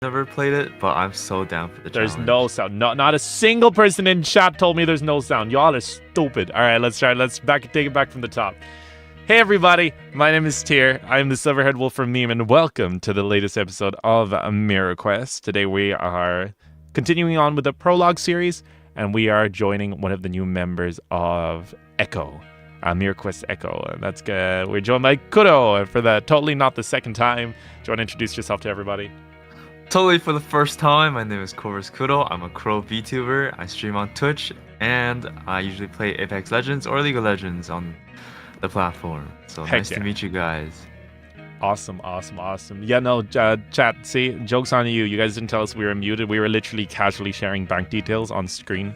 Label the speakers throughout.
Speaker 1: never played it, but I'm so down for the
Speaker 2: There's
Speaker 1: challenge.
Speaker 2: no sound. Not a single person in chat told me there's no sound. Y'all are stupid. All right, let's start. Let's take it back from the top. Hey everybody, my name is Tyr. I'm the Silverhaired Wolf from MEEM, and welcome to the latest episode of Mirror Quest. Today we are continuing on with the prologue series, and we are joining one of the new members of Echo, Mirror Quest Echo. And that's good. We're joined by Kuro, and for the totally not the second time. Do you want to introduce yourself to everybody?
Speaker 1: Totally for the first time, my name is Kuro. I'm a Kuro VTuber. I stream on Twitch, and I usually play Apex Legends or League of Legends on the platform. So
Speaker 2: Heck
Speaker 1: nice
Speaker 2: yeah.
Speaker 1: to meet you guys.
Speaker 2: Awesome. Yeah, no, chat, see, joke's on you. You guys didn't tell us we were muted. We were literally casually sharing bank details on screen.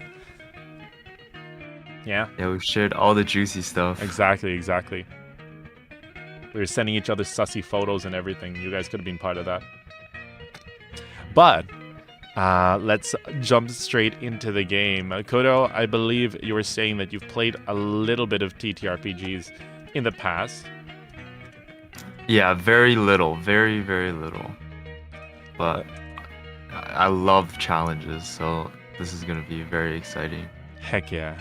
Speaker 2: Yeah?
Speaker 1: Yeah, we shared all the juicy stuff.
Speaker 2: Exactly. We were sending each other sussy photos and everything. You guys could have been part of that. But let's jump straight into the game. Kuro, I believe you were saying that you've played a little bit of TTRPGs in the past.
Speaker 1: Yeah, very little. Very, very little. But I love challenges, so this is going to be very exciting.
Speaker 2: Heck yeah.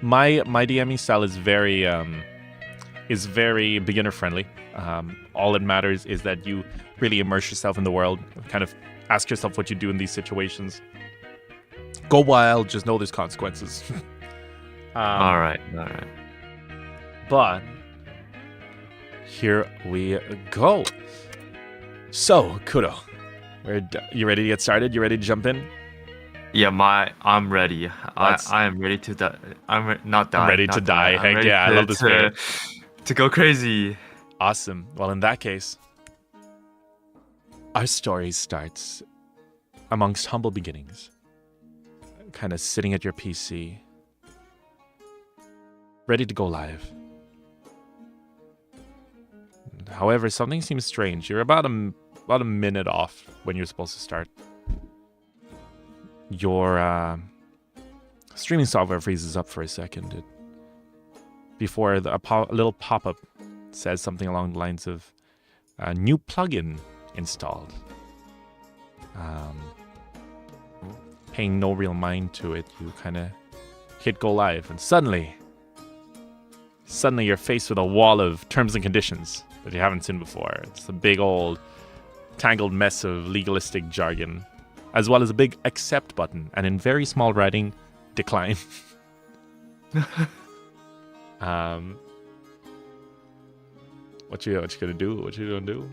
Speaker 2: My DMing style is very beginner friendly. All that matters is that you really immerse yourself in the world, kind of ask yourself what you do in these situations. Go wild, just know there's consequences.
Speaker 1: All right.
Speaker 2: But here we go. So, Kuro, you ready to get started? You ready to jump in?
Speaker 1: Yeah, I'm ready. I am ready to die. Not die.
Speaker 2: I'm ready to die. Heck yeah, I love this game.
Speaker 1: To go crazy.
Speaker 2: Awesome. Well, in that case, our story starts amongst humble beginnings. Kind of sitting at your PC, ready to go live. However, something seems strange. You're about a minute off when you're supposed to start. Your streaming software freezes up for a second before a little pop-up says something along the lines of a new plugin installed. Paying no real mind to it, you kind of hit go live, and suddenly you're faced with a wall of terms and conditions that you haven't seen before. It's a big old tangled mess of legalistic jargon, as well as a big accept button, and in very small writing, decline. What you gonna do? What you gonna do?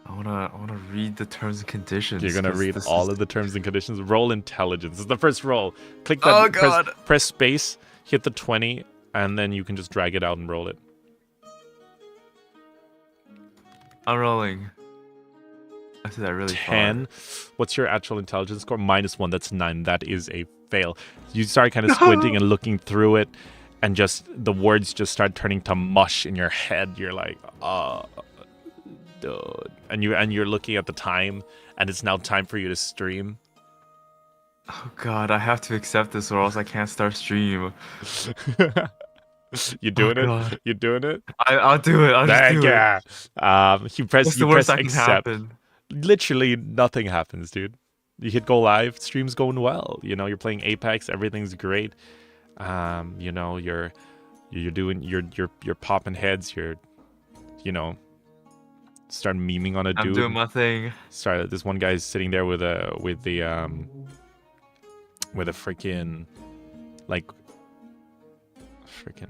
Speaker 1: I wanna read the terms and conditions.
Speaker 2: You're gonna read all of the terms and conditions. Roll intelligence. It's the first roll. Click that.
Speaker 1: Oh god.
Speaker 2: Press space. Hit the 20, and then you can just drag it out and roll it.
Speaker 1: I'm rolling. I see that really
Speaker 2: 10. What's your actual intelligence score? -1. That's 9. That is a fail. You start kind of squinting and looking through it, and just the words just start turning to mush in your head. You're like, dude. And you're looking at the time, and it's now time for you to stream.
Speaker 1: Oh god, I have to accept this or else I can't start stream.
Speaker 2: You doing it?
Speaker 1: God.
Speaker 2: You doing it?
Speaker 1: I'll do it. I'll just do it.
Speaker 2: You press
Speaker 1: What's the worst that can
Speaker 2: accept.
Speaker 1: happen?
Speaker 2: Literally nothing happens, dude. You hit go live, stream's going well. You know, you're playing Apex, everything's great. You know, you're popping heads, you're start memeing on a dude.
Speaker 1: I'm doing my thing.
Speaker 2: Sorry, this one guy's sitting there with a freaking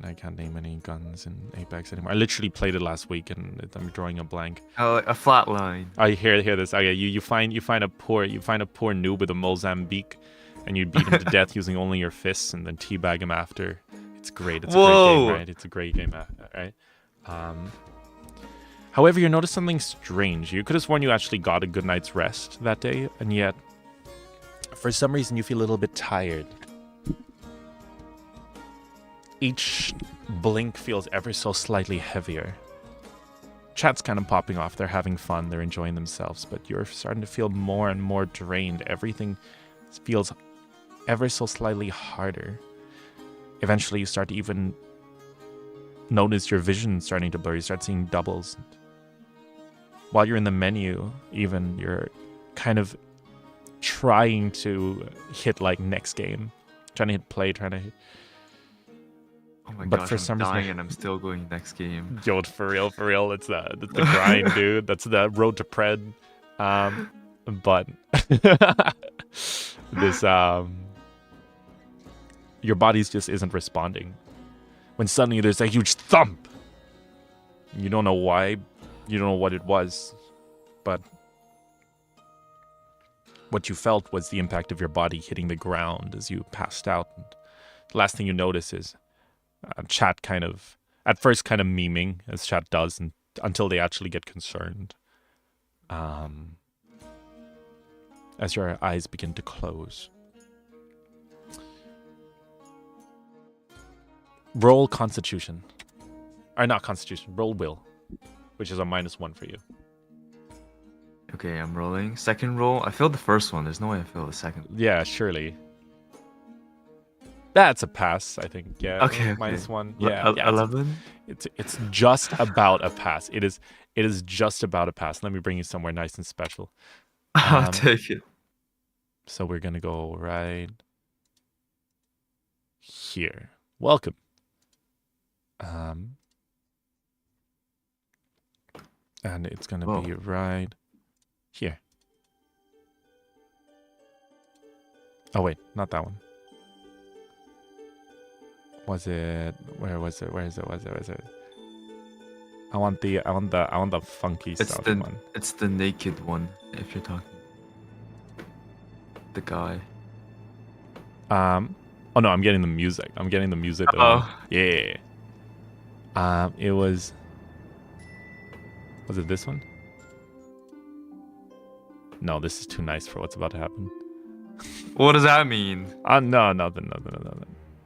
Speaker 2: I can't name any guns in Apex anymore. I literally played it last week and I'm drawing a blank.
Speaker 1: Oh, a flat line.
Speaker 2: I hear this. Okay, you find a poor noob with a Mozambique, and you beat him to death using only your fists, and then teabag him after. It's great. It's a great game, right? It's a great game, right? However, you notice something strange. You could have sworn you actually got a good night's rest that day, and yet, for some reason, you feel a little bit tired. Each blink feels ever so slightly heavier. Chat's kind of popping off. They're having fun. They're enjoying themselves. But you're starting to feel more and more drained. Everything feels ever so slightly harder. Eventually, you start to even notice your vision starting to blur. You start seeing doubles. while you're in the menu, even you're kind of trying to hit like next game, trying to hit play, trying to hit.
Speaker 1: Oh my
Speaker 2: But
Speaker 1: gosh,
Speaker 2: for
Speaker 1: I'm
Speaker 2: some reason,
Speaker 1: dying and I'm still going next game.
Speaker 2: yo, for real, that's the grind, dude. That's the road to pred. But this your body's just isn't responding. When suddenly there's a huge thump. You don't know why, you don't know what it was, but what you felt was the impact of your body hitting the ground as you passed out. And the last thing you notice is chat kind of, at first kind of memeing, as chat does, until they actually get concerned. As your eyes begin to close. Roll Constitution. Or not Constitution, roll Will, which is a -1 for you.
Speaker 1: Okay, I'm rolling. Second roll. I failed the first one. There's no way I failed the second.
Speaker 2: Yeah, surely. That's a pass, I think. Yeah.
Speaker 1: Okay.
Speaker 2: -1. Yeah.
Speaker 1: 11.
Speaker 2: It's just about a pass. It is just about a pass. Let me bring you somewhere nice and special.
Speaker 1: I'll take it.
Speaker 2: So we're gonna go right here. Welcome. And it's gonna be right here. Oh wait, not that one. Was it? Where was it? Where is it? Was it? I want the funky stuff one.
Speaker 1: It's the naked one. If you're talking. The guy.
Speaker 2: Oh no, I'm getting the music. I'm getting the music. Yeah. It was. Was it this one? No, this is too nice for what's about to happen.
Speaker 1: What does that mean?
Speaker 2: No, nothing.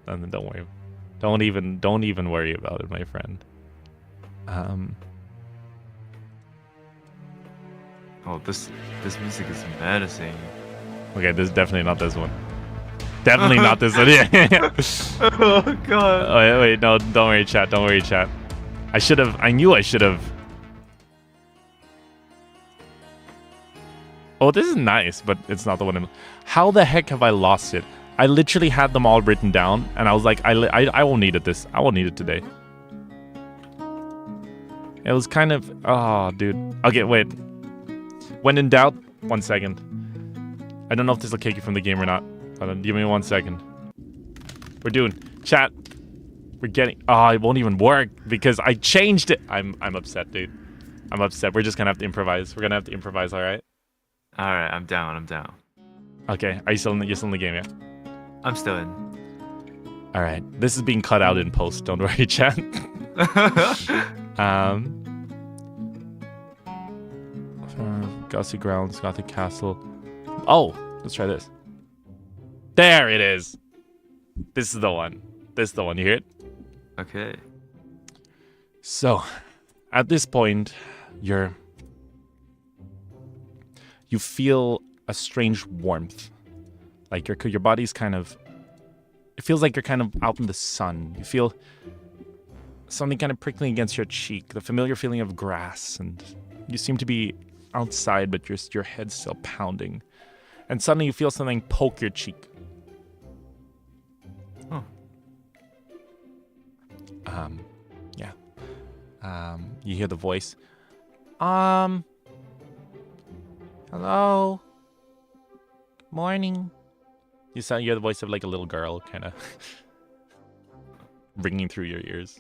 Speaker 2: Don't worry. Don't even worry about it, my friend.
Speaker 1: Oh, this music is menacing.
Speaker 2: Okay, this is definitely not this one. Definitely not this one. Yeah.
Speaker 1: Oh god.
Speaker 2: Oh wait, no, don't worry, chat. Don't worry, chat. I knew I should have. Oh, this is nice, but it's not the one. How the heck have I lost it? I literally had them all written down, and I was like, I won't need it I won't need it today. It was kind of, oh, dude. Okay, wait. When in doubt, 1 second. I don't know if this will kick you from the game or not. Give me 1 second. We're doing chat. We're getting. Oh, it won't even work because I changed it. I'm upset, dude. I'm upset. We're just gonna have to improvise. We're gonna have to improvise. All right.
Speaker 1: All right. I'm down.
Speaker 2: Okay. Are you still in the game? Yeah.
Speaker 1: I'm still in.
Speaker 2: All right. This is being cut out in post. Don't worry, chat. Gusty Grounds, Gothic Castle. Oh, let's try this. There it is. This is the one. You hear it?
Speaker 1: Okay.
Speaker 2: So, at this point, you feel a strange warmth. Like your body's kind of. It feels like you're kind of out in the sun. You feel something kind of prickling against your cheek. The familiar feeling of grass, and you seem to be outside, but your head's still pounding. And suddenly you feel something poke your cheek.
Speaker 1: Oh.
Speaker 2: Yeah. You hear the voice. Hello. Morning. You hear the voice of like a little girl, kind of ringing through your ears.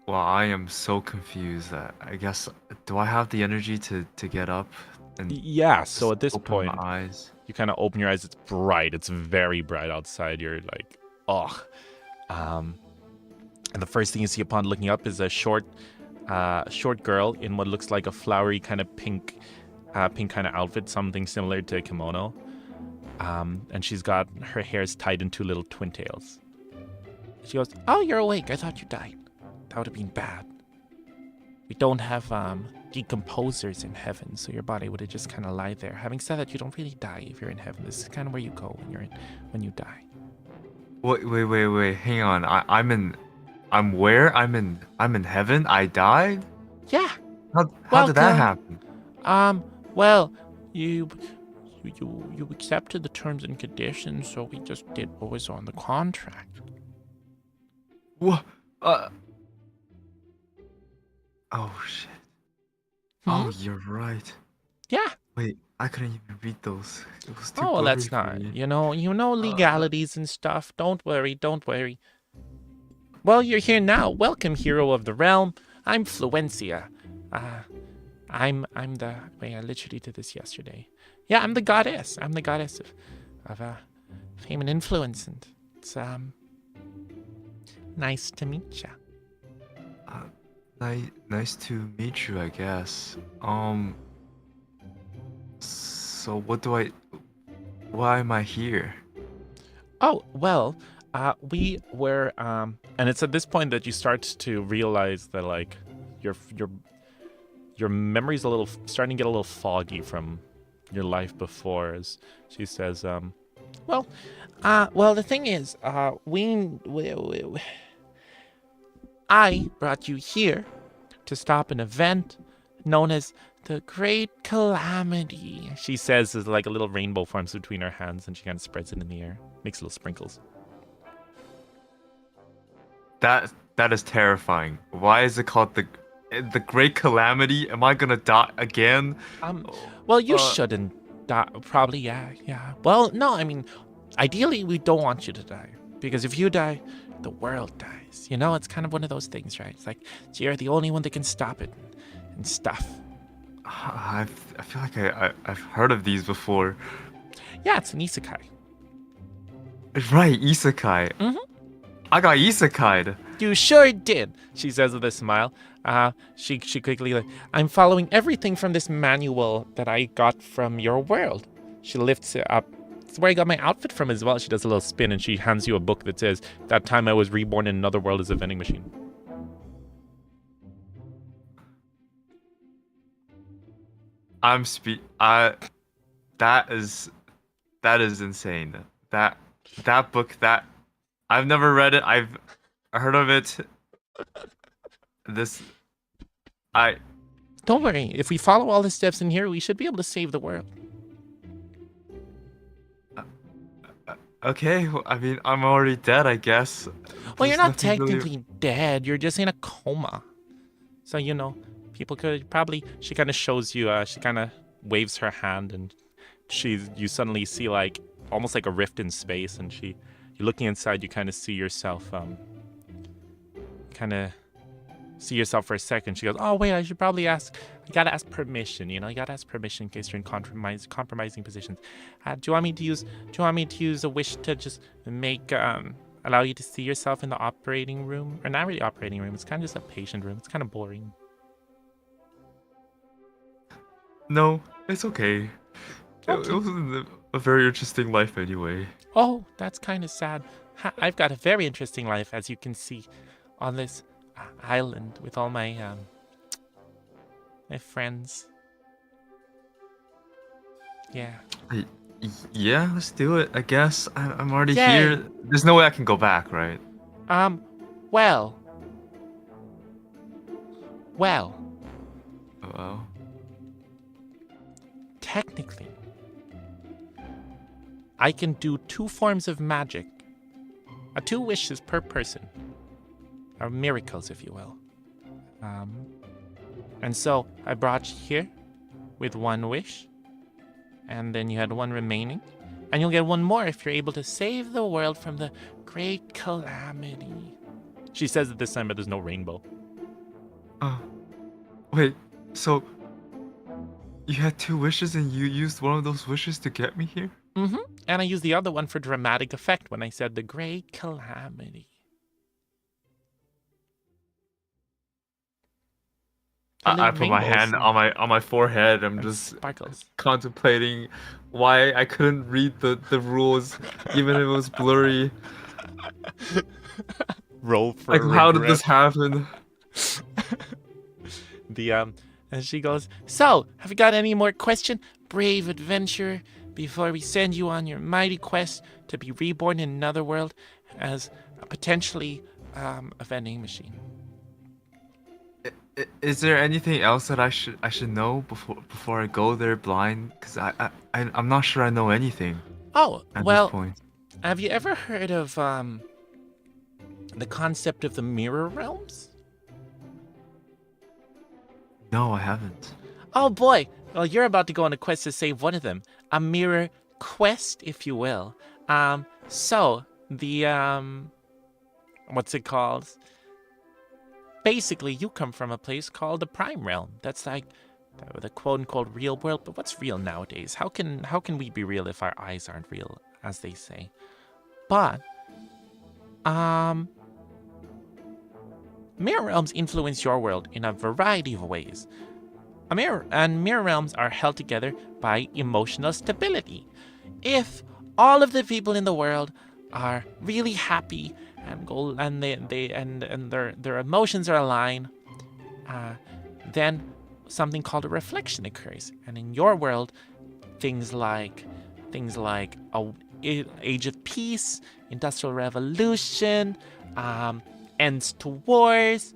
Speaker 1: Well, I am so confused that I guess, do I have the energy to get up and
Speaker 2: yeah, so at this point
Speaker 1: my eyes?
Speaker 2: You kind of open your eyes. It's bright. It's very bright outside. You're like, oh. And the first thing you see upon looking up is a short girl in what looks like a flowery kind of pink kind of outfit, something similar to a kimono. And she's got her hair's tied in two little twin tails. She goes, "Oh, you're awake. I thought you died. That would have been bad. We don't have decomposers in heaven, so your body would have just kind of lie there. Having said that, you don't really die if you're in heaven. This is kind of where you go when you die."
Speaker 1: Wait. Hang on. I'm where? I'm in heaven? I died?
Speaker 2: Yeah.
Speaker 1: How did that happen?
Speaker 2: Well, you accepted the terms and conditions, so we just did what was on the contract.
Speaker 1: What? Oh shit. Oh, you're right.
Speaker 2: Yeah.
Speaker 1: Wait, I couldn't even read those. It was too
Speaker 2: Oh, well,
Speaker 1: blurry
Speaker 2: that's
Speaker 1: for
Speaker 2: not.
Speaker 1: me.
Speaker 2: You know legalities and stuff. Don't worry. Well, you're here now. Welcome, hero of the realm. I'm Fluencia. I'm the. Wait, I literally did this yesterday. Yeah, I'm the goddess. I'm the goddess of fame and influence, and it's nice to meet ya.
Speaker 1: Nice to meet you, I guess. So why am I here?
Speaker 2: Oh, well, we were, and it's at this point that you start to realize that, like, your memory's a little, starting to get a little foggy from your life before, as she says, well, the thing is, I brought you here to stop an event known as the Great Calamity. She says as like a little rainbow forms between her hands and she kind of spreads it in the air. Makes little sprinkles.
Speaker 1: That is terrifying. Why is it called the Great Calamity? Am I gonna die again?
Speaker 2: Well, you shouldn't die. Probably, yeah. Well, no, I mean, ideally, we don't want you to die. Because if you die, the world dies. You know, it's kind of one of those things, right? It's like, you're the only one that can stop it and stuff.
Speaker 1: I feel like I've heard of these before.
Speaker 2: Yeah, it's an isekai.
Speaker 1: Right, isekai.
Speaker 2: Mm-hmm.
Speaker 1: I got isekai'd.
Speaker 2: You sure did, she says with a smile. She quickly, like, I'm following everything from this manual that I got from your world. She lifts it up. It's where I got my outfit from as well. She does a little spin and she hands you a book that says, that time I was reborn in another world as a vending machine.
Speaker 1: That is insane. That book, that I've never read it. I've heard of it.
Speaker 2: Don't worry. If we follow all the steps in here, we should be able to save the world.
Speaker 1: Okay, well, I mean, I'm already dead, I guess.
Speaker 2: Well, you're
Speaker 1: There's
Speaker 2: not
Speaker 1: nothing really-
Speaker 2: technically dead. You're just in a coma. So, you know, people could probably... She kind of shows you, she kind of waves her hand and you suddenly see, like, almost like a rift in space. And you're looking inside, you kind of see yourself, see yourself for a second. She goes, oh, wait, I should probably ask... You gotta ask permission, you know? You gotta ask permission in case you're in compromising positions. Do you want me to use a wish to just make... allow you to see yourself in the operating room? Or not really operating room. It's kind of just a patient room. It's kind of boring.
Speaker 1: No, it's okay.
Speaker 2: Okay.
Speaker 1: It was a very interesting life anyway.
Speaker 2: Oh, that's kind of sad. I've got a very interesting life, as you can see, on this island with all my my friends. Yeah.
Speaker 1: Yeah, let's do it. I guess I'm already
Speaker 2: Yay.
Speaker 1: here. There's no way I can go back, right?
Speaker 2: Well.
Speaker 1: Oh.
Speaker 2: Technically, I can do 2 forms of magic. 2 wishes per person. Or miracles, if you will. And so, I brought you here with 1 wish. And then you had 1 remaining. And you'll get 1 more if you're able to save the world from the Great Calamity. She says it this time, but there's no rainbow.
Speaker 1: Wait, so you had 2 wishes and you used one of those wishes to get me here?
Speaker 2: Mm-hmm. And I used the other one for dramatic effect when I said the Great Calamity.
Speaker 1: I put my hand on my forehead. I'm just
Speaker 2: sparkles.
Speaker 1: contemplating why I couldn't read the rules, even if it was blurry.
Speaker 2: Roll for
Speaker 1: like, how did this happen?
Speaker 2: And she goes, so, have you got any more question, brave adventurer, before we send you on your mighty quest to be reborn in another world as potentially a vending machine?
Speaker 1: Is there anything else that I should know before I go there blind? Because I'm not sure I know anything
Speaker 2: Oh,
Speaker 1: at this
Speaker 2: well,
Speaker 1: point.
Speaker 2: have you ever heard of the concept of the mirror realms?
Speaker 1: No, I haven't.
Speaker 2: Oh boy. Well, you're about to go on a quest to save one of them. A mirror quest, if you will. So the what's it called? Basically, you come from a place called the Prime Realm. That's like the quote-unquote real world. But what's real nowadays? How can we be real if our eyes aren't real, as they say? But mirror realms influence your world in a variety of ways. Mirror realms are held together by emotional stability. If all of the people in the world are really happy and their emotions are aligned, then something called a reflection occurs. And in your world, things like age of peace, industrial revolution, ends to wars.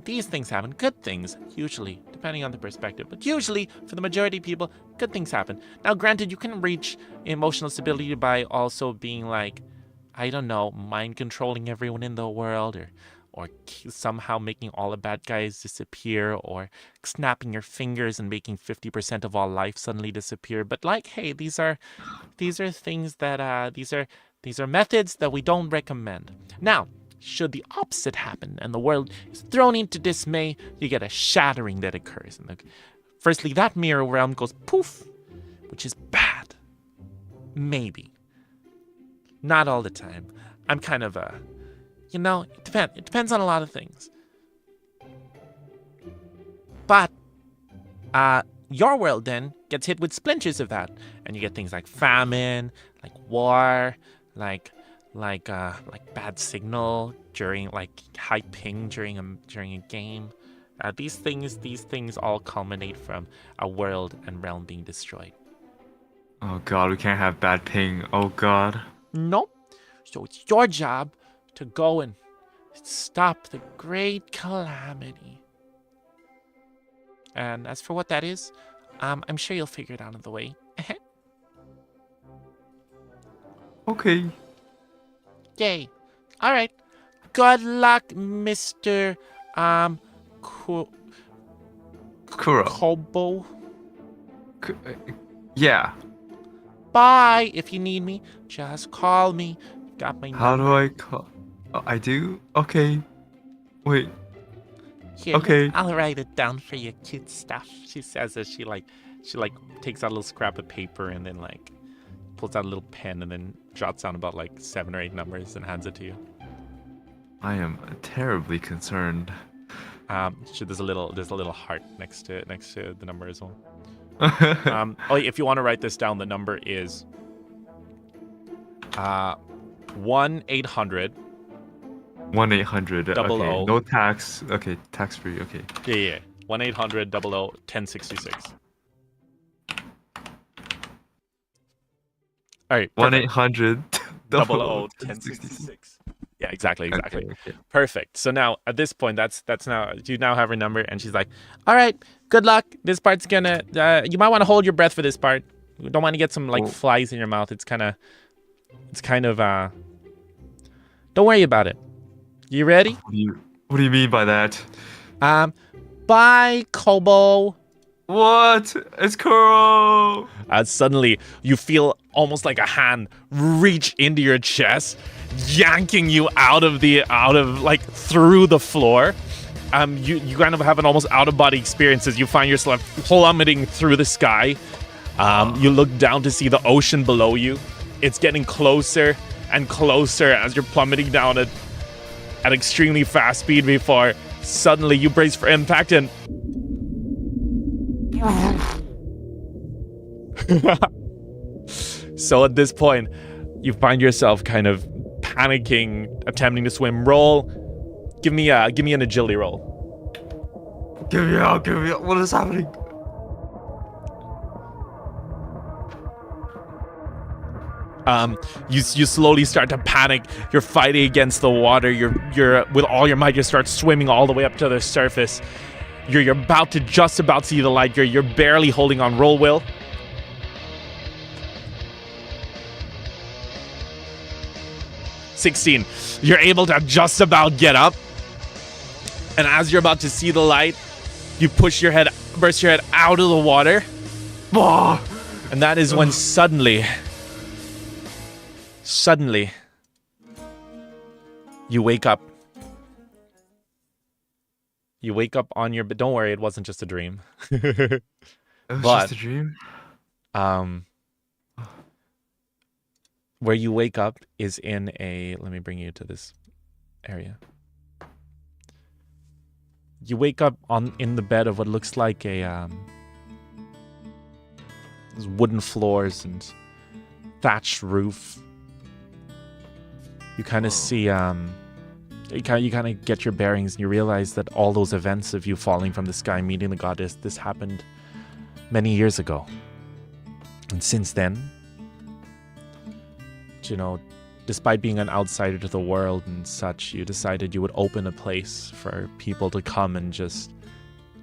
Speaker 2: These things happen. Good things, usually, depending on the perspective. But usually, for the majority of people, good things happen. Now, granted, you can reach emotional stability by also being like, I don't know, mind controlling everyone in the world, or somehow making all the bad guys disappear, or snapping your fingers and making 50% of all life suddenly disappear. But like, hey, these are things that these are methods that we don't recommend. Now, should the opposite happen and the world is thrown into dismay, you get a shattering that occurs. And firstly, that mirror realm goes poof, which is bad. Maybe. Not all the time. I'm kind of it depends on a lot of things. But your world then gets hit with splinters of that, and you get things like famine, like war, like bad signal during high ping during a game. These things all culminate from a world and realm being destroyed.
Speaker 1: Oh god, we can't have bad ping. Oh god.
Speaker 2: Nope. So it's your job to go and stop the great calamity. And as for what that is, I'm sure you'll figure it out on the way.
Speaker 1: Okay.
Speaker 2: Yay. All right. Good luck, Mr.
Speaker 1: Kuro.
Speaker 2: Kobo.
Speaker 1: Yeah.
Speaker 2: Bye. If you need me, just call me. Got my
Speaker 1: How
Speaker 2: number.
Speaker 1: do I call? Oh, I do? Okay. Wait.
Speaker 2: Here,
Speaker 1: Okay.
Speaker 2: I'll write it down for you, cute stuff. She says as she takes out a little scrap of paper and then pulls out a little pen and then jots down about 7 or 8 numbers and hands it to you.
Speaker 1: I am terribly concerned.
Speaker 2: There's a little heart next to the number as well. If you want to write this down, the number is 1-800.
Speaker 1: 1-800.
Speaker 2: Double
Speaker 1: Okay.
Speaker 2: O.
Speaker 1: No tax. Okay, tax free. Okay.
Speaker 2: Yeah. 1-800-00-1066. All right.
Speaker 1: 1-800
Speaker 2: 00-1066. Yeah, exactly.
Speaker 1: Okay.
Speaker 2: Perfect. So now at this point, that's now you now have her number, and she's like, "All right, good luck. This part's gonna. You might want to hold your breath for this part. You don't want to get some flies in your mouth. It's kind of. Don't worry about it. You ready?
Speaker 1: What do you mean by that?
Speaker 2: Bye, Kobo."
Speaker 1: What? It's Kuro!
Speaker 2: Suddenly, you feel almost like a hand reach into your chest, yanking you through the floor. You kind of have an almost out-of-body experience as you find yourself plummeting through the sky. You look down to see the ocean below you. It's getting closer and closer as you're plummeting down at extremely fast speed before suddenly you brace for impact and... So at this point, you find yourself kind of panicking, attempting to swim. Roll. Give me an agility roll.
Speaker 1: Give me out. What is happening?
Speaker 2: You slowly start to panic. You're fighting against the water. You're with all your might. You start swimming all the way up to the surface. You're about to just about see the light. You're barely holding on. Roll will. 16. You're able to just about get up. And as you're about to see the light, you burst your head out of the water. And that is when suddenly, you wake up. You wake up on your bed. Don't worry, it wasn't just a dream.
Speaker 1: It was just a dream?
Speaker 2: Where you wake up is in a... Let me bring you to this area. You wake up in the bed of what looks like a... There's wooden floors and thatched roof. You kind of see... You kind of get your bearings and you realize that all those events of you falling from the sky, meeting the goddess, this happened many years ago. And since then, you know, despite being an outsider to the world and such, you decided you would open a place for people to come and just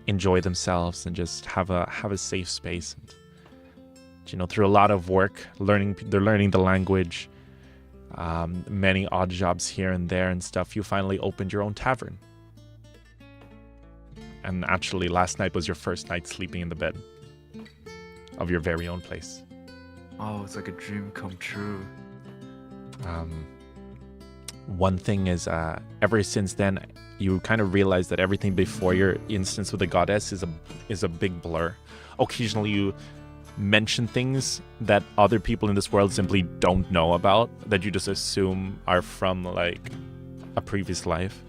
Speaker 2: enjoy themselves and just have a safe space. And, you know, through a lot of work, they're learning the language, many odd jobs here and there and stuff, you finally opened your own tavern. And actually, last night was your first night sleeping in the bed of your very own place.
Speaker 1: Oh, it's like a dream come true.
Speaker 2: One thing is, ever since then, you kind of realize that everything before your instance with the goddess is a big blur. Occasionally, you mention things that other people in this world simply don't know about, that you just assume are from like a previous life.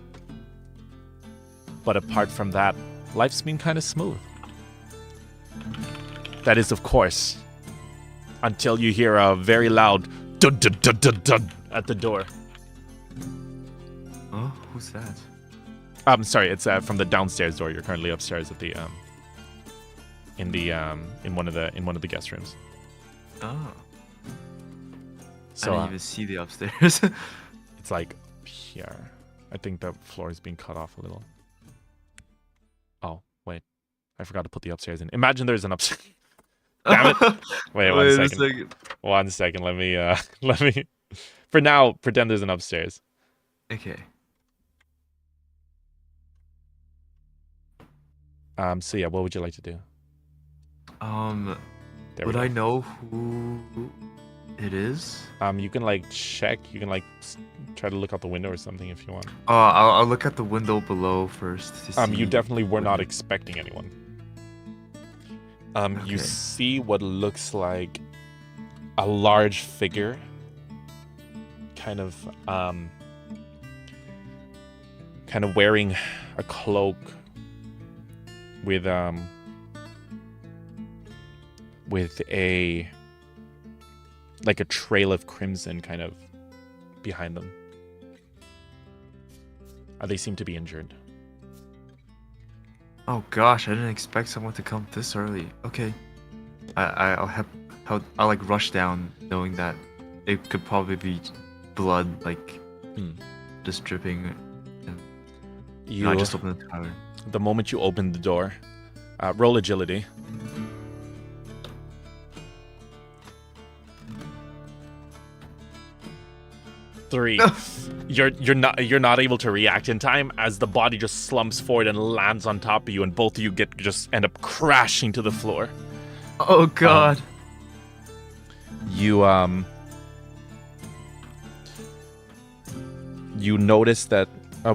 Speaker 2: But apart from that, life's been kind of smooth. That is, of course, until you hear a very loud dun dun dun dun dun at the door.
Speaker 1: Oh, who's that?
Speaker 2: I'm sorry, it's from the downstairs door. You're currently upstairs at the in one of the guest rooms.
Speaker 1: Oh.
Speaker 2: So
Speaker 1: I didn't even see the upstairs.
Speaker 2: It's like here. I think the floor is being cut off a little. Oh, wait. I forgot to put the upstairs in. Imagine there's an upstairs. Damn it. Wait, one second. 1 second. Let me for now pretend there's an upstairs.
Speaker 1: Okay.
Speaker 2: So yeah, what would you like to do?
Speaker 1: Would I know who it is?
Speaker 2: You can like check. You can like try to look out the window or something if you want.
Speaker 1: I'll look at the window below first to see.
Speaker 2: You definitely were not expecting anyone.
Speaker 1: Okay.
Speaker 2: You see what looks like a large figure, kind of wearing a cloak with a like a trail of crimson kind of behind them. They seem to be injured.
Speaker 1: Oh gosh, I didn't expect someone to come this early. Okay, I'll like rush down, knowing that it could probably be blood, like just dripping. And I just opened the tavern.
Speaker 2: The moment you open the door, roll agility. Three. You're not able to react in time as the body just slumps forward and lands on top of you, and both of you just end up crashing to the floor.
Speaker 1: Oh god.
Speaker 2: You notice that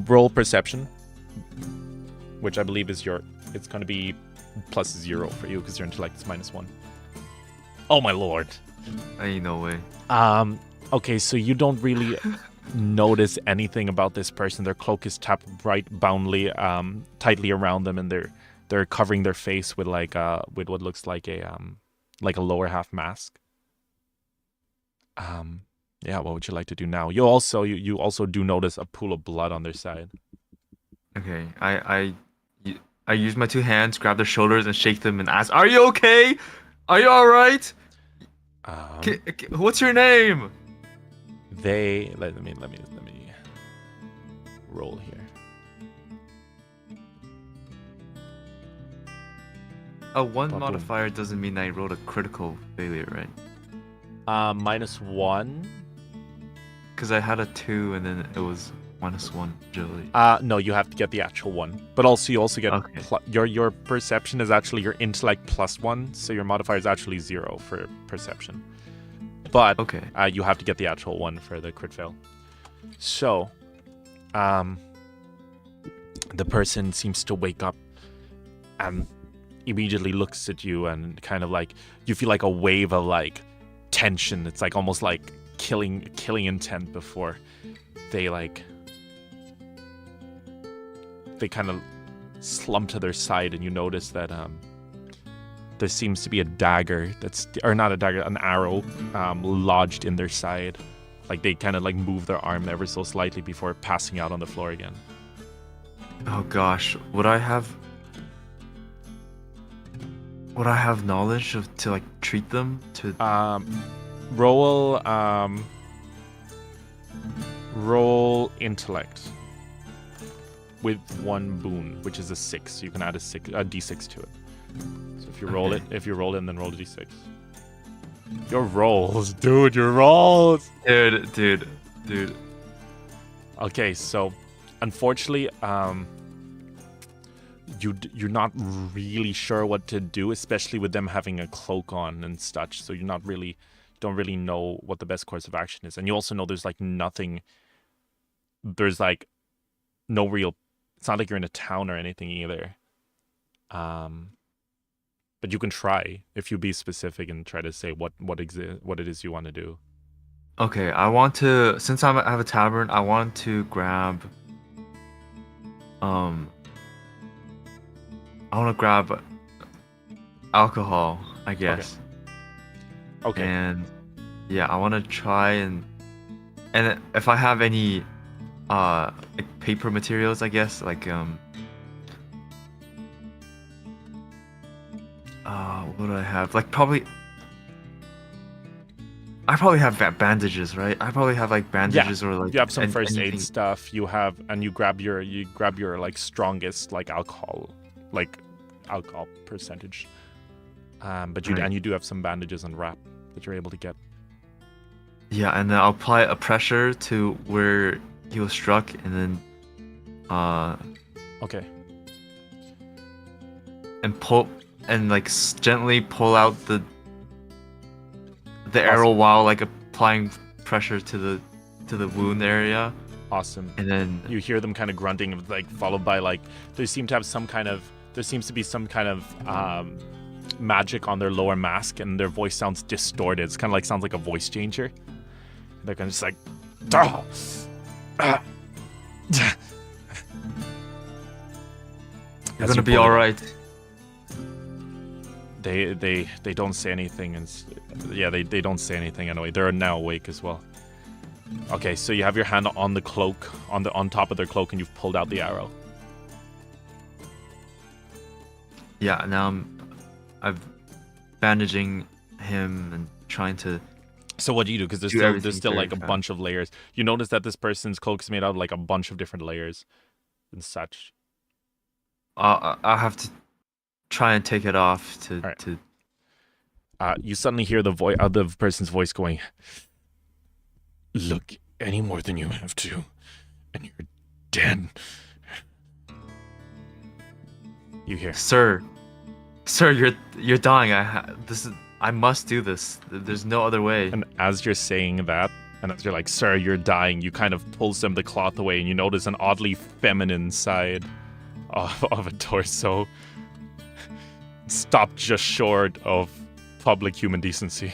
Speaker 2: roll perception, which I believe is it's going to be +0 for you because your intellect is -1. Oh my lord.
Speaker 1: Ain't no way.
Speaker 2: Okay, so you don't really notice anything about this person. Their cloak is tapped right tightly around them, and they're covering their face with with what looks like a lower half mask. Yeah, what would you like to do now? You also do notice a pool of blood on their side.
Speaker 1: Okay, I use my two hands, grab their shoulders, and shake them and ask, "Are you okay? Are you all right?" What's your name?
Speaker 2: They let me roll here.
Speaker 1: A one modifier doesn't mean I rolled a critical failure, right?
Speaker 2: -1.
Speaker 1: Because I had a 2 and then it was -1 agility.
Speaker 2: No, you have to get the actual 1. But also you also get your perception is actually your intellect +1, so your modifier is actually 0 for perception. But you have to get the actual 1 for the crit fail. So, the person seems to wake up and immediately looks at you, and kind of like you feel like a wave of like tension. It's like almost like killing intent before they kind of slump to their side, and you notice that there seems to be a dagger an arrow lodged in their side. Like they kind of like move their arm ever so slightly before passing out on the floor again.
Speaker 1: Oh gosh, would I have knowledge to like treat them to?
Speaker 2: Roll intellect with 1 boon, which is a 6. So you can add a d6 to it. So if you roll it, then roll a d6. Your rolls, dude. Your rolls,
Speaker 1: dude.
Speaker 2: Okay, so unfortunately, you're not really sure what to do, especially with them having a cloak on and such. So don't really know what the best course of action is, and you also know there's like nothing. There's like no real. It's not like you're in a town or anything either. But you can try if you be specific and try to say what it is you want to do.
Speaker 1: Okay, I want to, since I have a tavern, I want to grab alcohol, I guess.
Speaker 2: Okay.
Speaker 1: And yeah, I want to try and if I have any like paper materials, I guess, like what do I have? Like I probably have bandages, right? I probably have like bandages or like
Speaker 2: you have some first
Speaker 1: anything.
Speaker 2: aid stuff. You grab your like strongest like alcohol percentage. But you do have some bandages and wrap that you're able to get.
Speaker 1: Yeah, and then I'll apply a pressure to where he was struck, and then
Speaker 2: okay.
Speaker 1: And pull and like gently pull out the arrow while like applying pressure to the wound area.
Speaker 2: Awesome.
Speaker 1: And then
Speaker 2: you hear them kind of grunting, like followed by like there seems to be some kind of magic on their lower mask, and their voice sounds distorted. It's kind of like sounds like a voice changer. They're kind of just like,
Speaker 1: you're gonna be all right.
Speaker 2: They don't say anything, and they don't say anything anyway. They're now awake as well. Okay, so you have your hand on the cloak, on top of their cloak, and you've pulled out the arrow.
Speaker 1: Yeah, now I'm bandaging him and trying to.
Speaker 2: So what do you do? Because there's still like a bunch of layers. You notice that this person's cloak is made out of like a bunch of different layers and such.
Speaker 1: I'll have to try and take it off to.
Speaker 2: You suddenly hear the voice of the person's voice going, "Look, any more than you have to, and you're dead." You hear,
Speaker 1: Sir, you're dying. I must do this. There's no other way.
Speaker 2: And as you're saying that, and as you're like, "Sir, you're dying," you kind of pull some of the cloth away, and you notice an oddly feminine side of a torso. Stopped just short of public human decency.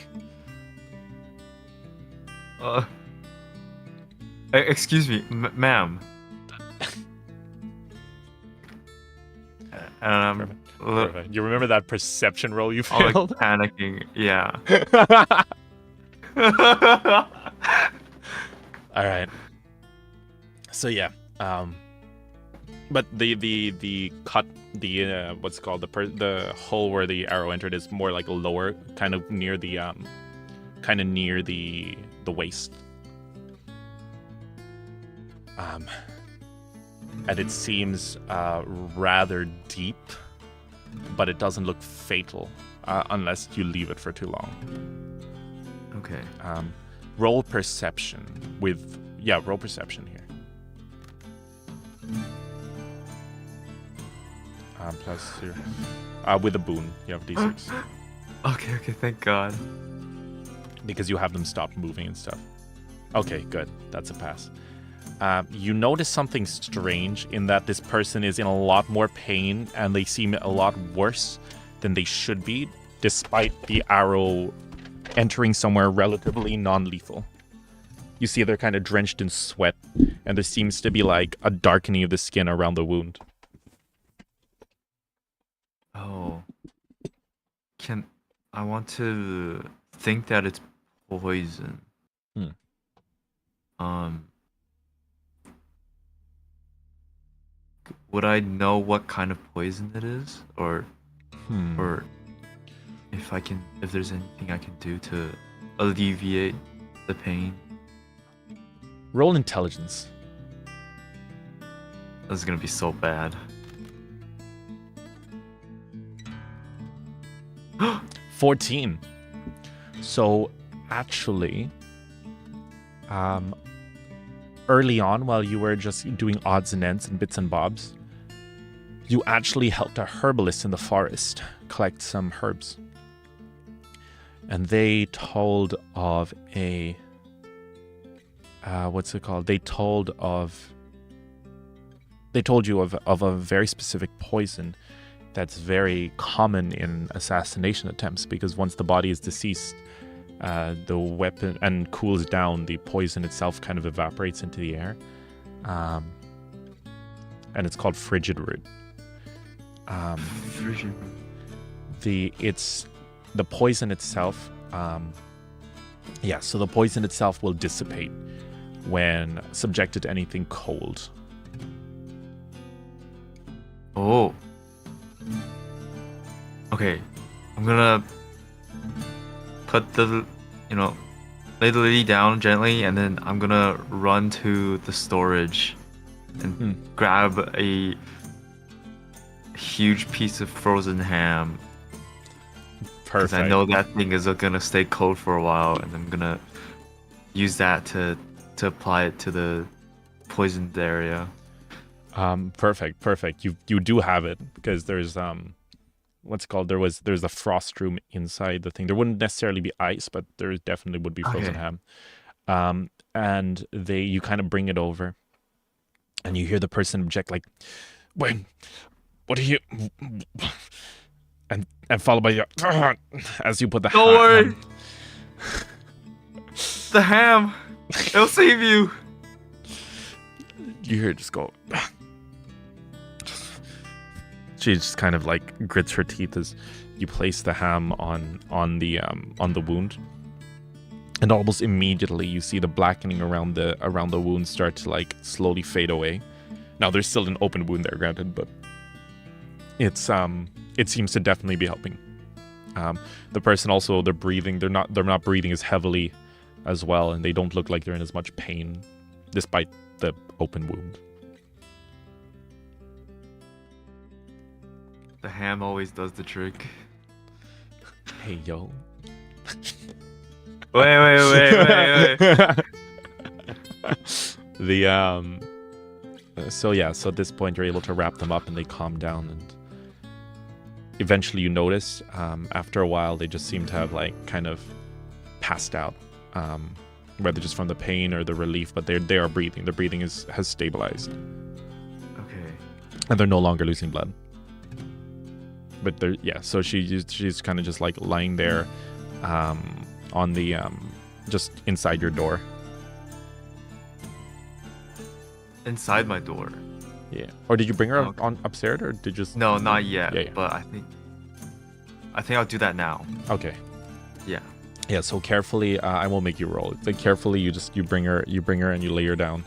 Speaker 1: Excuse me, ma'am.
Speaker 2: Perfect. You remember that perception roll you
Speaker 1: I'm
Speaker 2: failed?
Speaker 1: like panicking. Yeah.
Speaker 2: All right. So yeah, but the cut, what's it called, the hole where the arrow entered is more like lower, kind of near the kind of near the waist. And it seems rather deep, but it doesn't look fatal unless you leave it for too long.
Speaker 1: Okay.
Speaker 2: Roll perception with... Yeah, roll perception here. Plus your... with a boon, you have D6.
Speaker 1: Okay, thank God.
Speaker 2: Because you have them stop moving and stuff. Okay, good. That's a pass. You notice something strange in that this person is in a lot more pain and they seem a lot worse than they should be, despite the arrow entering somewhere relatively non-lethal. You see they're kind of drenched in sweat, and there seems to be like a darkening of the skin around the wound.
Speaker 1: Oh. I want to think that it's poison. Would I know what kind of poison it is, or if there's anything I can do to alleviate the pain?
Speaker 2: Roll intelligence.
Speaker 1: This is gonna be so bad.
Speaker 2: 14. So actually, early on, while you were just doing odds and ends and bits and bobs, you actually helped a herbalist in the forest collect some herbs. And they told of a... what's it called? They told you of a very specific poison that's very common in assassination attempts, because once the body is deceased, the weapon and cools down, the poison itself kind of evaporates into the air. And it's called frigid root. The poison itself, so the poison itself will dissipate when subjected to anything cold.
Speaker 1: Oh. Okay. I'm gonna put the, lay the lady down gently, and then I'm gonna run to the storage and grab a huge piece of frozen ham. Because I know that thing is gonna stay cold for a while, and I'm gonna use that to apply it to the poisoned area.
Speaker 2: Perfect. You do have it, because there's there's a frost room inside the thing. There wouldn't necessarily be ice, but there definitely would be frozen ham. And you kind of bring it over, and you hear the person object, like, "Wait, what are you?" And followed by your as you put the
Speaker 1: Don't worry. The ham, it'll save you.
Speaker 2: You hear it just go. She just kind of like grits her teeth as you place the ham on the wound, and almost immediately you see the blackening around the wound start to like slowly fade away. Now there's still an open wound there, granted, but it seems to definitely be helping. The person also, they're not breathing as heavily as well, and they don't look like they're in as much pain despite the open wound.
Speaker 1: The ham always does the trick.
Speaker 2: Hey, yo.
Speaker 1: Wait.
Speaker 2: So at this point you're able to wrap them up and they calm down, and eventually you notice after a while they just seem to have like kind of passed out, whether just from the pain or the relief, but they are breathing. Their breathing has stabilized.
Speaker 1: Okay.
Speaker 2: And they're no longer losing blood. But so she's kind of just like lying there on the just inside your door.
Speaker 1: Inside my door.
Speaker 2: Yeah. Or did you bring her on upstairs, or did you just...
Speaker 1: No, not yet.
Speaker 2: Yeah.
Speaker 1: But I think I'll do that now.
Speaker 2: Okay.
Speaker 1: Yeah.
Speaker 2: Yeah. So carefully, I won't make you roll. It's like carefully, you bring her and you lay her down,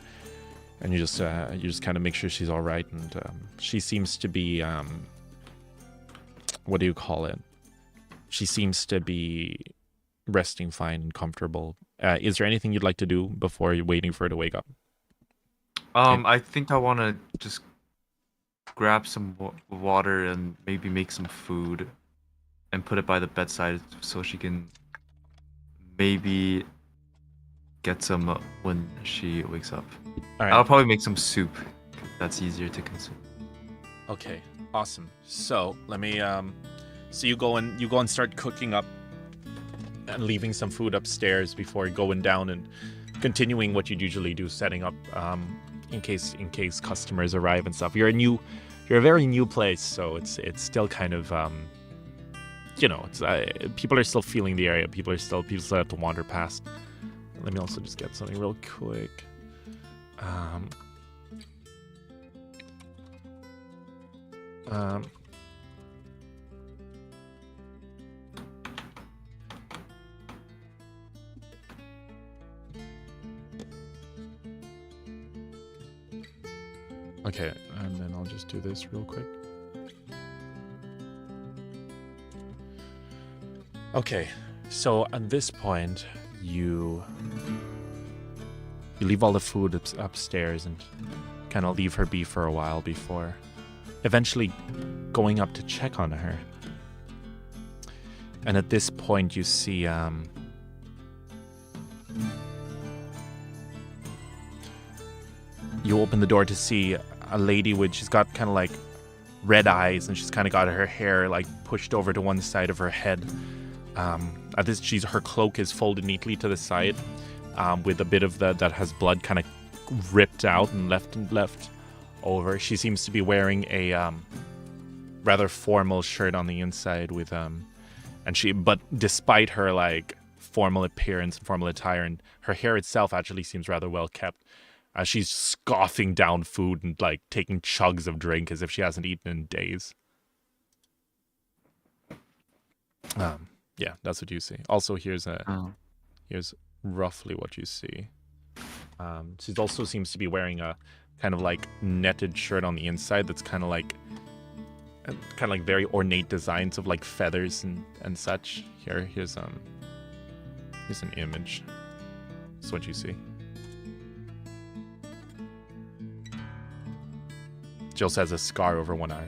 Speaker 2: and you just kind of make sure she's all right, and she seems to be what do you call it? She seems to be resting fine and comfortable. Is there anything you'd like to do before you're waiting for her to wake up?
Speaker 1: I think I want to just grab some water and maybe make some food and put it by the bedside so she can maybe get some when she wakes up.
Speaker 2: All right.
Speaker 1: I'll probably make some soup. That's easier to consume.
Speaker 2: Okay, awesome. So let me so you go and start cooking up and leaving some food upstairs before going down and continuing what you'd usually do, setting up in case customers arrive and stuff. You're a very new place, so it's still kind of it's people are still feeling the area. People still have to wander past. Let me also just get something real quick. Okay, and then I'll just do this real quick. Okay, so at this point, you leave all the food upstairs and kind of leave her be for a while before eventually going up to check on her. And at this point, you see you open the door to see a lady she's got kind of like red eyes, and she's kind of got her hair like pushed over to one side of her head. At this, her cloak is folded neatly to the side, with a bit of that has blood kind of ripped out and left over. She seems to be wearing a rather formal shirt on the inside with but despite her like formal appearance and formal attire, and her hair itself actually seems rather well kept. She's scoffing down food and like taking chugs of drink as if she hasn't eaten in days. Yeah, that's what you see. Also, here's roughly what you see. She also seems to be wearing a kind of like netted shirt on the inside that's kind of like very ornate designs of like feathers and such. Here's an image. That's what you see. She also has a scar over one eye.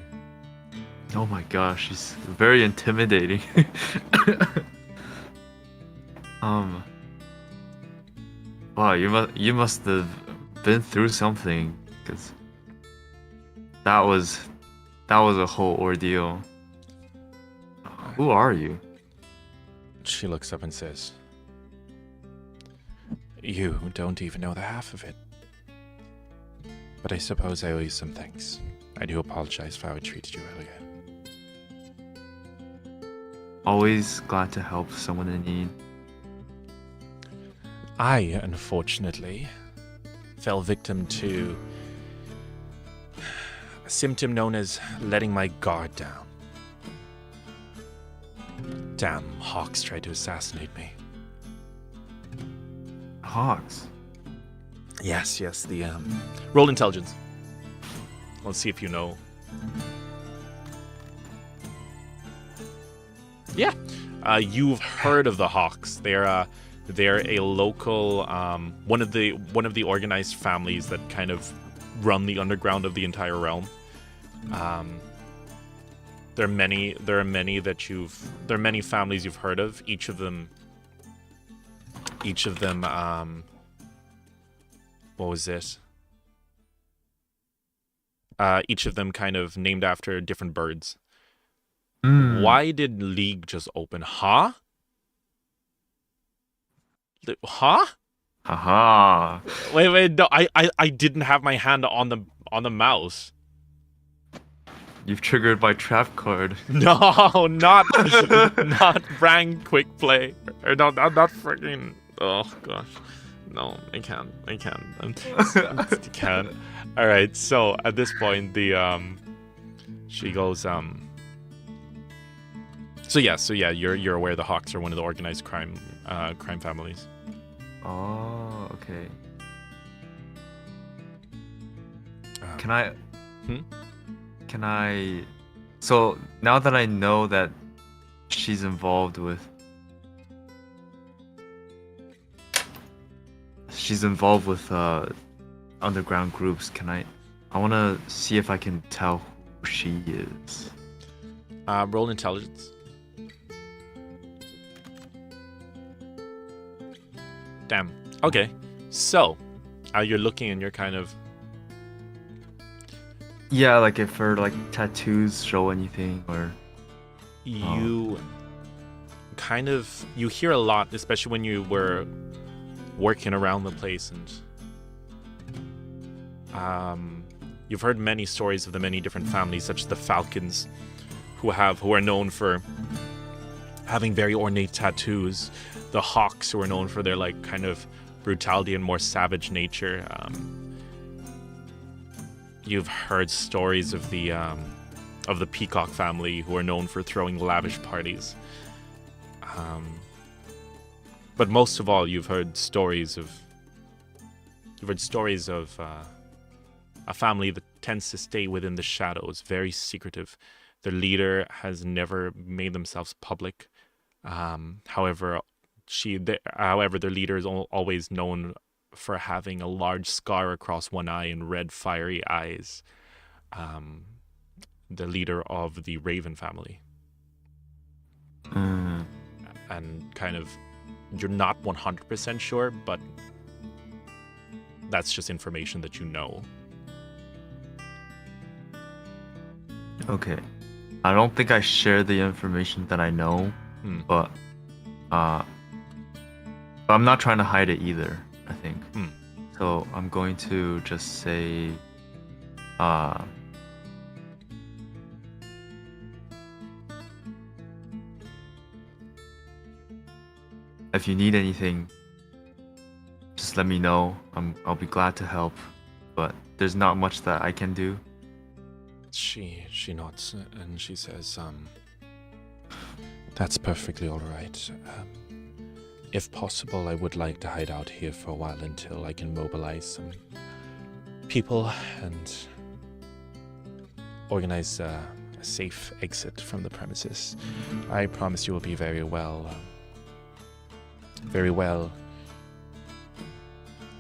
Speaker 1: Oh my gosh, she's very intimidating. Wow, you must have been through something, because that was a whole ordeal. Who are you?
Speaker 2: She looks up and says, "You don't even know the half of it. But I suppose I owe you some thanks. I do apologize for how I treated you earlier."
Speaker 1: Always glad to help someone in need.
Speaker 2: I, unfortunately, fell victim to a symptom known as letting my guard down. Damn hawks tried to assassinate me.
Speaker 1: Hawks?
Speaker 2: Yes, the roll intelligence. Let's see if you know. Yeah, you've heard of the Hawks. They're a local one of the organized families that kind of run the underground of the entire realm. There are many families you've heard of. Each of them. What was it? Each of them kind of named after different birds. Why did League just open? Huh? Huh?
Speaker 1: Haha.
Speaker 2: Wait, no, I didn't have my hand on the mouse.
Speaker 1: You've triggered my trap card.
Speaker 2: No, not rank quick play. Or not freaking. Oh gosh. No, I can't. I can't. All right. So at this point, she goes. So yeah, you're aware the Hawks are one of the organized crime families.
Speaker 1: Oh, okay. Can I? Can I? So now that I know that she's involved with she's involved with underground groups. I want to see if I can tell who she is.
Speaker 2: Roll intelligence. Damn. Okay. So, you're looking and you're kind of...
Speaker 1: Yeah, like if her like tattoos show anything or...
Speaker 2: You kind of... You hear a lot, especially when you were working around the place, and you've heard many stories of the many different families, such as the Falcons, who are known for having very ornate tattoos, the Hawks, who are known for their like kind of brutality and more savage nature. You've heard stories of the Peacock family, who are known for throwing lavish parties. But most of all, you've heard stories of a family that tends to stay within the shadows, very secretive. Their leader has never made themselves public. However, their leader is always known for having a large scar across one eye and red fiery eyes. The leader of the Raven family. And kind of, you're not 100% sure, but that's just information that you know.
Speaker 1: Okay. I don't think I share the information that I know, but I'm not trying to hide it either, I think. So I'm going to just say if you need anything, just let me know. I'll be glad to help, but there's not much that I can do.
Speaker 2: She nods and she says, that's perfectly all right. If possible, I would like to hide out here for a while until I can mobilize some people and organize a safe exit from the premises. I promise you will be very well,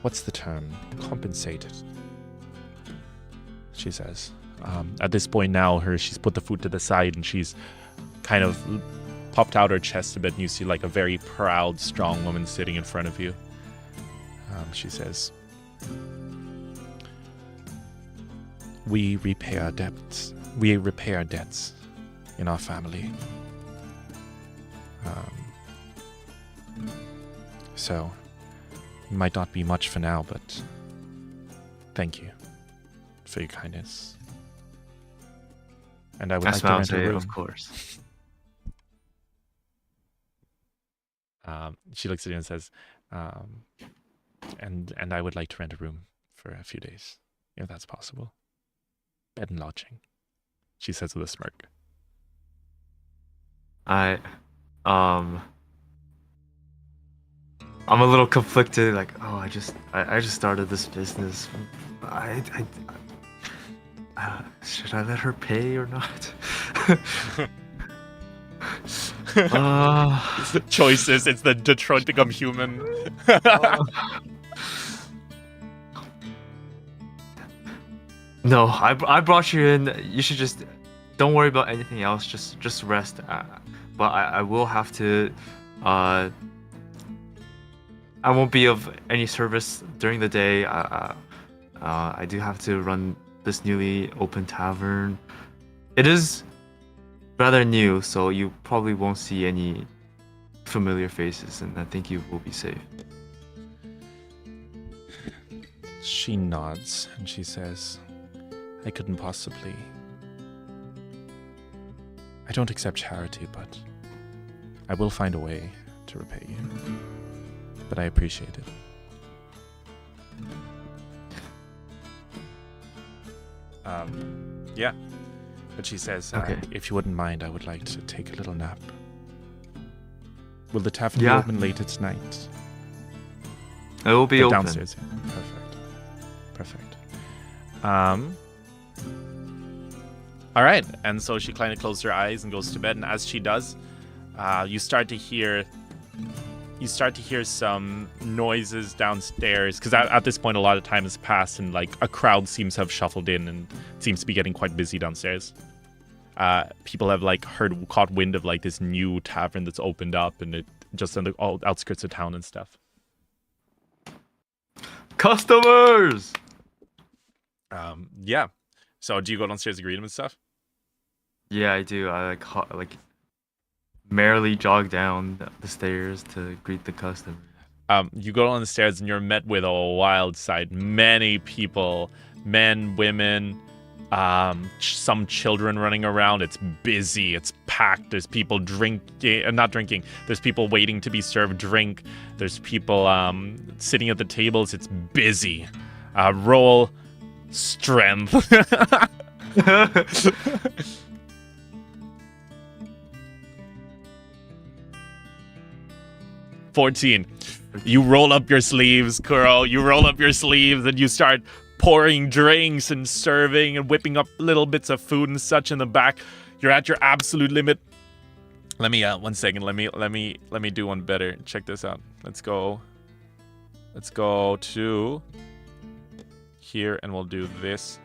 Speaker 2: what's the term? Compensated, she says. At this point now, she's put the food to the side and she's kind of popped out her chest a bit, and you see like a very proud, strong woman sitting in front of you. She says, we repay our debts in our family. So, it might not be much for now, but thank you for your kindness. And I would like to rent a room.
Speaker 1: Of course.
Speaker 2: She looks at you and says, and I would like to rent a room for a few days, if that's possible. Bed and lodging, she says with a smirk.
Speaker 1: I'm a little conflicted, like, oh, I just started this business. Should I let her pay or not?
Speaker 2: Choices. It's the Detroit Become Human.
Speaker 1: No, I brought you in. You should just don't worry about anything else. Just rest. But I will have to. I won't be of any service during the day. I do have to run this newly opened tavern. It is rather new, so you probably won't see any familiar faces, and I think you will be safe.
Speaker 2: She nods and she says, I couldn't possibly. I don't accept charity, but I will find a way to repay you. But I appreciate it. Yeah. But she says,
Speaker 1: okay.
Speaker 2: If you wouldn't mind, I would like to take a little nap. Will the tavern be open later tonight?
Speaker 1: It will be open.
Speaker 2: Downstairs. Yeah. Perfect. All right. And so she kind of closes her eyes and goes to bed. And as she does, you start to hear you start to hear some noises downstairs because at this point a lot of time has passed and like a crowd seems to have shuffled in and it seems to be getting quite busy downstairs. People have like caught wind of like this new tavern that's opened up and it just on the outskirts of town and stuff.
Speaker 1: Customers.
Speaker 2: Yeah. So do you go downstairs to greet them and stuff?
Speaker 1: Yeah, I do. I like merrily jog down the stairs to greet the customers.
Speaker 2: You go down the stairs and you're met with a wild sight. Many people, men, women, some children running around. It's busy. It's packed. There's people not drinking. There's people waiting to be served drink. There's people sitting at the tables. It's busy. Roll strength. 14. You roll up your sleeves, Kuro. You roll up your sleeves and you start pouring drinks and serving and whipping up little bits of food and such in the back. You're at your absolute limit. Let me 1 second. Let me do one better. Check this out. Let's go to here and we'll do this.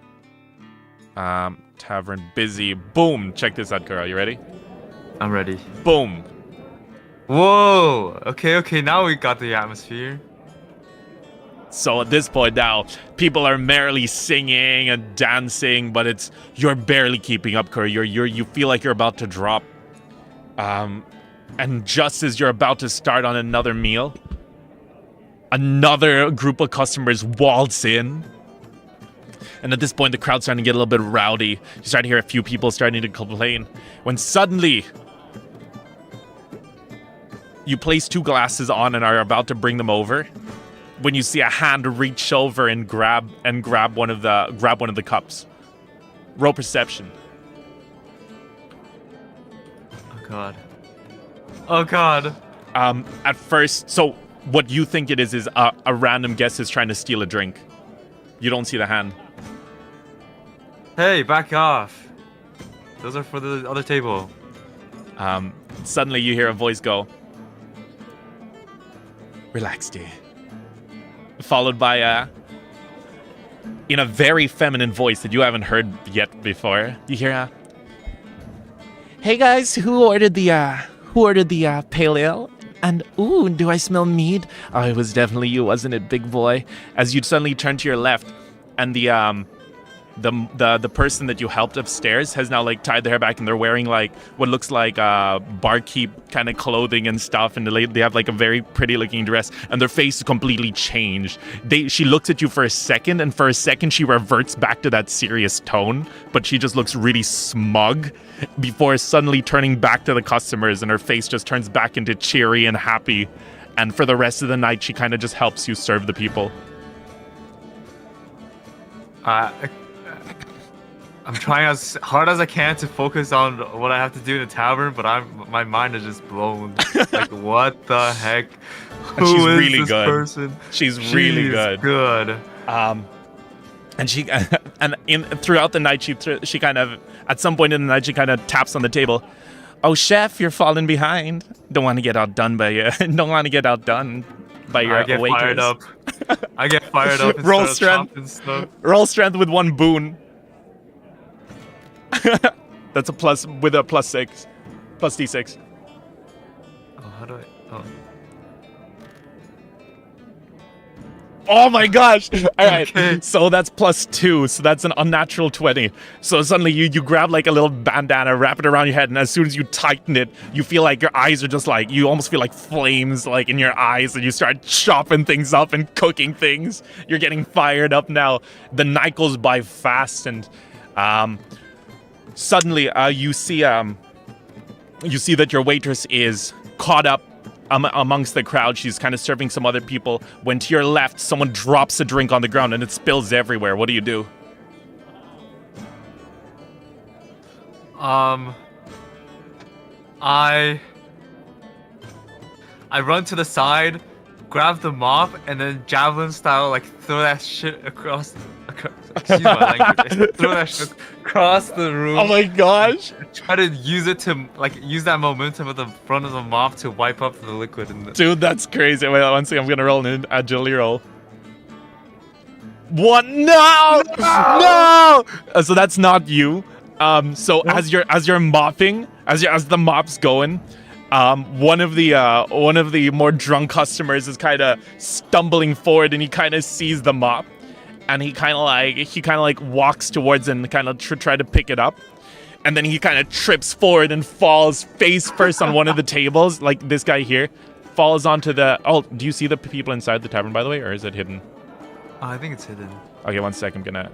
Speaker 2: Tavern busy. Boom. Check this out, Kuro. You ready?
Speaker 1: I'm ready.
Speaker 2: Boom.
Speaker 1: Whoa. Okay. Now we got the atmosphere.
Speaker 2: So at this point now, people are merrily singing and dancing, but you're barely keeping up, Kuro. You feel like you're about to drop. And just as you're about to start on another meal, another group of customers waltz in. And at this point, the crowd's starting to get a little bit rowdy. You start to hear a few people starting to complain. When suddenly, you place 2 glasses on and are about to bring them over. When you see a hand reach over and grab one of the cups. Roll perception.
Speaker 1: Oh god.
Speaker 2: At first, so what you think it is a random guest is trying to steal a drink. You don't see the hand.
Speaker 1: Hey, back off. Those are for the other table.
Speaker 2: Suddenly you hear a voice go, "Relax, dear." Followed by in a very feminine voice that you haven't heard yet before, you hear "Hey guys, who ordered the pale ale? And ooh, do I smell mead? Oh, it was definitely you, wasn't it, big boy?" As you suddenly turn to your left, and the person that you helped upstairs has now like tied their hair back and they're wearing like what looks like barkeep kind of clothing and stuff, and they have like a very pretty looking dress and their face is completely changed. She looks at you for a second and for a second she reverts back to that serious tone, but she just looks really smug before suddenly turning back to the customers and her face just turns back into cheery and happy, and for the rest of the night she kind of just helps you serve the people.
Speaker 1: I'm trying as hard as I can to focus on what I have to do in the tavern, but my mind is just blown. Like, what the heck? Who
Speaker 2: she's
Speaker 1: is
Speaker 2: really
Speaker 1: this
Speaker 2: good.
Speaker 1: person?
Speaker 2: She's really good. And she throughout the night she kind of at some point in the night she kind of taps on the table. "Oh, chef, you're falling behind. Don't want to get outdone by you. Don't want to get outdone by your
Speaker 1: waitress."
Speaker 2: fired up.
Speaker 1: I get fired up. And
Speaker 2: Roll
Speaker 1: start
Speaker 2: strength.
Speaker 1: Stuff.
Speaker 2: Roll strength with 1 boon. That's a plus with a +6, plus D6.
Speaker 1: Oh, how do I? Oh.
Speaker 2: Oh my gosh! All right,
Speaker 1: Okay.
Speaker 2: So that's +2, so that's an unnatural 20. So suddenly you grab like a little bandana, wrap it around your head, and as soon as you tighten it, you feel like your eyes are just like, you almost feel like flames like in your eyes, and you start chopping things up and cooking things. You're getting fired up now. The night goes by fast, and suddenly you see that your waitress is caught up amongst the crowd. She's kind of serving some other people when to your left someone drops a drink on the ground and it spills everywhere. What do you do?
Speaker 1: I run to the side, grab the mop, and then javelin style like throw that shit across excuse my language. I throw that shit across the room.
Speaker 2: Oh my gosh.
Speaker 1: Try to use it to use that momentum at the front of the mop to wipe up the liquid.
Speaker 2: Dude, that's crazy. Wait, one second. I'm gonna roll an agility roll. What? No! No! So that's not you. So as you're mopping, as the mop's going, one of the more drunk customers is kind of stumbling forward, and he kind of sees the mop, and he kind of like walks towards and kind of try to pick it up, and then he kind of trips forward and falls face first on one of the tables, like this guy here, falls onto the. Oh, do you see the people inside the tavern, by the way, or is it hidden?
Speaker 1: I think it's hidden.
Speaker 2: Okay, one sec. I'm gonna.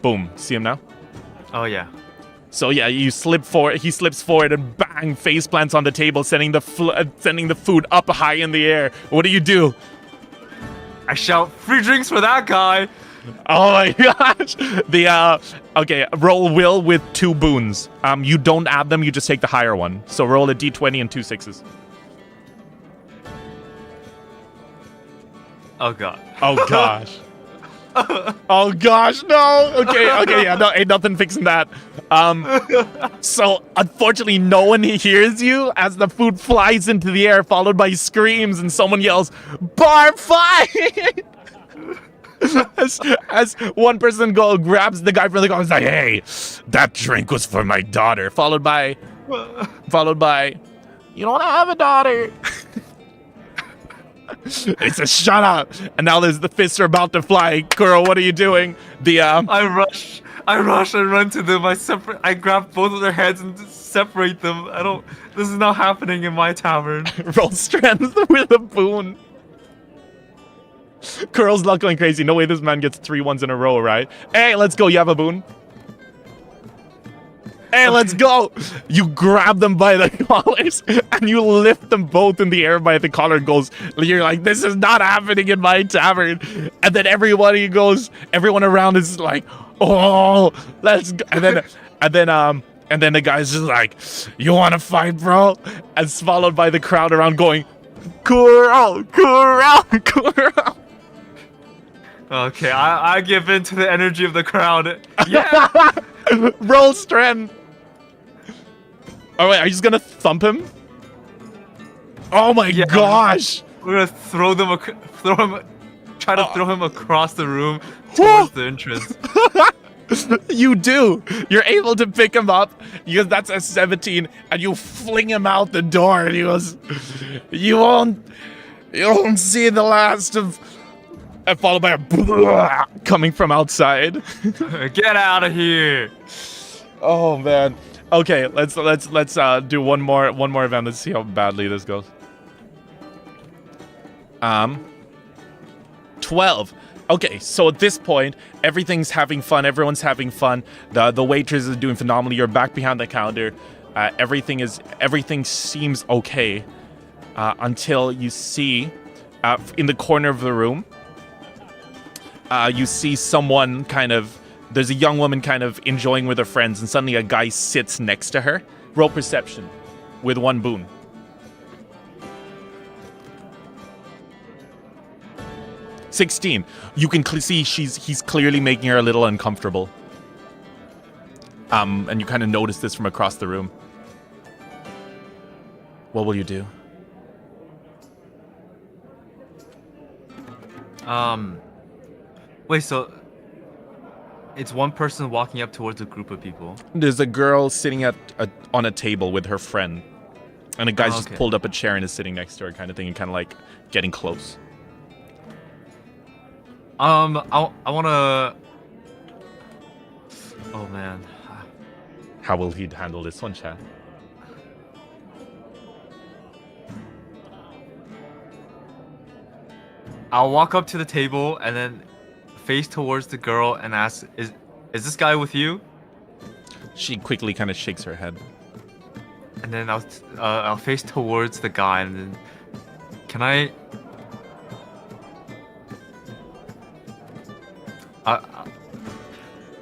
Speaker 2: Boom. See him now?
Speaker 1: Oh yeah.
Speaker 2: So yeah, you slip forward. He slips forward and bang, face plants on the table, sending the food up high in the air. What do?
Speaker 1: I shout, "Free drinks for that guy!"
Speaker 2: Oh my gosh! Okay, roll will with 2 boons. You don't add them. You just take the higher one. So roll a d20 and 2 6s.
Speaker 1: Oh god.
Speaker 2: Oh gosh. Oh gosh, no. Okay, yeah, no, ain't nothing fixing that. So unfortunately, no one hears you as the food flies into the air, followed by screams, and someone yells, "Bar fight!" as one person grabs the guy from the car and is like, "Hey, that drink was for my daughter," followed by, "You don't have a daughter." It's a shut up. And now the fists are about to fly. Kuro, what are you doing?
Speaker 1: I rush and run to them. I grab both of their heads and separate them. This is not happening in my tavern.
Speaker 2: Roll strength with a boon. Kuro's luck going crazy. No way this man gets 3 ones in a row, right? Hey, let's go. You have a boon? Hey, let's go! You grab them by the collars and you lift them both in the air by the collar. You're like, this is not happening in my tavern. And then everyone around is like, oh, let's go. And then the guy's just like, you want to fight, bro? And it's followed by the crowd around going, Kuro.
Speaker 1: Okay, I give in to the energy of the crowd. Yeah.
Speaker 2: Roll strength. Oh wait, are you just gonna thump him? Oh my gosh!
Speaker 1: We're gonna try to throw him across the room towards the entrance.
Speaker 2: You do. You're able to pick him up because that's a 17, and you fling him out the door, and he goes, "You won't see the last of." And followed by a coming from outside.
Speaker 1: Get out of here!
Speaker 2: Oh man. Okay, let's do one more event. Let's see how badly this goes. 12. Okay, so at this point, everything's having fun. Everyone's having fun. The waitress is doing phenomenally. You're back behind the counter. Everything seems okay until you see in the corner of the room. You see someone there's a young woman kind of enjoying with her friends, and suddenly a guy sits next to her. Roll perception with 1 boon. $16. You can see he's clearly making her a little uncomfortable. And you kind of notice this from across the room. What will you do?
Speaker 1: Wait, so it's one person walking up towards a group of people.
Speaker 2: There's a girl sitting on a table with her friend, and a guy's just pulled up a chair and is sitting next to her, kind of thing, and kind of like getting close.
Speaker 1: I wanna. Oh man.
Speaker 2: How will he handle this one, chat?
Speaker 1: I'll walk up to the table and then face towards the girl and ask, "Is this guy with you?"
Speaker 2: She quickly kind of shakes her head.
Speaker 1: And then I'll face towards the guy and then, can I?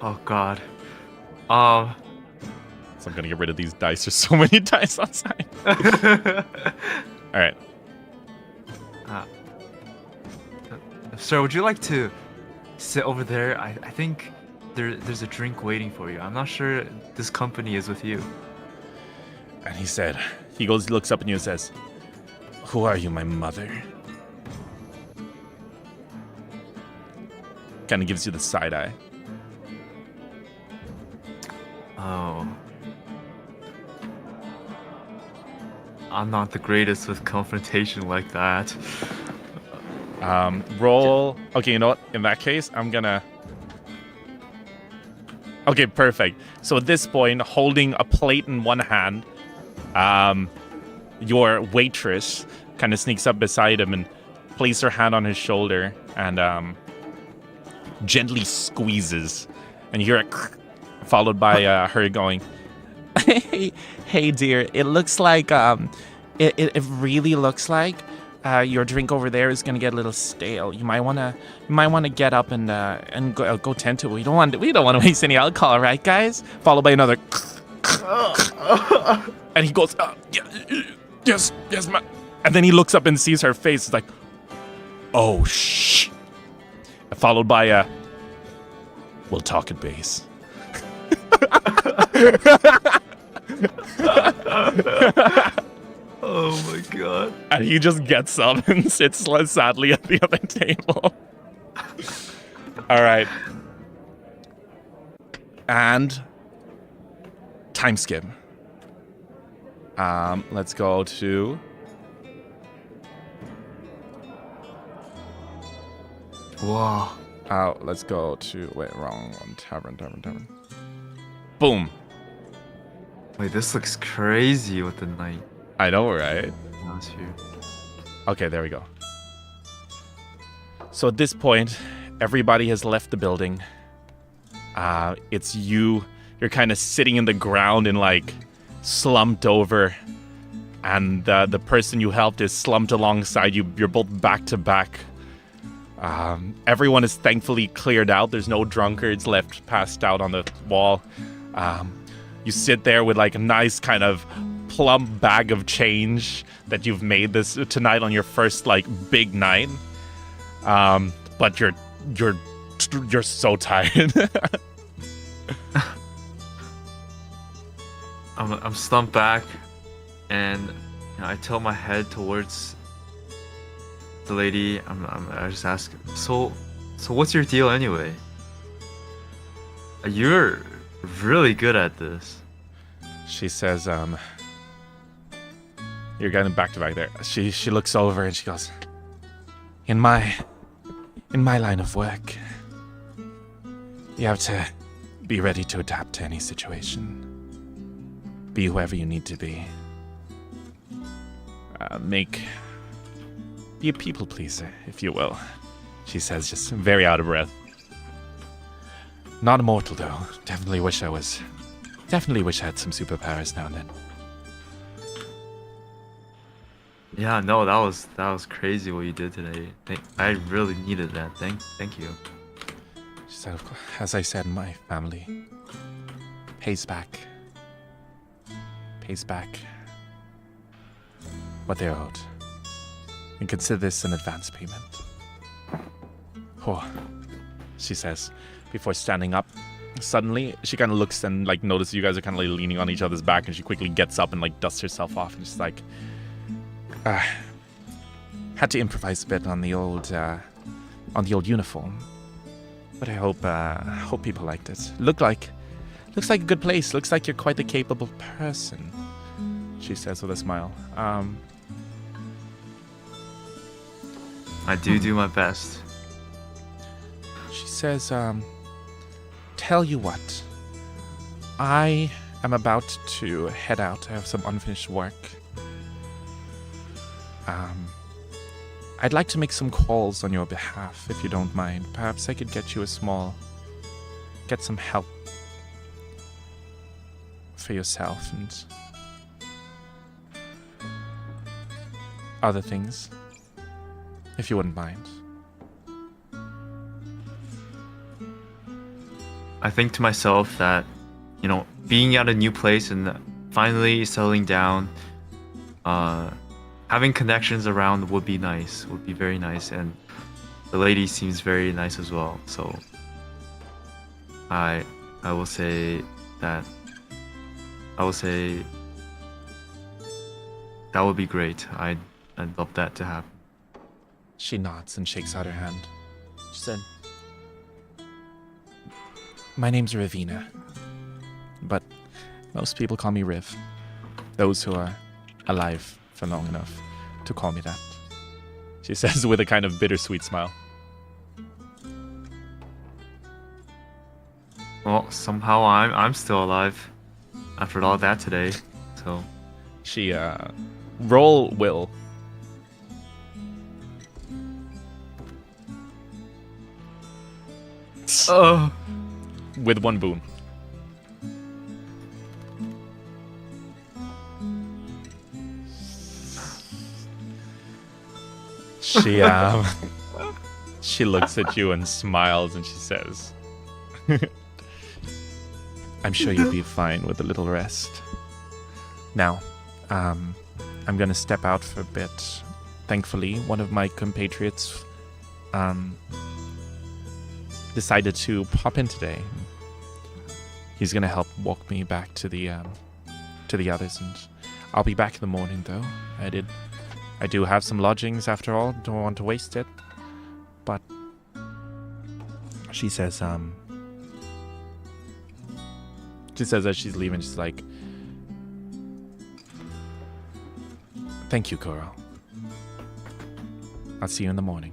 Speaker 1: Oh god.
Speaker 2: So I'm gonna get rid of these dice. There's so many dice outside. All right.
Speaker 1: Sir, would you like to sit over there? I think there's a drink waiting for you. I'm not sure this company is with you.
Speaker 2: And he looks up at you and says, "Who are you, my mother?" Kind of gives you the side eye.
Speaker 1: Oh. I'm not the greatest with confrontation like that.
Speaker 2: Roll. Okay, you know what? In that case, I'm gonna. Okay, perfect. So at this point, holding a plate in one hand, your waitress kind of sneaks up beside him and places her hand on his shoulder and gently squeezes, and you hear it, followed by her going, "Hey, dear. It looks like it really looks like your drink over there is gonna get a little stale. You might wanna get up and go tend to it. We don't want to waste any alcohol, right, guys?" Followed by another, and he goes, "Yes, ma'am." And then he looks up and sees her face. It's like, "Oh shh." Followed by "We'll talk at base."
Speaker 1: Oh my god.
Speaker 2: And he just gets up and sits sadly at the other table. All right. And time skip. Let's go to...
Speaker 1: Wow.
Speaker 2: Let's go to... Wait, wrong one. Tavern. Boom.
Speaker 1: Wait, this looks crazy with the night.
Speaker 2: I know, right?
Speaker 1: That's here.
Speaker 2: Okay, there we go. So at this point, everybody has left the building. It's you. You're kind of sitting in the ground and like slumped over. And the person you helped is slumped alongside you. You're both back to back. Everyone is thankfully cleared out. There's no drunkards left passed out on the wall. You sit there with like a nice kind of plump bag of change that you've made this tonight on your first like big night. But you're so tired.
Speaker 1: I'm slumped back, and I tilt my head towards the lady. I just ask, so what's your deal anyway? You're really good at this.
Speaker 2: She says, you're getting back to back there. She looks over and she goes, in my line of work, you have to be ready to adapt to any situation. Be whoever you need to be. Be a people pleaser, if you will. She says, just very out of breath. Not immortal though. Definitely wish I had some superpowers now and then.
Speaker 1: Yeah, no, that was crazy what you did today. I really needed that. Thank you.
Speaker 2: She said, of course, as I said, my family pays back what they're owed. And consider this an advance payment. Oh, she says, before standing up. Suddenly, she kind of looks and like notices you guys are kind of like leaning on each other's back, and she quickly gets up and like dusts herself off, and she's like, had to improvise a bit on the old uniform, but I hope people liked it. Looks like a good place. Looks like you're quite a capable person, she says with a smile.
Speaker 1: I do my best.
Speaker 2: She says, tell you what, I am about to head out. I have some unfinished work. I'd like to make some calls on your behalf, if you don't mind. Perhaps I could get you get some help for yourself and other things, if you wouldn't mind.
Speaker 1: I think to myself that, being at a new place and finally settling down, having connections around would be very nice. And the lady seems very nice as well. So I will say that that would be great. I'd love that to happen.
Speaker 2: She nods and shakes out her hand. She said, "My name's Ravina, but most people call me Riv. Those who are alive for long enough to call me that," she says with a kind of bittersweet smile.
Speaker 1: Well, somehow I'm still alive after all that today. So
Speaker 2: She roll will.
Speaker 1: oh,
Speaker 2: With one boon. She she looks at you and smiles and she says, "I'm sure you'll be fine with a little rest. Now, I'm gonna step out for a bit. Thankfully, one of my compatriots decided to pop in today. He's gonna help walk me back to the others, and I'll be back in the morning. Though I do have some lodgings after all. Don't want to waste it. But," she says as she's leaving, she's like, "Thank you, Kuro. I'll see you in the morning."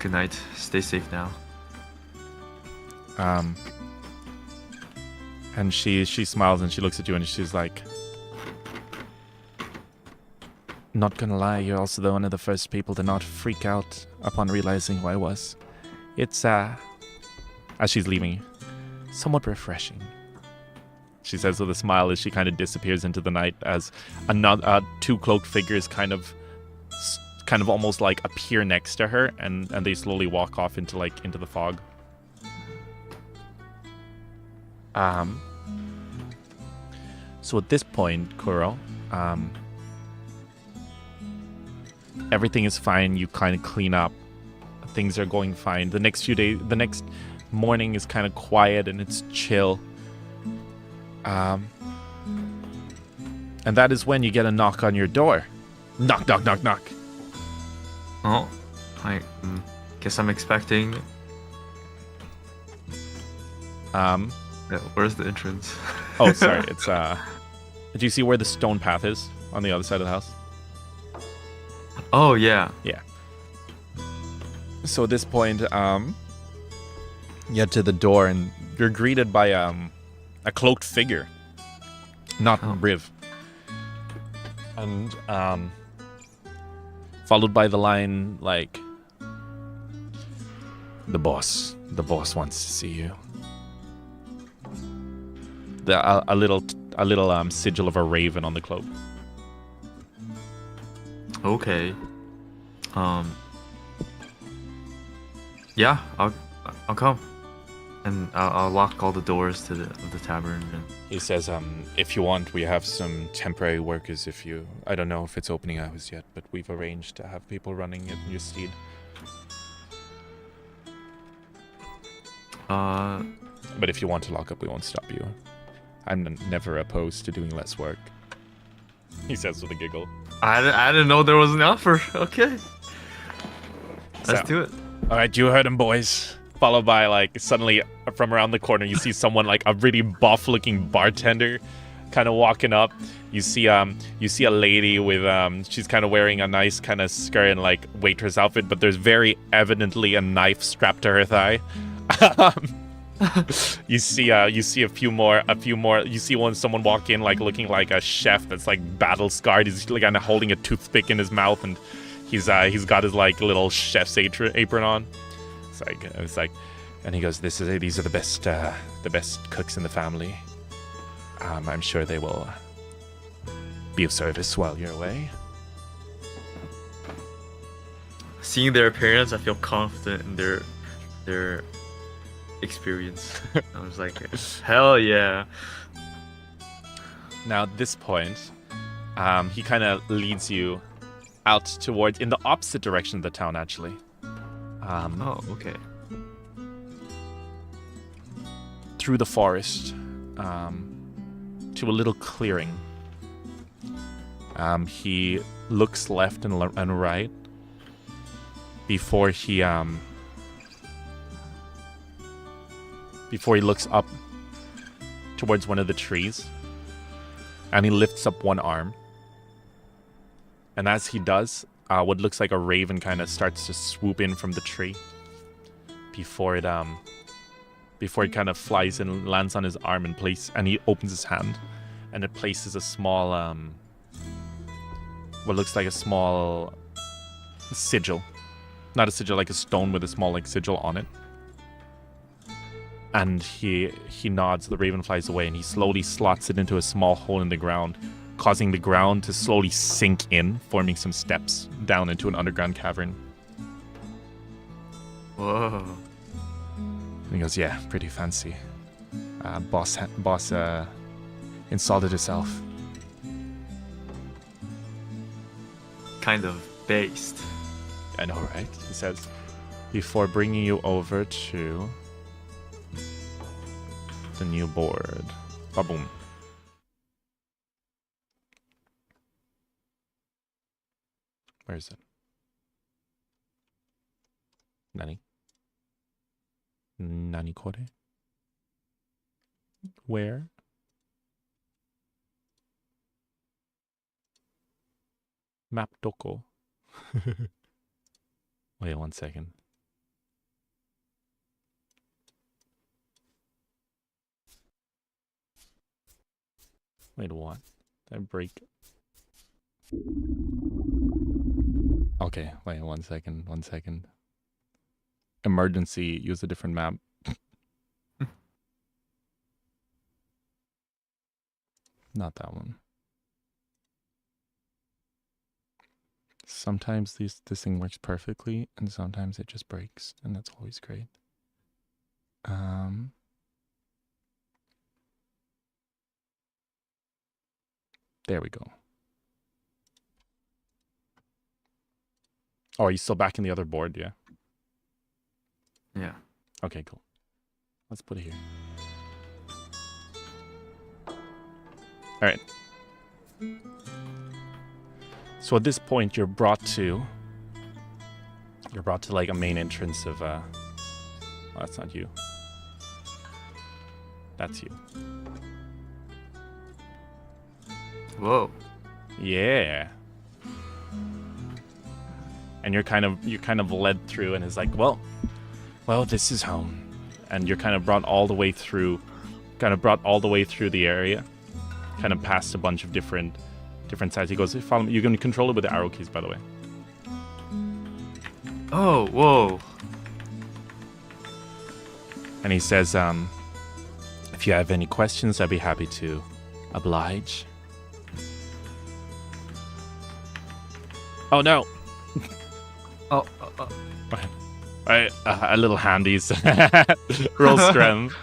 Speaker 1: good night. Stay safe now.
Speaker 2: And she smiles and she looks at you and she's like, "Not gonna lie, you're also one of the first people to not freak out upon realizing who I was. It's as she's leaving, somewhat refreshing," she says with a smile as she kind of disappears into the night as another two cloaked figures kind of almost like appear next to her and they slowly walk off into the fog. So at this point, Kuro, everything is fine. You kind of clean up. Things are going fine. The next morning is kind of quiet and it's chill. And that is when you get a knock on your door. Knock, knock, knock, knock.
Speaker 1: Oh, I guess I'm expecting. Where's the entrance?
Speaker 2: Oh, sorry. It's do you see where the stone path is on the other side of the house?
Speaker 1: Oh yeah.
Speaker 2: Yeah. So at this point, you get to the door and you're greeted by a cloaked figure, not Riv, and followed by the line like, the boss wants to see you." A little sigil of a raven on the cloak.
Speaker 1: Okay. Yeah, I'll come, and I'll lock all the doors of the tavern. And
Speaker 2: He says, "If you want, we have some temporary workers. I don't know if it's opening hours yet, but we've arranged to have people running in your stead." But if you want to lock up, we won't stop you. I'm never opposed to doing less work," he says with a giggle.
Speaker 1: I didn't know there was an offer. Okay, let's do it.
Speaker 2: All right, you heard him, boys. Followed by suddenly from around the corner, you see someone a really buff-looking bartender, kind of walking up. You see a lady with she's kind of wearing a nice kind of skirt and waitress outfit, but there's very evidently a knife strapped to her thigh. You see a few more. You see someone walk in looking like a chef that's battle scarred. He's kind of holding a toothpick in his mouth and he's got his little chef's apron on. It's like, and he goes, these are the best cooks in the family. I'm sure they will be of service while you're away.
Speaker 1: Seeing their appearance, I feel confident in their experience. I was like, hell yeah.
Speaker 2: Now at this point, he kind of leads you out towards in the opposite direction of the town, actually.
Speaker 1: Oh, okay.
Speaker 2: Through the forest, to a little clearing. He looks left and right before he looks up towards one of the trees, and he lifts up one arm. And as he does, what looks like a raven kind of starts to swoop in from the tree before it kind of flies and lands on his arm in place, and he opens his hand, and it places a small what looks like a small sigil. Not a sigil, like a stone with a small like sigil on it. And he nods, the raven flies away, and he slowly slots it into a small hole in the ground, causing the ground to slowly sink in, forming some steps down into an underground cavern.
Speaker 1: Whoa.
Speaker 2: And he goes, yeah, pretty fancy. Boss installed it herself.
Speaker 1: Kind of based.
Speaker 2: I know, right? He says, before bringing you over to the new board. Ba-boom. Where is it? Nani? Nani kore? Where? Map doko. Wait 1 second. Wait, what? Did I break? Okay, wait 1 second, 1 second. Emergency, use a different map. Not that one. Sometimes this thing works perfectly, and sometimes it just breaks, and that's always great. There we go. Oh, are you still back in the other board? Yeah.
Speaker 1: Yeah.
Speaker 2: Okay, cool. Let's put it here. All right. So at this point, you're brought to like a main entrance of oh, that's not you. That's you.
Speaker 1: Whoa.
Speaker 2: Yeah. And you're kind of led through, and it's like, well, this is home. And you're kind of brought all the way through the area, kind of past a bunch of different sides. He goes, follow me. You can control it with the arrow keys, by the way.
Speaker 1: Oh, whoa.
Speaker 2: And he says, if you have any questions, I'd be happy to oblige. Oh no.
Speaker 1: Oh.
Speaker 2: A little handies. Roll strength.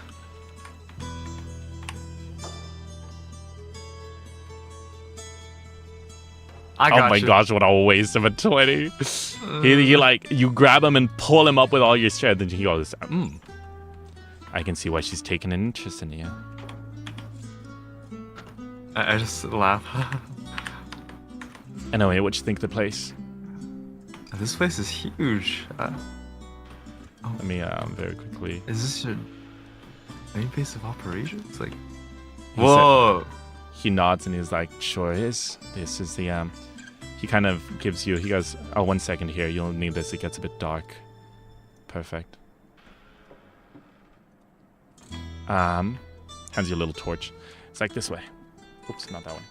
Speaker 1: I got
Speaker 2: Oh my
Speaker 1: you.
Speaker 2: gosh, what a waste of a 20. He like, you grab him and pull him up with all your strength, and he goes, I can see why she's taken an interest in you.
Speaker 1: I just laugh.
Speaker 2: Anyway, what you think of the place?
Speaker 1: This place is huge.
Speaker 2: Let me very quickly.
Speaker 1: Is this your main base of operations? Like,
Speaker 2: He
Speaker 1: whoa.
Speaker 2: He nods and he's like, sure is. This is the he kind of gives you, he goes, oh, 1 second here, you'll need this, it gets a bit dark. Perfect. Hands you a little torch. It's like this way. Oops, not that one.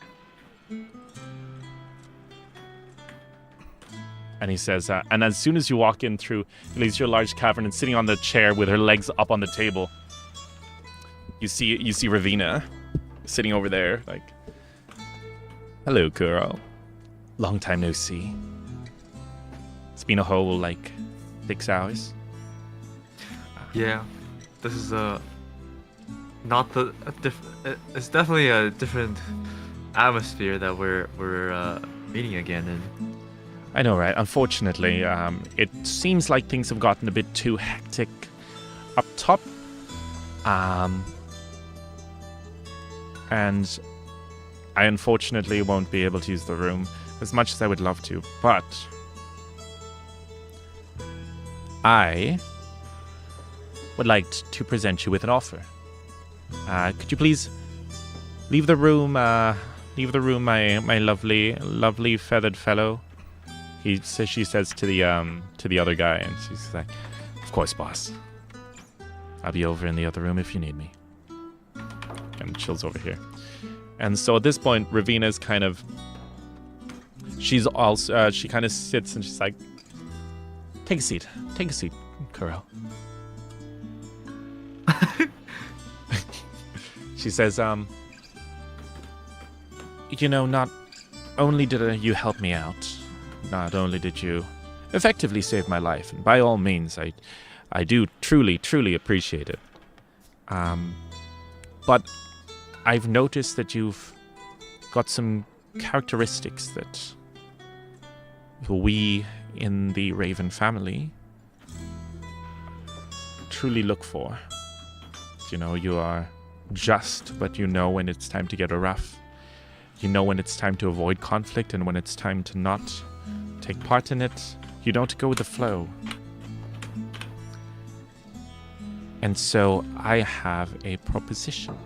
Speaker 2: And he says, and as soon as you walk in through, he leads you a large cavern, and sitting on the chair with her legs up on the table, you see Ravina sitting over there, like, hello, Kuro. Long time no see. It's been a whole, like, 6 hours.
Speaker 1: Yeah, this is not the it's definitely a different atmosphere that we're meeting again in.
Speaker 2: I know, right? Unfortunately, it seems like things have gotten a bit too hectic up top. And I unfortunately won't be able to use the room as much as I would love to, but I would like to present you with an offer. Could you please leave the room, my lovely feathered fellow? She says to the other guy, and she's like, "Of course, boss. I'll be over in the other room if you need me." And chills over here. And so at this point, Ravina's kind of, she's also, she kind of sits and she's like, take a seat, Kuro. She says, not only did you help me out, not only did you effectively save my life, and by all means, I do truly appreciate it. But I've noticed that you've got some characteristics that we in the Raven family truly look for. You are just, but you know when it's time to get rough. You know when it's time to avoid conflict and when it's time to not take part in it. You don't go with the flow. And so I have a proposition.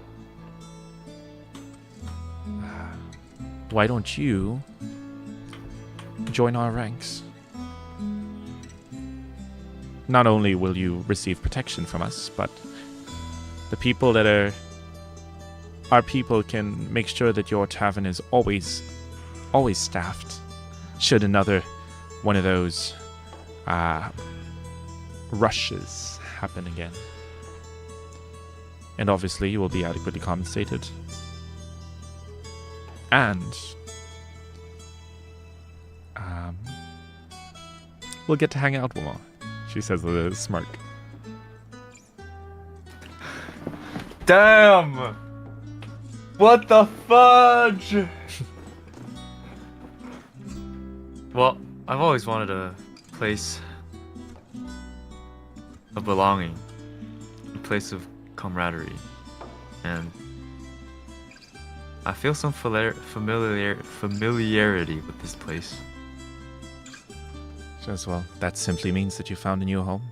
Speaker 2: Why don't you join our ranks? Not only will you receive protection from us, but the people that are our people can make sure that your tavern is always staffed. Should another one of those rushes happen again. And obviously you will be adequately compensated. And we'll get to hang out more, she says with a smirk.
Speaker 1: Damn! What the fudge? Well, I've always wanted a place of belonging, a place of camaraderie, and I feel some familiarity with this place.
Speaker 2: As well, that simply means that you found a new home.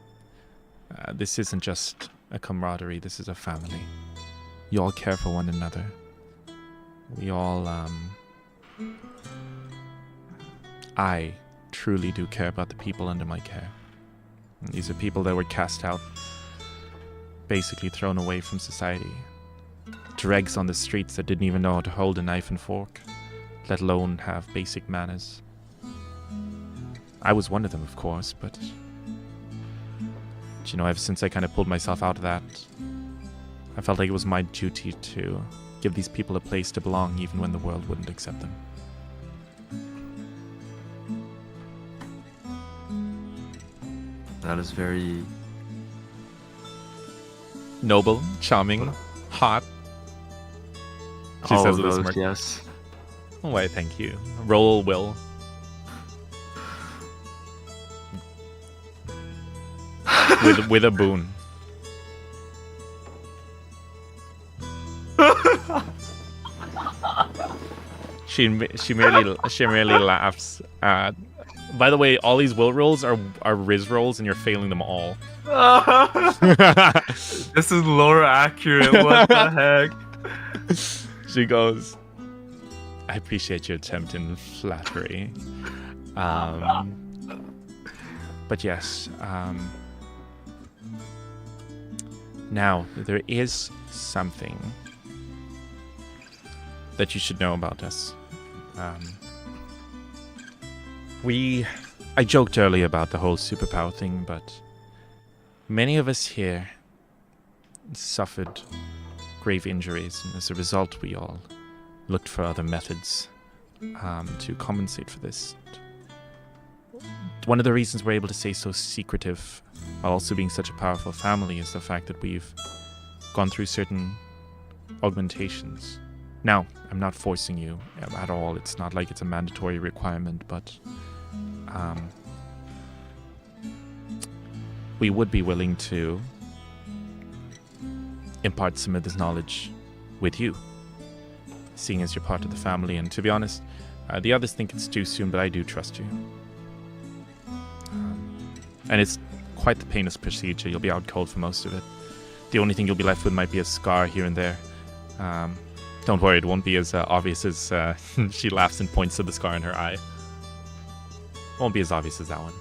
Speaker 2: This isn't just a camaraderie, this is a family. You all care for one another. We all, I truly do care about the people under my care. And these are people that were cast out, basically thrown away from society. Dregs on the streets that didn't even know how to hold a knife and fork, let alone have basic manners. I was one of them, of course, but ever since I kind of pulled myself out of that, I felt like it was my duty to give these people a place to belong even when the world wouldn't accept them.
Speaker 1: That is very
Speaker 2: noble, charming, hot. She
Speaker 1: all
Speaker 2: says
Speaker 1: of
Speaker 2: with a
Speaker 1: those,
Speaker 2: smirk.
Speaker 1: yes.
Speaker 2: Oh, why, thank you. Roll will. with a boon. She merely laughs. By the way, all these will rolls are Riz rolls, and you're failing them all.
Speaker 1: This is lore accurate. What the heck?
Speaker 2: She goes, I appreciate your attempt in flattery. But yes, now there is something that you should know about us. I joked earlier about the whole superpower thing, but many of us here suffered grave injuries, and as a result we all looked for other methods to compensate for this. One of the reasons we're able to stay so secretive while also being such a powerful family is the fact that we've gone through certain augmentations. Now, I'm not forcing you at all. It's not like it's a mandatory requirement, but we would be willing to impart some of this knowledge with you, seeing as you're part of the family. And to be honest, the others think it's too soon, but I do trust you. And it's quite the painless procedure. You'll be out cold for most of it. The only thing you'll be left with might be a scar here and there. Don't worry, it won't be as obvious as... she laughs and points to the scar in her eye. Won't be as obvious as that one.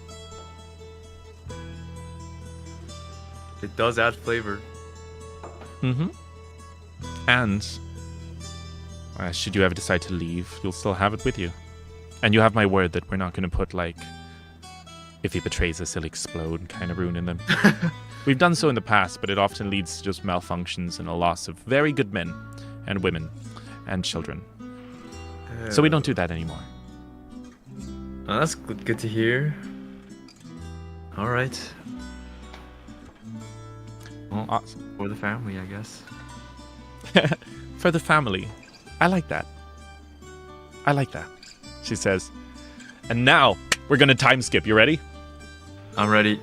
Speaker 1: It does add flavor.
Speaker 2: Mm-hmm. And should you ever decide to leave, you'll still have it with you. And you have my word that we're not going to put, like, if he betrays us, he'll explode kind of ruining them. We've done so in the past, but it often leads to just malfunctions and a loss of very good men and women and children. So we don't do that anymore.
Speaker 1: Oh, that's good to hear. All right. Well, for the family, I guess.
Speaker 2: For the family. I like that. I like that, she says. And now, we're going to time skip. You ready?
Speaker 1: I'm ready.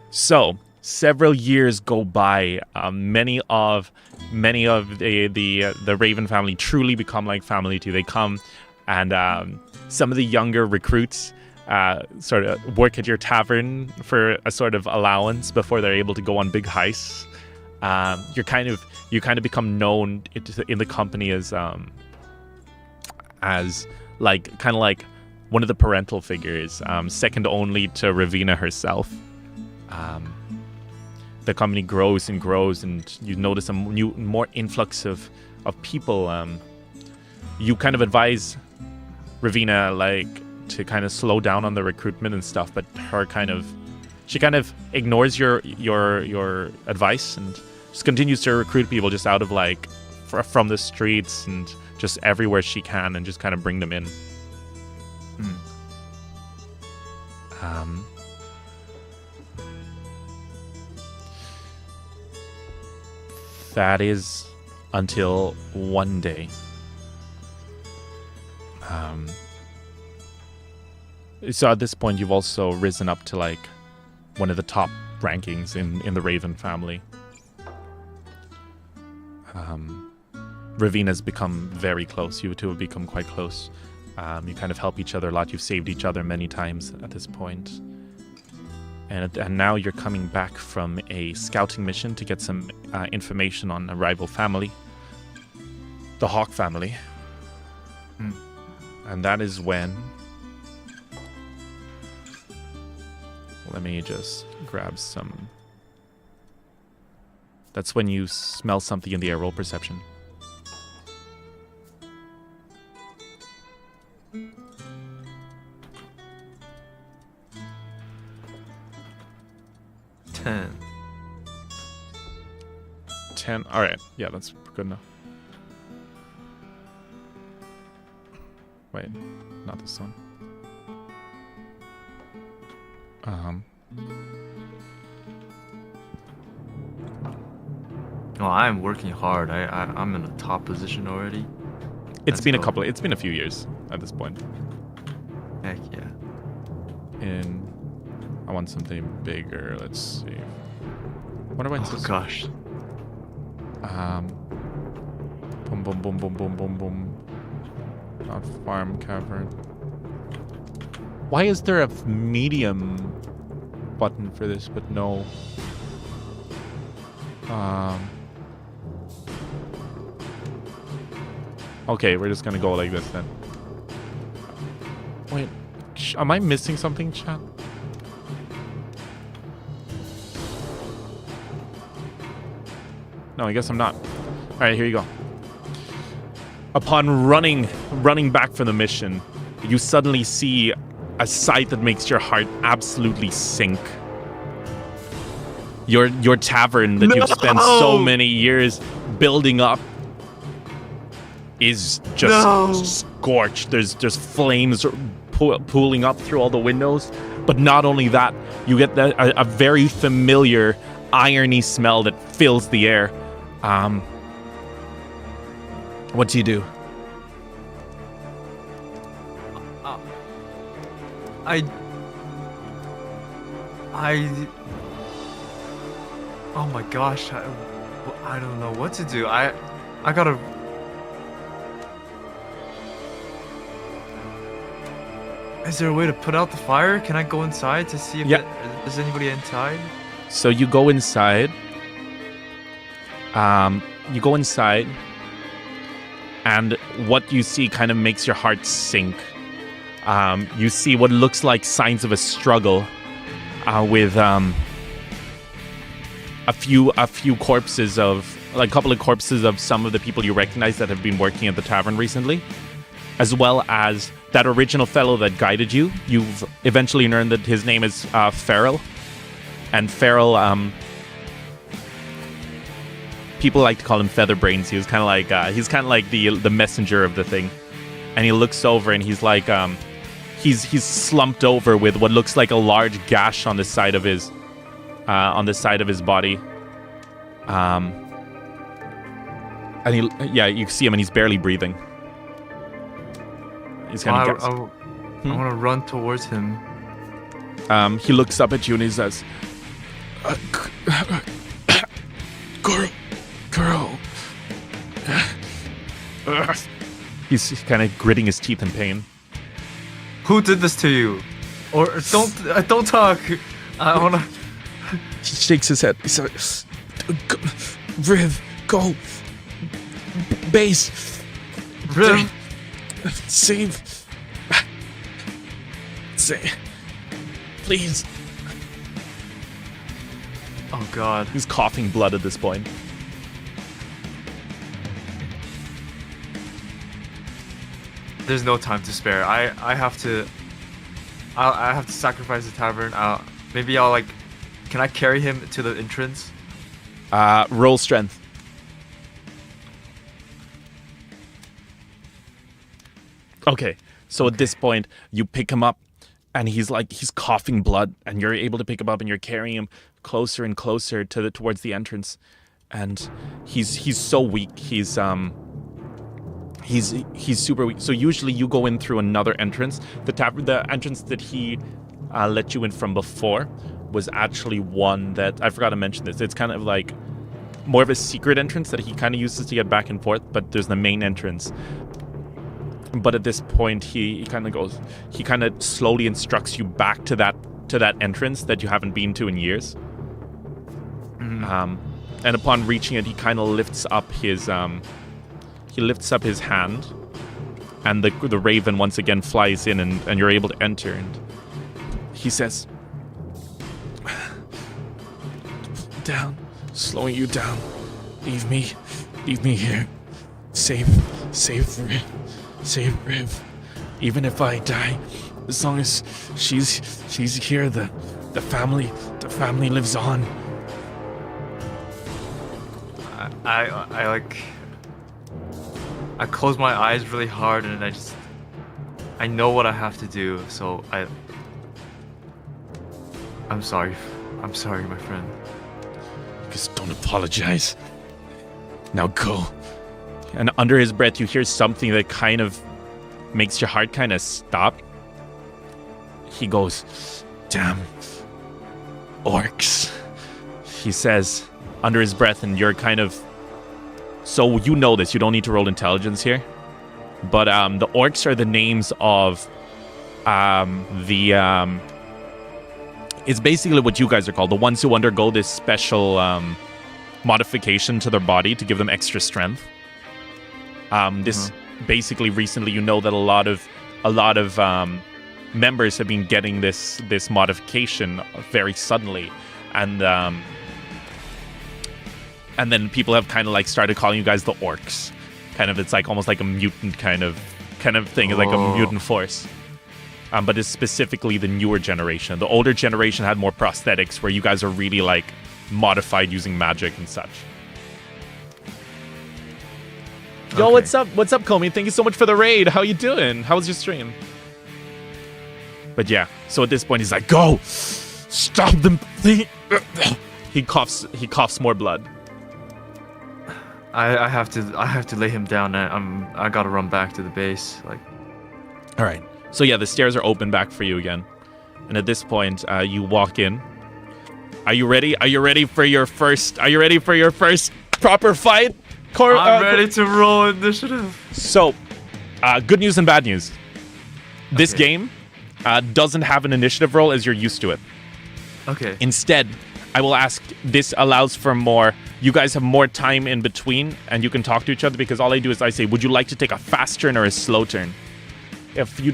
Speaker 2: So, several years go by. Many of the Raven family truly become like family too. They come and some of the younger recruits sort of work at your tavern for a sort of allowance before they're able to go on big heists. You kind of become known in the company as like kind of like one of the parental figures, second only to Ravina herself. The company grows and grows, and you notice a more influx of people. You kind of advise Ravina like to kind of slow down on the recruitment and stuff, but she kind of ignores your advice and just continues to recruit people just out of like from the streets and just everywhere she can, and just kind of bring them in. That is until one day. So at this point, you've also risen up to like one of the top rankings in the Raven family. Ravina's become very close. You two have become quite close. You kind of help each other a lot. You've saved each other many times at this point. And now you're coming back from a scouting mission to get some information on a rival family. The Hawk family. And that is when... Let me just grab some... That's when you smell something in the air. Roll perception. 10. All right. Yeah, that's good enough. Wait, not this one.
Speaker 1: Well, I'm working hard. I'm in a top position already.
Speaker 2: It's been a few years at this point.
Speaker 1: Heck yeah.
Speaker 2: And I want something bigger. Let's see. What do I?
Speaker 1: Oh gosh.
Speaker 2: Boom, boom, boom, boom, boom, boom, boom. Not farm cavern. Why is there a medium button for this, but no? Okay, we're just gonna go like this then. Wait, am I missing something, chat? No, I guess I'm not. All right, here you go. Upon running back from the mission, you suddenly see a sight that makes your heart absolutely sink. Your tavern that you've spent so many years building up is just scorched. There's flames pooling up through all the windows. But not only that, you get a very familiar irony smell that fills the air. What do you do?
Speaker 1: Oh my gosh, I don't know what to do. I gotta. Is there a way to put out the fire? Can I go inside to see if is anybody inside?
Speaker 2: So you go inside. You go inside, and what you see kind of makes your heart sink. You see what looks like signs of a struggle with a few corpses of, like a couple of corpses of some of the people you recognize that have been working at the tavern recently, as well as that original fellow that guided you. You've eventually learned that his name is Farrell, and Farrell, people like to call him Featherbrains. He was kind of like the messenger of the thing, and he looks over and he's like he's slumped over with what looks like a large gash on the side of his body, and you see him and he's barely breathing. He's kind of.
Speaker 1: I want to run towards him.
Speaker 2: He looks up at you and he says, Kuro. He's kind of gritting his teeth in pain.
Speaker 1: Who did this to you? Or don't talk. I wanna.
Speaker 2: He shakes his head. He says, Riv, go. Base.
Speaker 1: Riv.
Speaker 2: Save. Please.
Speaker 1: Oh God.
Speaker 2: He's coughing blood at this point.
Speaker 1: There's no time to spare. I have to sacrifice the tavern. Maybe I'll like. Can I carry him to the entrance?
Speaker 2: Roll strength. Okay, so at this point, you pick him up, and he's coughing blood, and you're able to pick him up, and you're carrying him closer and closer towards the entrance, and he's so weak. He's super weak. So usually you go in through another entrance. The entrance that he let you in from before was actually one that I forgot to mention this. It's kind of like more of a secret entrance that he kind of uses to get back and forth. But there's the main entrance. But at this point, he kind of slowly instructs you back to that entrance that you haven't been to in years. Mm-hmm. And upon reaching it, he kind of lifts up his hand, and the raven once again flies in, and you're able to enter. And he says, "Down, slowing you down. Leave me here. Save Riv. Even if I die, as long as she's here, the family lives on."
Speaker 1: I close my eyes really hard, and I know what I have to do. So I'm sorry, my friend.
Speaker 2: Just don't apologize. Now go. And under his breath, you hear something that kind of makes your heart kind of stop. He goes, "Damn orcs," he says under his breath, and you're kind of... So you know this. You don't need to roll intelligence here. But the orcs are the names of it's basically what you guys are called. The ones who undergo this special modification to their body to give them extra strength. Basically recently, you know that a lot of members have been getting this modification very suddenly, and then people have kind of like started calling you guys the orcs. Kind of, it's like almost like a mutant kind of thing, like a mutant force. But it's specifically the newer generation. The older generation had more prosthetics, where you guys are really like modified using magic and such. Yo,
Speaker 1: okay.
Speaker 2: What's up, Comey? Thank you so much for the raid. How you doing? How was your stream? But yeah, so at this point he's like, "Go! Stop them!" He coughs more blood.
Speaker 1: I have to lay him down. I gotta run back to the base. Like,
Speaker 2: all right. So yeah, the stairs are open back for you again, and at this point, you walk in, Are you ready? Are you ready for your first? Are you ready for your first proper fight?
Speaker 1: I'm ready to roll initiative.
Speaker 2: So, good news and bad news. This game doesn't have an initiative roll as you're used to it.
Speaker 1: Okay.
Speaker 2: Instead, I will ask, this allows for more, you guys have more time in between and you can talk to each other, because all I do is I say, would you like to take a fast turn or a slow turn? If you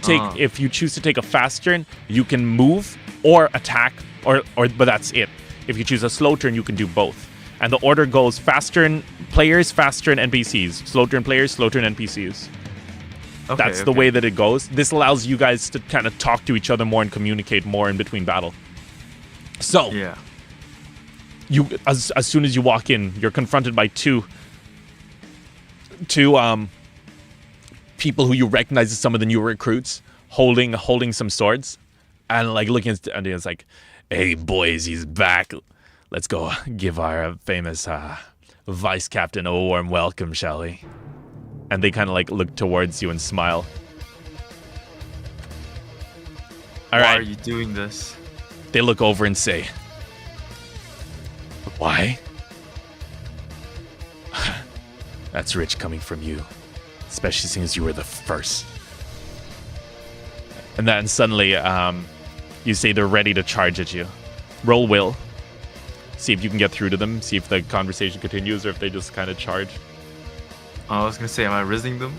Speaker 2: choose to take a fast turn, you can move or attack, but that's it. If you choose a slow turn, you can do both. And the order goes fast turn players, fast turn NPCs, slow turn players, slow turn NPCs.
Speaker 1: Okay,
Speaker 2: That's the way that it goes. This allows you guys to kind of talk to each other more and communicate more in between battle. So,
Speaker 1: yeah.
Speaker 2: You as soon as you walk in, you're confronted by two people who you recognize as some of the new recruits holding some swords and like looking at, and it's like, hey boys, he's back. Let's go give our famous vice captain a warm welcome, shall we? And they kind of like look towards you and smile. All right.
Speaker 1: Why are you doing this?
Speaker 2: They look over and say, why? That's rich coming from you, especially since you were the first. And then suddenly, you say they're ready to charge at you. Roll will. See if you can get through to them. See if the conversation continues or if they just kind of charge.
Speaker 1: I was gonna say, am I rizzing them?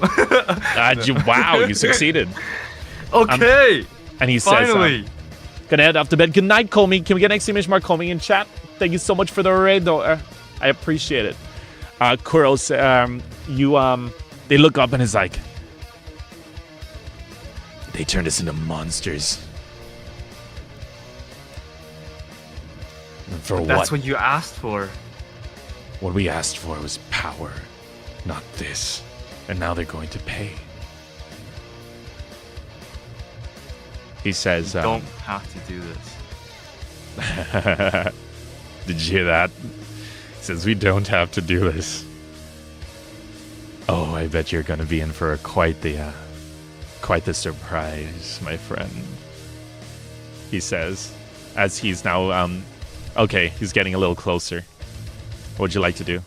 Speaker 2: Wow, you succeeded.
Speaker 1: Okay.
Speaker 2: And he
Speaker 1: Finally.
Speaker 2: says, gonna head off to bed. Good night, Comey. Can we get an exclamation mark Comey in chat? Thank you so much for the raid, though. I appreciate it. Kuro, they look up and is like, they turned us into monsters. And for what?
Speaker 1: That's what you asked for.
Speaker 2: What we asked for was power, not this. And now they're going to pay. He says,
Speaker 1: You don't have to do this.
Speaker 2: Did you hear that? He says, we don't have to do this. Oh, I bet you're going to be in for quite the surprise, my friend. He says, as he's now, okay, he's getting a little closer. What would you like to do?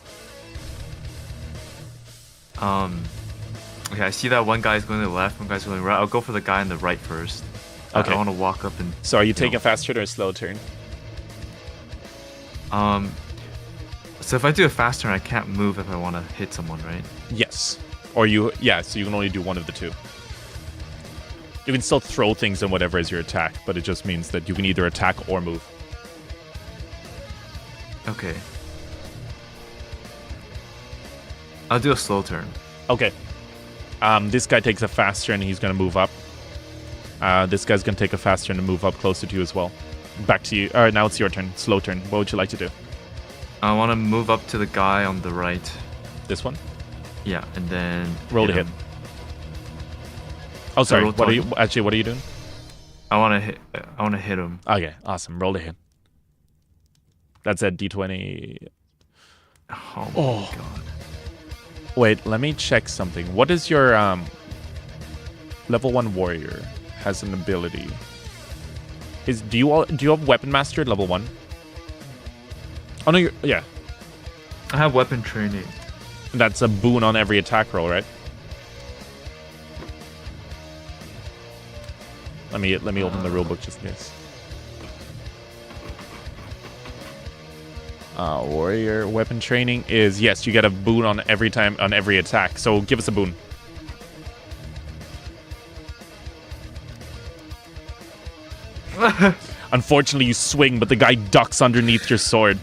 Speaker 1: Okay, I see that one guy's going to the left, one guy's going to the right. I'll go for the guy on the right first.
Speaker 2: Okay.
Speaker 1: I want to walk up and...
Speaker 2: So are you taking a fast turn or a slow turn?
Speaker 1: So if I do a fast turn, I can't move if I want to hit someone, right?
Speaker 2: Yes. So you can only do one of the two. You can still throw things and whatever as your attack, but it just means that you can either attack or move.
Speaker 1: Okay. I'll do a slow turn.
Speaker 2: Okay. This guy takes a fast turn and he's going to move up. This guy's going to take a fast turn and move up closer to you as well. Back to you. All right, now it's your turn. Slow turn. What would you like to do?
Speaker 1: I want to move up to the guy on the right.
Speaker 2: This one?
Speaker 1: Yeah, and then
Speaker 2: roll to hit.
Speaker 1: him.
Speaker 2: Oh, sorry.
Speaker 1: roll
Speaker 2: What are you
Speaker 1: twice.
Speaker 2: doing?
Speaker 1: I want to hit him.
Speaker 2: Okay, awesome. Roll to hit. That's at D20.
Speaker 1: Oh my god.
Speaker 2: Wait, let me check something. What is your level 1 warrior has an ability? Do you have weapon master at level 1? Oh no, yeah.
Speaker 1: I have weapon training.
Speaker 2: That's a boon on every attack roll, right? Let me open the rulebook just in case. Warrior weapon training is, yes, you get a boon on every attack. So give us a boon. Unfortunately, you swing, but the guy ducks underneath your sword.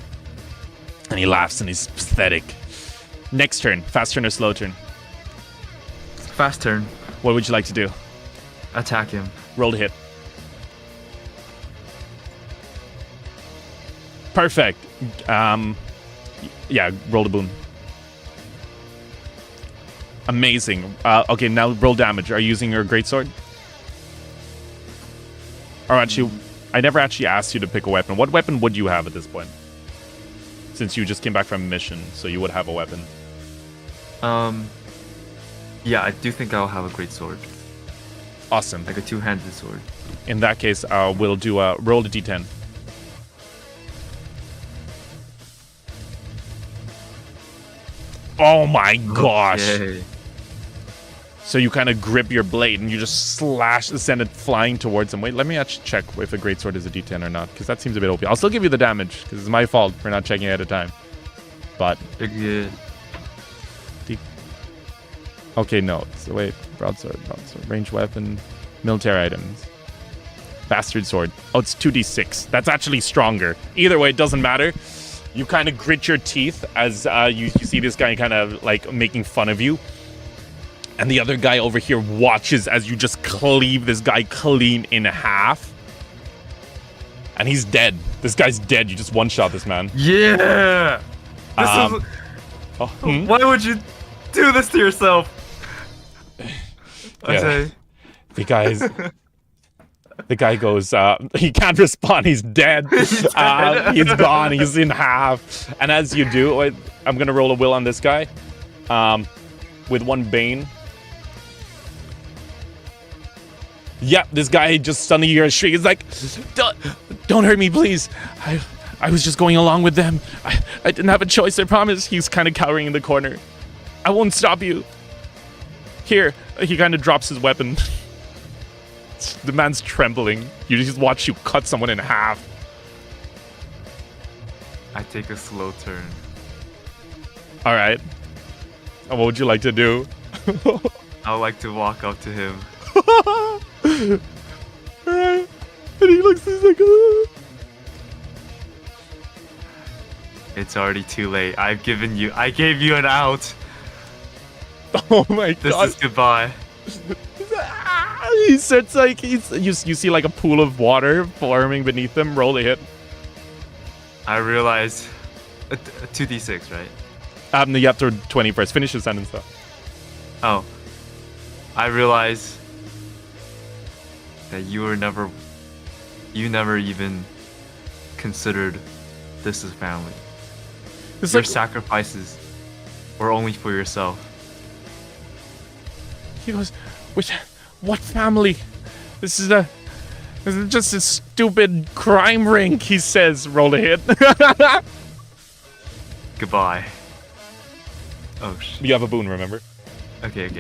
Speaker 2: And he laughs and he's pathetic. Next turn. Fast turn or slow turn?
Speaker 1: Fast turn.
Speaker 2: What would you like to do?
Speaker 1: Attack him.
Speaker 2: Roll to hit. Perfect. Yeah, roll the boon. Amazing. Okay, now roll damage. Are you using your greatsword? Or actually, I never actually asked you to pick a weapon. What weapon would you have at this point? Since you just came back from a mission, so you would have a weapon.
Speaker 1: Yeah, I do think I'll have a great sword.
Speaker 2: Awesome.
Speaker 1: Like a two-handed sword.
Speaker 2: In that case, we'll do a roll a d10. Oh my gosh.
Speaker 1: Okay.
Speaker 2: So you kind of grip your blade and you just send it flying towards him. Wait, let me actually check if a greatsword is a D10 or not, because that seems a bit OP. I'll still give you the damage, because it's my fault for not checking ahead of time. But...
Speaker 1: You're good.
Speaker 2: Okay, no. So wait, broadsword, ranged weapon, military items. Bastard sword. Oh, it's 2d6. That's actually stronger. Either way, it doesn't matter. You kind of grit your teeth as you see this guy kind of like making fun of you. And the other guy over here watches as you just cleave this guy clean in half. And he's dead. This guy's dead. You just one-shot this man.
Speaker 1: Yeah! Why would you do this to yourself?
Speaker 2: Yeah. The guy goes, he can't respond, he's dead. He's gone, he's in half. And as you do, I'm going to roll a will on this guy. With one bane. Yeah, this guy just suddenly hears a shriek. He's like, don't hurt me, please. I was just going along with them. I didn't have a choice, I promise. He's kind of cowering in the corner. I won't stop you. Here, he kind of drops his weapon. The man's trembling. You just watch you cut someone in half.
Speaker 1: I take a slow turn.
Speaker 2: All right. What would you like to do?
Speaker 1: I would like to walk up to him.
Speaker 2: Alright. And he looks, he's like,
Speaker 1: It's already too late. I gave you an out.
Speaker 2: Oh my god.
Speaker 1: This is goodbye.
Speaker 2: He starts like, you see like a pool of water forming beneath him. Roll a hit.
Speaker 1: I realize, 2d6, right?
Speaker 2: You have to 20 first. Finish your sentence though.
Speaker 1: Oh. I realize that you never even considered this as family.
Speaker 2: It's
Speaker 1: Your
Speaker 2: like,
Speaker 1: sacrifices were only for yourself.
Speaker 2: he goes, what family? This is just a stupid crime ring, he says. Roll a hit.
Speaker 1: Goodbye. Oh shit.
Speaker 2: You have a boon, remember?
Speaker 1: Okay.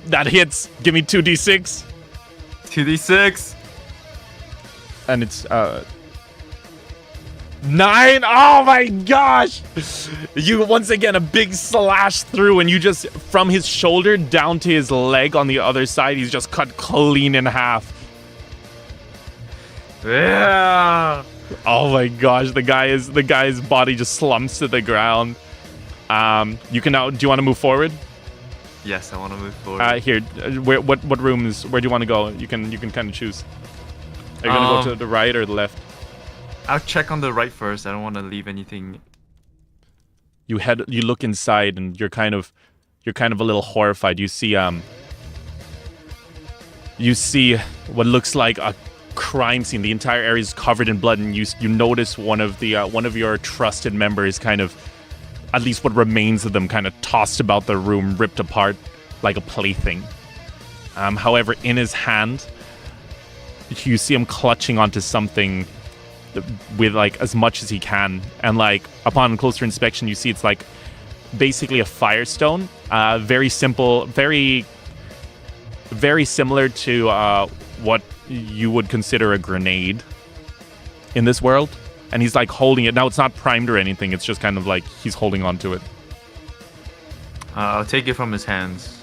Speaker 2: That hits. Give me 2d6.
Speaker 1: 2d6.
Speaker 2: And it's 9. Oh my gosh! You once again a big slash through, and you just from his shoulder down to his leg on the other side, he's just cut clean in half.
Speaker 1: Yeah.
Speaker 2: Oh my gosh, the guy's body just slumps to the ground. You can now. Do you want to move forward?
Speaker 1: Yes, I want to move forward.
Speaker 2: Here, what rooms? Where do you want to go? You can kind of choose. Are you gonna go to the right or the left?
Speaker 1: I'll check on the right first. I don't want to leave anything.
Speaker 2: You look inside, and you're kind of a little horrified. You see what looks like a crime scene. The entire area is covered in blood, and you notice one of your trusted members kind of, at least what remains of them, kind of tossed about the room, ripped apart like a plaything. However, in his hand, you see him clutching onto something with like as much as he can, and like upon closer inspection, you see it's like basically a firestone. Very simple, very similar to what you would consider a grenade in this world. And he's like holding it. Now it's not primed or anything. It's just kind of like he's holding on to it.
Speaker 1: I'll take it from his hands.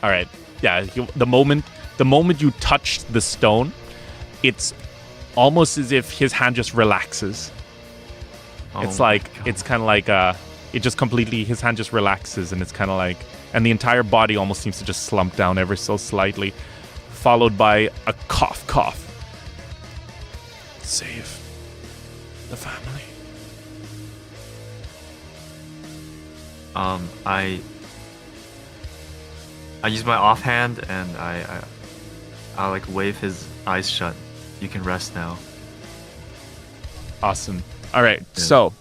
Speaker 2: All right. Yeah. The moment you touch the stone, it's almost as if his hand just relaxes. It's like, it's kind of like it just completely, his hand just relaxes, and it's kind of like, and the entire body almost seems to just slump down ever so slightly, followed by a cough. Save the family.
Speaker 1: I use my offhand, and I like wave his eyes shut. You can rest now.
Speaker 2: Awesome. All right. Yeah. So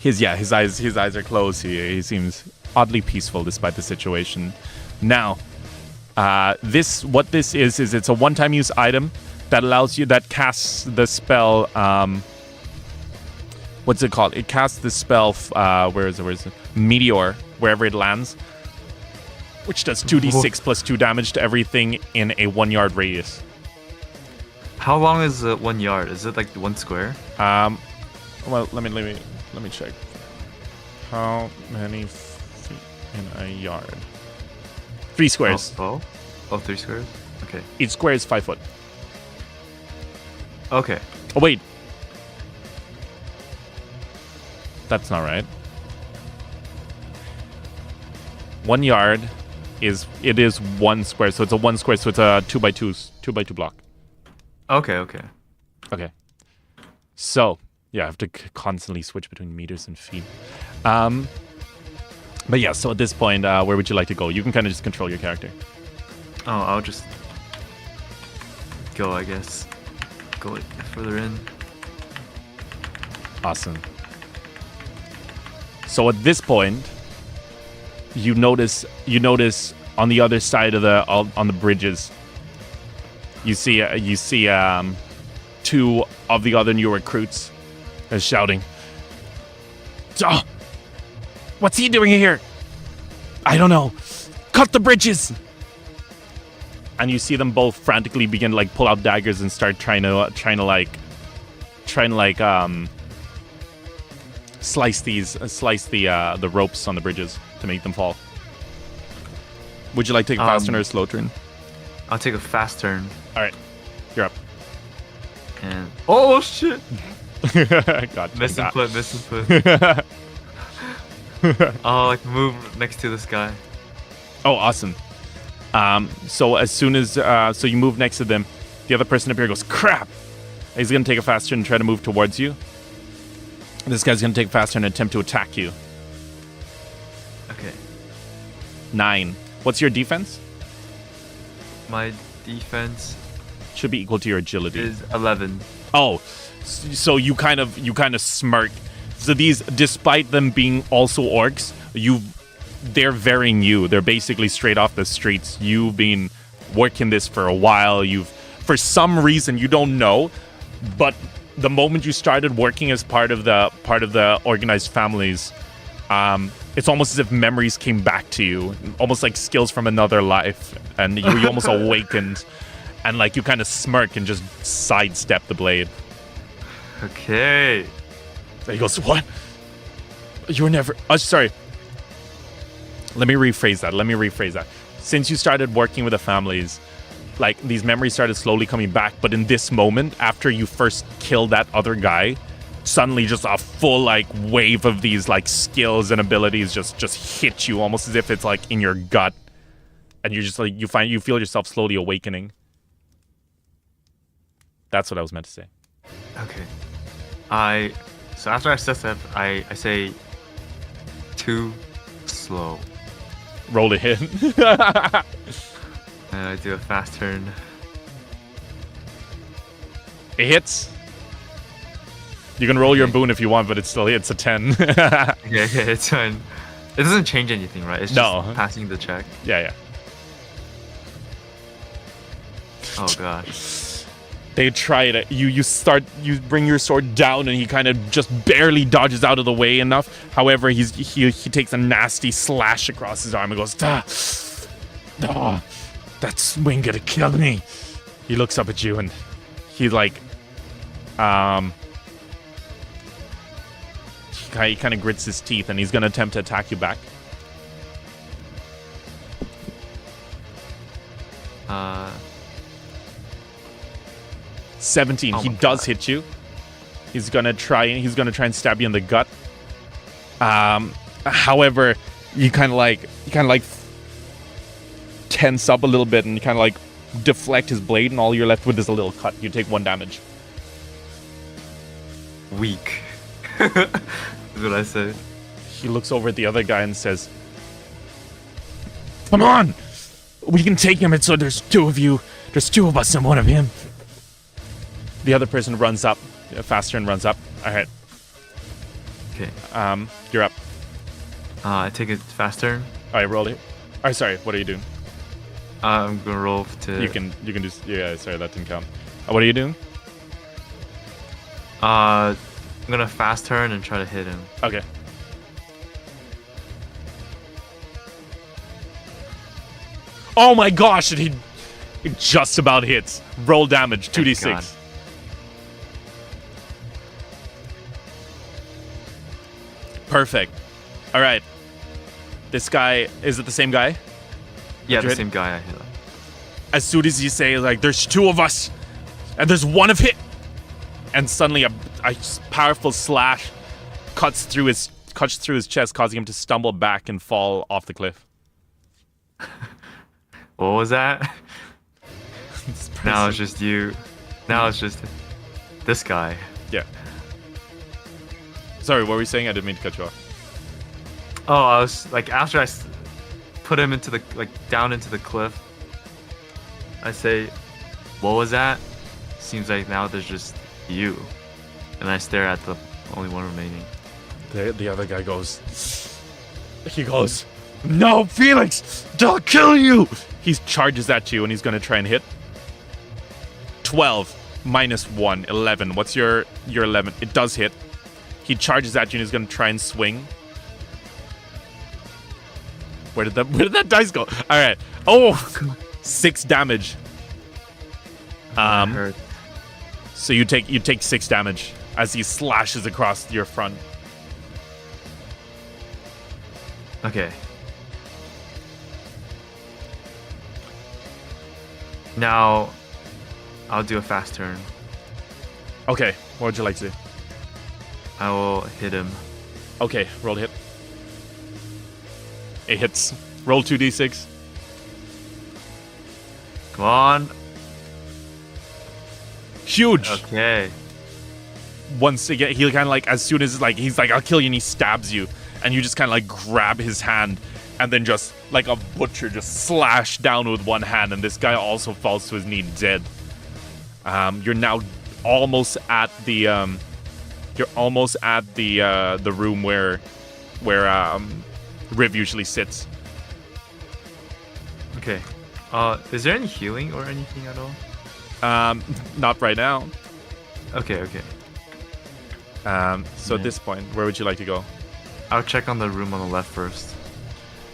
Speaker 2: his eyes are closed. He seems oddly peaceful despite the situation. Now, what this is it's a one-time use item that allows you, that casts the spell what's it called? It casts this spell. Where is it? Meteor, wherever it lands, which does 2d6 plus 2 damage to everything in a 1 yard radius.
Speaker 1: How long is 1 yard? Is it like 1 square?
Speaker 2: Well, let me check. How many feet in a yard? 3 squares.
Speaker 1: Oh, 3 squares? Okay.
Speaker 2: Each square is 5 foot.
Speaker 1: Okay.
Speaker 2: Oh, wait. That's not right. 1 yard is 1 square, so it's a 1 square, so it's a 2x2 block.
Speaker 1: Okay.
Speaker 2: Okay. So, yeah, I have to constantly switch between meters and feet. But yeah, so at this point, where would you like to go? You can kind of just control your character.
Speaker 1: Oh, I'll just go, I guess. Go like further in.
Speaker 2: Awesome. So at this point, you notice on the other side of on the bridges, you see 2 of the other new recruits shouting, "Oh, what's he doing here? I don't know. Cut the bridges!" And you see them both frantically begin to like pull out daggers and start trying to slice the ropes on the bridges to make them fall. Would you like to take a fast turn or a slow turn?
Speaker 1: I'll take a fast turn.
Speaker 2: All right, you're up.
Speaker 1: And oh shit!
Speaker 2: God,
Speaker 1: miss input. I'll like move next to this guy.
Speaker 2: Oh, awesome. So as soon as so you move next to them, the other person up here goes, "Crap!" He's gonna take a fast turn and try to move towards you. This guy's gonna take a fast turn and attempt to attack you.
Speaker 1: Okay.
Speaker 2: 9. What's your defense?
Speaker 1: My defense
Speaker 2: should be equal to your agility.
Speaker 1: Is 11.
Speaker 2: Oh, so you kind of smirk. So these, despite them being also orcs, they're very new. They're basically straight off the streets. You've been working this for a while. For some reason you don't know, but the moment you started working as part of the organized families, it's almost as if memories came back to you, almost like skills from another life, and you almost awakened, and like you kind of smirk and just sidestep the blade.
Speaker 1: Okay.
Speaker 2: He goes, "What? You were never..." Sorry. Let me rephrase that. Since you started working with the families, like, these memories started slowly coming back, but in this moment, after you first killed that other guy, suddenly just a full, like, wave of these, like, skills and abilities just hit you, almost as if it's, like, in your gut. And you're just, like, you feel yourself slowly awakening. That's what I was meant to say.
Speaker 1: Okay. So after I step, I say, too slow.
Speaker 2: Roll to hit.
Speaker 1: And I do a fast turn.
Speaker 2: It hits. You can roll your boon if you want, but it still hits a 10.
Speaker 1: Okay, it's fine. It doesn't change anything, right? It's just passing the check.
Speaker 2: Yeah.
Speaker 1: Oh gosh.
Speaker 2: They try it. You bring your sword down, and he kind of just barely dodges out of the way enough. However, he takes a nasty slash across his arm and goes, "Ah, that swing gonna kill me." He looks up at you, and he like, he kind of grits his teeth, and he's gonna attempt to attack you back. 17. He does hit you. He's gonna try and stab you in the gut. However, you kind of like tense up a little bit, and you kind of like deflect his blade, and all you're left with is a little cut. You take 1 damage.
Speaker 1: Weak. Is what I say.
Speaker 2: He looks over at the other guy and says, "Come on, we can take him. So there's 2 of you. There's 2 of us and 1 of him." The other person runs up. Faster and runs up. All right.
Speaker 1: Okay.
Speaker 2: You're up.
Speaker 1: I take a fast turn.
Speaker 2: All right, roll it. Oh, sorry. What are you doing?
Speaker 1: I'm gonna roll to.
Speaker 2: You can do. Yeah, sorry, that didn't count. What are you doing?
Speaker 1: I'm gonna fast turn and try to hit him.
Speaker 2: Okay. Oh my gosh, it just about hits. Roll damage, 2d6.
Speaker 1: God.
Speaker 2: Perfect. All right. This guy, is it the same guy?
Speaker 1: Yeah, the same guy I hit.
Speaker 2: As soon as you say, like, there's two of us, and there's one of hit, and suddenly a powerful slash cuts through his chest, causing him to stumble back and fall off the cliff.
Speaker 1: What was that? Now it's just you. Now it's just this guy.
Speaker 2: Yeah. Sorry, what were you saying? I didn't mean to cut you off.
Speaker 1: Oh, I was like, after I put him into the down into the cliff, I say, what was that? Seems like now there's just you, and I stare at the only one remaining.
Speaker 2: The other guy goes. He goes, "No, Felix, they'll kill you!" He charges at you, and he's gonna try and hit. 12 minus 1, 11. What's your 11? It does hit. He charges at you, and he's gonna try and swing. Where did that dice go? All right. Oh, 6 damage.
Speaker 1: Hurt.
Speaker 2: So you take 6 damage as he slashes across your front.
Speaker 1: Okay. Now, I'll do a fast turn.
Speaker 2: Okay, what would you like to do?
Speaker 1: I will hit him.
Speaker 2: Okay, roll to hit. It hits. Roll 2d6.
Speaker 1: Come on.
Speaker 2: Huge.
Speaker 1: Okay.
Speaker 2: Once again, he kind of like, as soon as like he's like, "I'll kill you," and he stabs you, and you just kind of like grab his hand, and then just like a butcher just slash down with one hand, and this guy also falls to his knee dead. You're now almost at the the room where Riv usually sits.
Speaker 1: Okay. Is there any healing or anything at all?
Speaker 2: Not right now.
Speaker 1: Okay.
Speaker 2: So at this point, where would you like to go?
Speaker 1: I'll check on the room on the left first.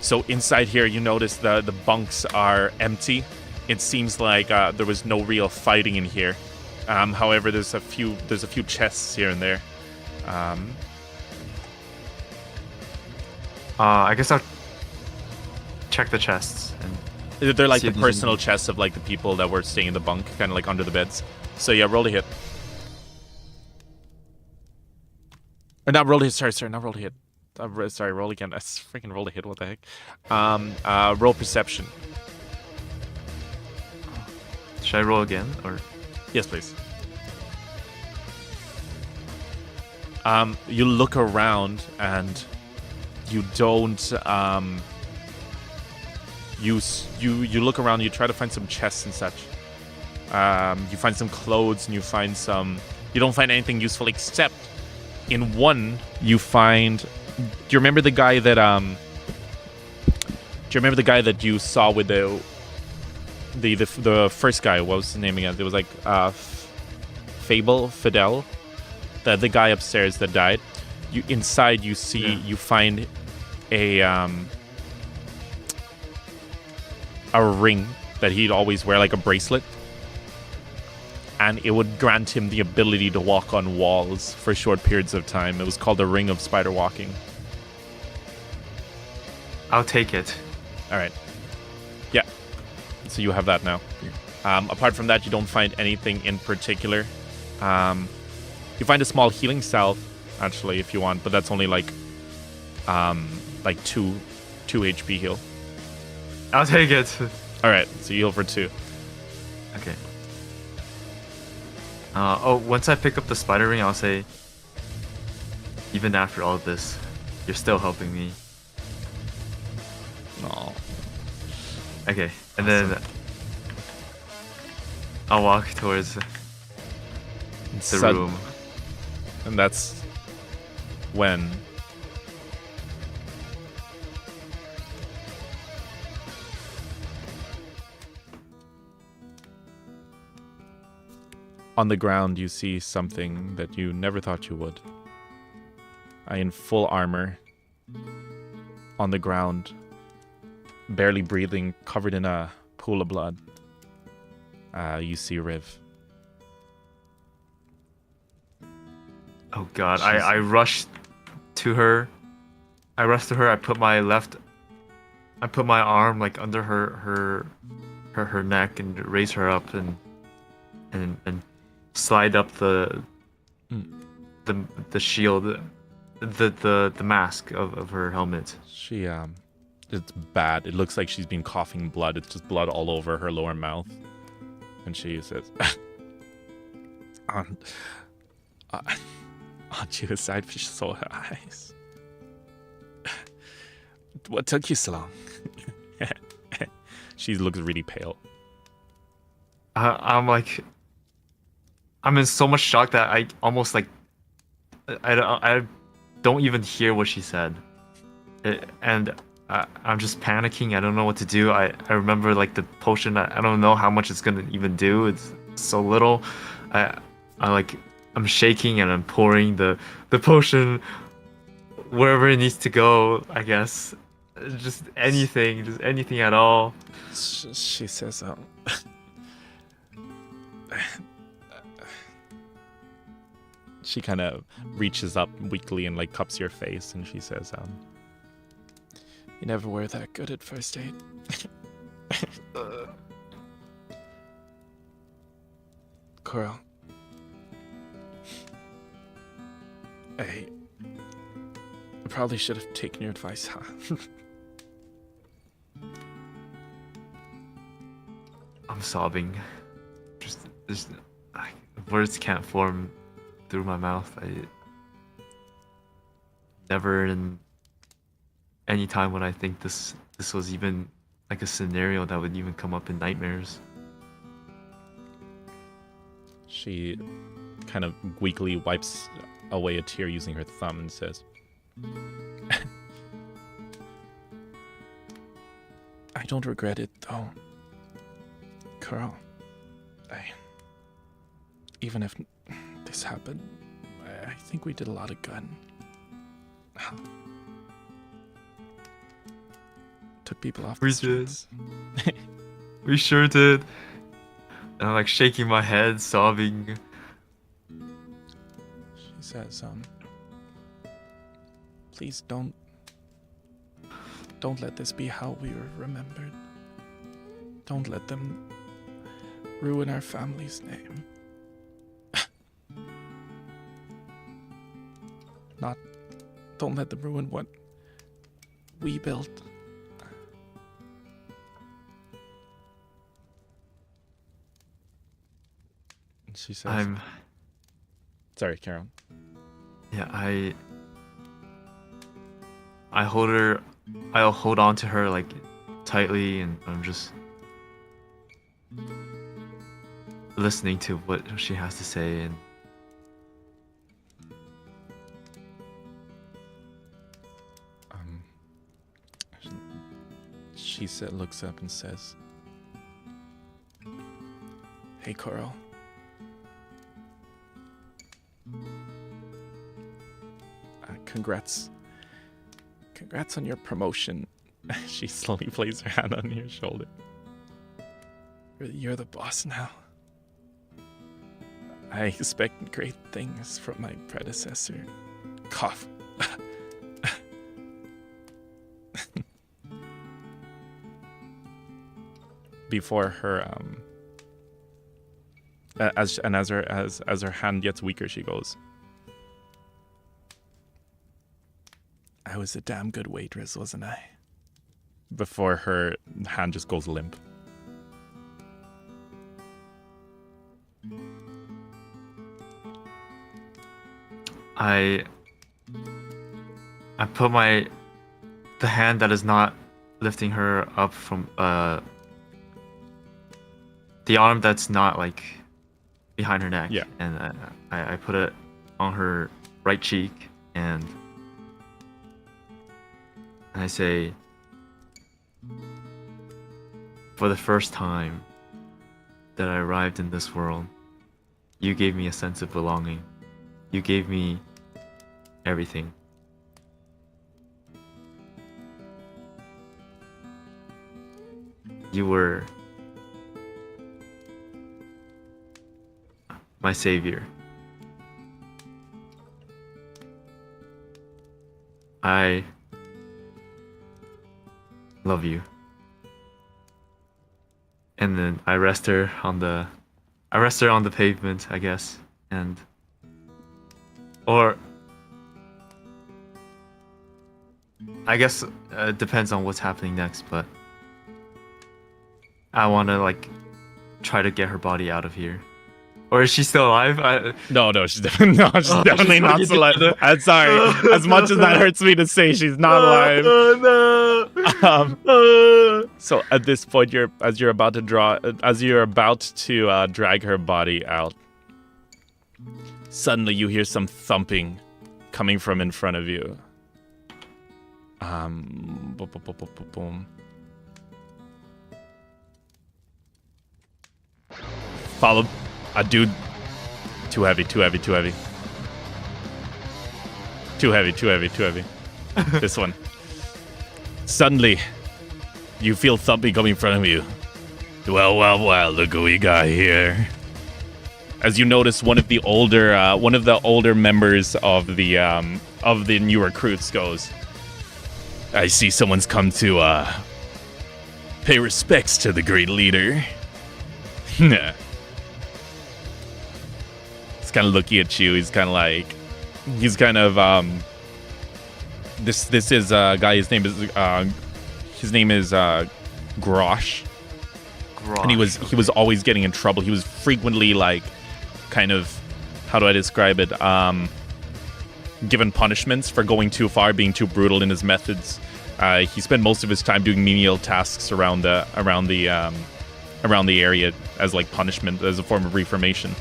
Speaker 2: So inside here, you notice the bunks are empty. It seems like there was no real fighting in here. However, there's a few chests here and there.
Speaker 1: I guess I'll check the chests. And
Speaker 2: they're like
Speaker 1: see
Speaker 2: the
Speaker 1: if there's
Speaker 2: personal
Speaker 1: any-
Speaker 2: chests of like the people that were staying in the bunk, kind of like under the beds. So yeah, roll to hit. Or not roll to hit. Sorry, not roll to hit. Sorry, roll again. That's freaking roll to hit. What the heck? Roll perception.
Speaker 1: Should I roll again or?
Speaker 2: Yes, please. You look around and you don't. You look around. You try to find some chests and such. You find some clothes and you find some. You don't find anything useful except in one you find. Do you remember the guy that you saw with the first guy? What was his name again? It was like Fidel, the guy upstairs that died. You find a ring that he'd always wear, like a bracelet, and it would grant him the ability to walk on walls for short periods of time. It was called the Ring of Spider Walking.
Speaker 1: I'll take it.
Speaker 2: All right. Yeah. So you have that now. Apart from that, you don't find anything in particular. You find a small healing salve, actually, if you want, but that's only like 2 HP heal.
Speaker 1: I'll take it.
Speaker 2: All right. So you heal for 2.
Speaker 1: Okay. Once I pick up the spider ring, I'll say, even after all of this, you're still helping me.
Speaker 2: Oh.
Speaker 1: Okay, and then I'll walk towards the room.
Speaker 2: And that's when on the ground you see something that you never thought you would. in full armor, on the ground, barely breathing, covered in a pool of blood. You see Riv.
Speaker 1: Oh god, I rushed to her. I put my arm like under her neck and raise her up and slide up the shield, the mask of her helmet.
Speaker 2: She it's bad. It looks like she's been coughing blood. It's just blood all over her lower mouth. And she says, aren't you aside for sore eyes? What took you so long? She looks really pale.
Speaker 1: I'm in so much shock that I almost like I don't even hear what she said, and I'm just panicking. I don't know what to do. I remember like the potion. I don't know how much it's gonna even do. It's so little. I'm shaking and I'm pouring the potion wherever it needs to go. I guess just anything at all.
Speaker 2: She says, she kind of reaches up weakly and like cups your face, and she says, you never were that good at first aid. Kuro, I probably should have taken your advice, huh?
Speaker 1: I'm sobbing. Just words can't form through my mouth. I never in any time when I think this was even like a scenario that would even come up in nightmares.
Speaker 2: She kind of weakly wipes away a tear using her thumb and says, I don't regret it though. Kuro, even if this happened, I think we did a lot of good. Took people off the streets.
Speaker 1: We sure did. And I'm like shaking my head, sobbing.
Speaker 2: She says, please don't let this be how we were remembered. Don't let them ruin our family's name. Don't let them ruin what we built. And she says, sorry, Karen.
Speaker 1: Yeah, I'll hold on to her like tightly, and I'm just listening to what she has to say. And
Speaker 2: she looks up and says, hey, Kuro. Congrats on your promotion. She slowly places her hand on your shoulder. You're the boss now. I expect great things from my predecessor. Cough. Before her as her hand gets weaker, she goes, I was a damn good waitress, wasn't I? Before her hand just goes limp.
Speaker 1: I put the hand that is not lifting her up from the arm that's not like behind her neck.
Speaker 2: Yeah.
Speaker 1: And I put it on her right cheek, and I say, for the first time that I arrived in this world, you gave me a sense of belonging. You gave me everything. You were my savior. I love you. And then I rest her on the pavement, I guess. And or I guess it depends on what's happening next, but I want to like try to get her body out of here. Or is she still alive?
Speaker 2: No, she's definitely not still alive. I'm sorry. As much as that hurts me to say, she's not alive. So at this point, as you're about to drag her body out, suddenly you hear some thumping coming from in front of you. Boom. Followed. A dude. Too heavy. This one. Suddenly, you feel thumping coming in front of you. Well, look what we got here. As you notice, one of the older members of the new recruits goes, I see someone's come to pay respects to the great leader. Nah. He's kind of looking at you. He's kind of this is a guy. His name is Grosh. And he was always getting in trouble. He was frequently like, kind of, how do I describe it? Given punishments for going too far, being too brutal in his methods. He spent most of his time doing menial tasks around the area as like punishment, as a form of reformation.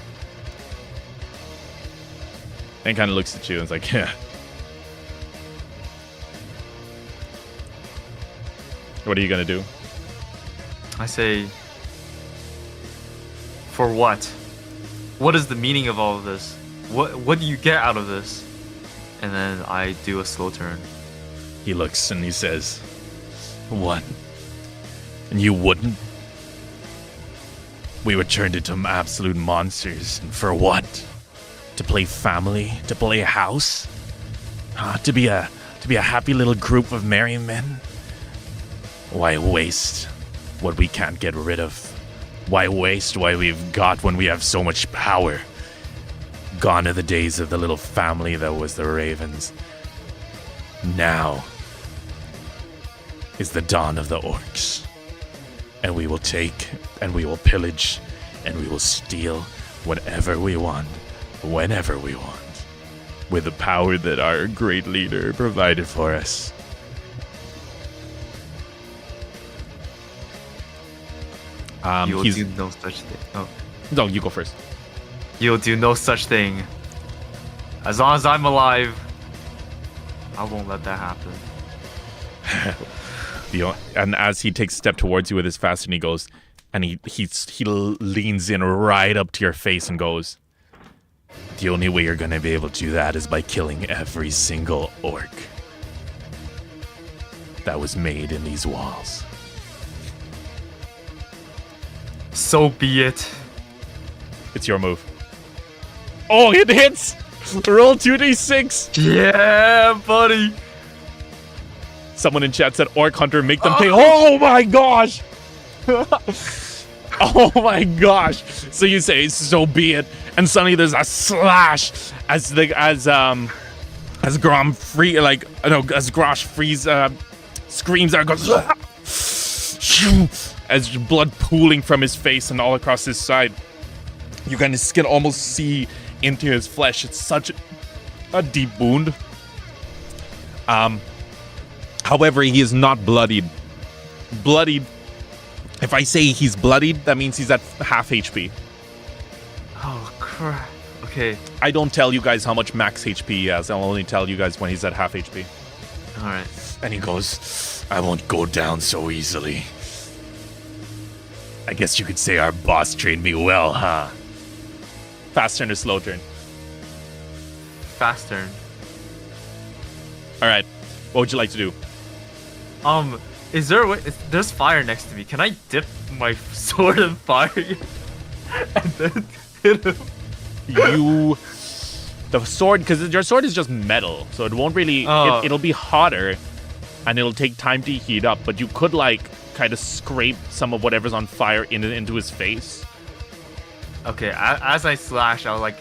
Speaker 2: And kind of looks at you and is like, yeah. What are you gonna do?
Speaker 1: I say, for what? What is the meaning of all of this? What do you get out of this? And then I do a slow turn.
Speaker 2: He looks and he says, what? And you wouldn't? We were turned into absolute monsters. And for what? To play family? To play a house? To be a happy little group of merry men? Why waste what we can't get rid of? Why waste what we've got when we have so much power? Gone are the days of the little family that was the Ravens. Now is the dawn of the orcs. And we will take, and we will pillage, and we will steal whatever we want, whenever we want, with the power that our great leader provided for us.
Speaker 1: You'll do no such thing. Oh.
Speaker 2: No, you go first.
Speaker 1: You'll do no such thing. As long as I'm alive, I won't let that happen.
Speaker 2: And as he takes a step towards you with his fast, and he goes, and he leans in right up to your face and goes, the only way you're gonna be able to do that is by killing every single orc that was made in these walls.
Speaker 1: So be it.
Speaker 2: It's your move. Oh, it hits! Roll 2d6!
Speaker 1: Yeah, buddy!
Speaker 2: Someone in chat said, Orc Hunter, make them pay. Oh my gosh! Oh my gosh! So you say, so be it. And suddenly there's a slash as Grosh frees screams out, goes as blood pooling from his face and all across his side. You can almost see into his flesh. It's such a deep wound. However, he is not bloodied. If I say he's bloodied, that means he's at half HP.
Speaker 1: Oh crap. Okay.
Speaker 2: I don't tell you guys how much max HP he has. I'll only tell you guys when he's at half HP.
Speaker 1: Alright.
Speaker 2: And he goes, I won't go down so easily. I guess you could say our boss trained me well, huh? Fast turn or slow turn?
Speaker 1: Fast turn.
Speaker 2: Alright. What would you like to do?
Speaker 1: Is there a way? There's fire next to me. Can I dip my sword in fire and then hit him?
Speaker 2: The sword, because your sword is just metal, so it won't really. It'll be hotter, and it'll take time to heat up. But you could like kind of scrape some of whatever's on fire into his face.
Speaker 1: Okay, as I slash, I'll like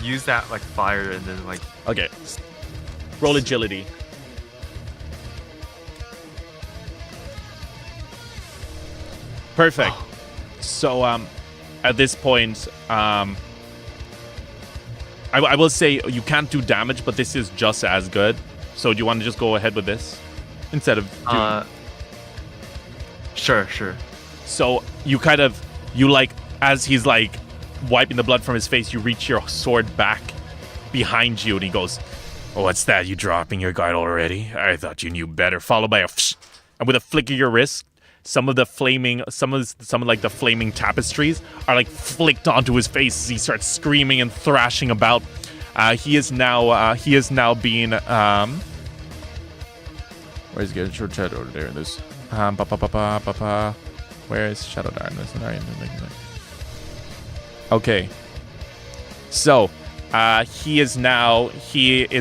Speaker 1: use that like fire and then like.
Speaker 2: Okay. Roll agility. Perfect. Oh. So at this point, I will say you can't do damage, but this is just as good. So do you want to just go ahead with this instead of doing...
Speaker 1: Sure.
Speaker 2: So you like as he's like wiping the blood from his face, you reach your sword back behind you, and he goes, "Oh, what's that? You dropping your guard already? I thought you knew better." Followed by a and with a flick of your wrist, some of the flaming tapestries are like flicked onto his face as he starts screaming and thrashing about. He is now being where's the Shadow over there in this? Where is Shadow Darkness? Okay. So, he is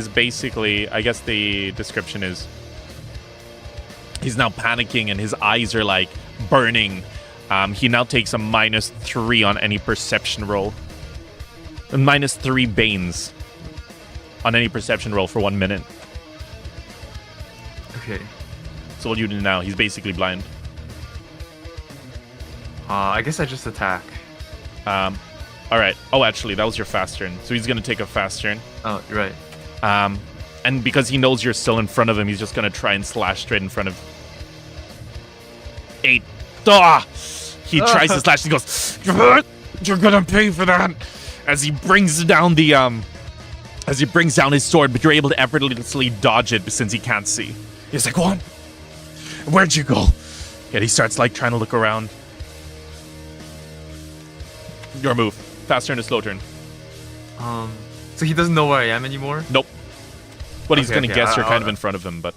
Speaker 2: basically, I guess the description is, he's now panicking and his eyes are like burning. He now takes a -3 on any perception roll. And -3 Banes on any perception roll for 1 minute.
Speaker 1: Okay.
Speaker 2: So what do you do now? He's basically blind.
Speaker 1: I guess I just attack.
Speaker 2: Alright. Oh, actually, that was your fast turn. So he's going to take a fast turn.
Speaker 1: Oh, right.
Speaker 2: And because he knows you're still in front of him, he's just going to try and slash straight in front of... 8. He tries to slash, he goes, "You're going to pay for that." As he brings down his sword, but you're able to effortlessly dodge it since he can't see. He's like, "What? Where'd you go?" And he starts like trying to look around. Your move. Fast turn to slow turn.
Speaker 1: So he doesn't know where I am anymore?
Speaker 2: Nope. But he's gonna guess you're kind of in front of him, but...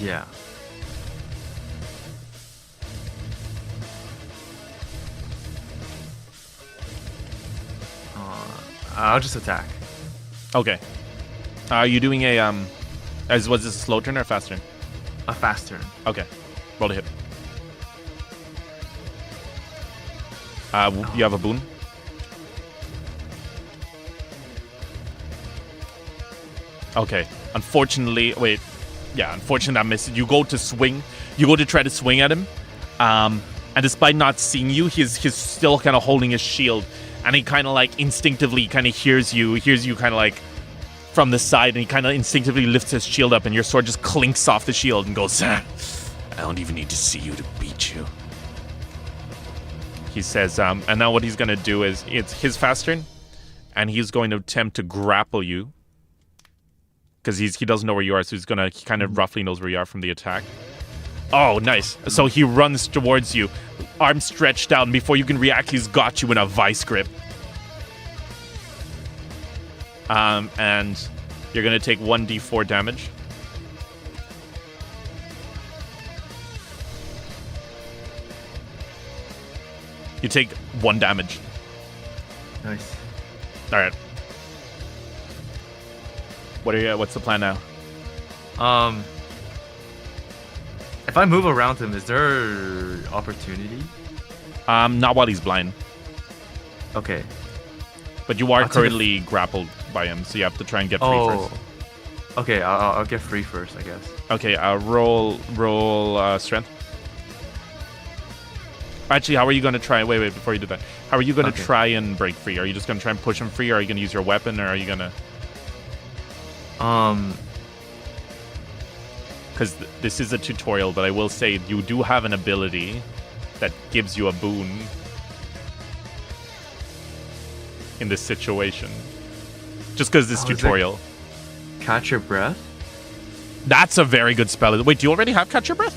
Speaker 1: Yeah. I'll just attack.
Speaker 2: Okay. Are you doing a, was this a slow turn or a fast turn?
Speaker 1: A fast turn.
Speaker 2: Okay. Roll to hit. You have a boon? Okay. Unfortunately, unfortunately that missed. You go to swing. You go to try to swing at him. And despite not seeing you, he's still kind of holding his shield. And he kind of like instinctively kind of hears you kind of like from the side. And he kind of instinctively lifts his shield up and your sword just clinks off the shield and goes, "I don't even need to see you to beat you." He says, and now what he's going to do is, it's his fast turn, and he's going to attempt to grapple you. Because he doesn't know where you are, so he kind of roughly knows where you are from the attack. Oh, nice. So he runs towards you, arms stretched out, and before you can react, he's got you in a vice grip. And you're going to take 1d4 damage. You take 1 damage.
Speaker 1: Nice.
Speaker 2: All right. What's the plan now?
Speaker 1: If I move around him, is there opportunity?
Speaker 2: Not while he's blind.
Speaker 1: Okay.
Speaker 2: But you are currently grappled by him, so you have to try and get free first.
Speaker 1: Okay, I'll get free first, I guess.
Speaker 2: Okay, roll strength. Actually, how are you going to try... Wait, before you do that. How are you going to try and break free? Are you just going to try and push him free, or are you going to use your weapon, or are you going to... Because this is a tutorial, but I will say you do have an ability that gives you a boon in this situation. Just because this tutorial.
Speaker 1: Catch your breath?
Speaker 2: That's a very good spell. Wait, do you already have Catch Your Breath?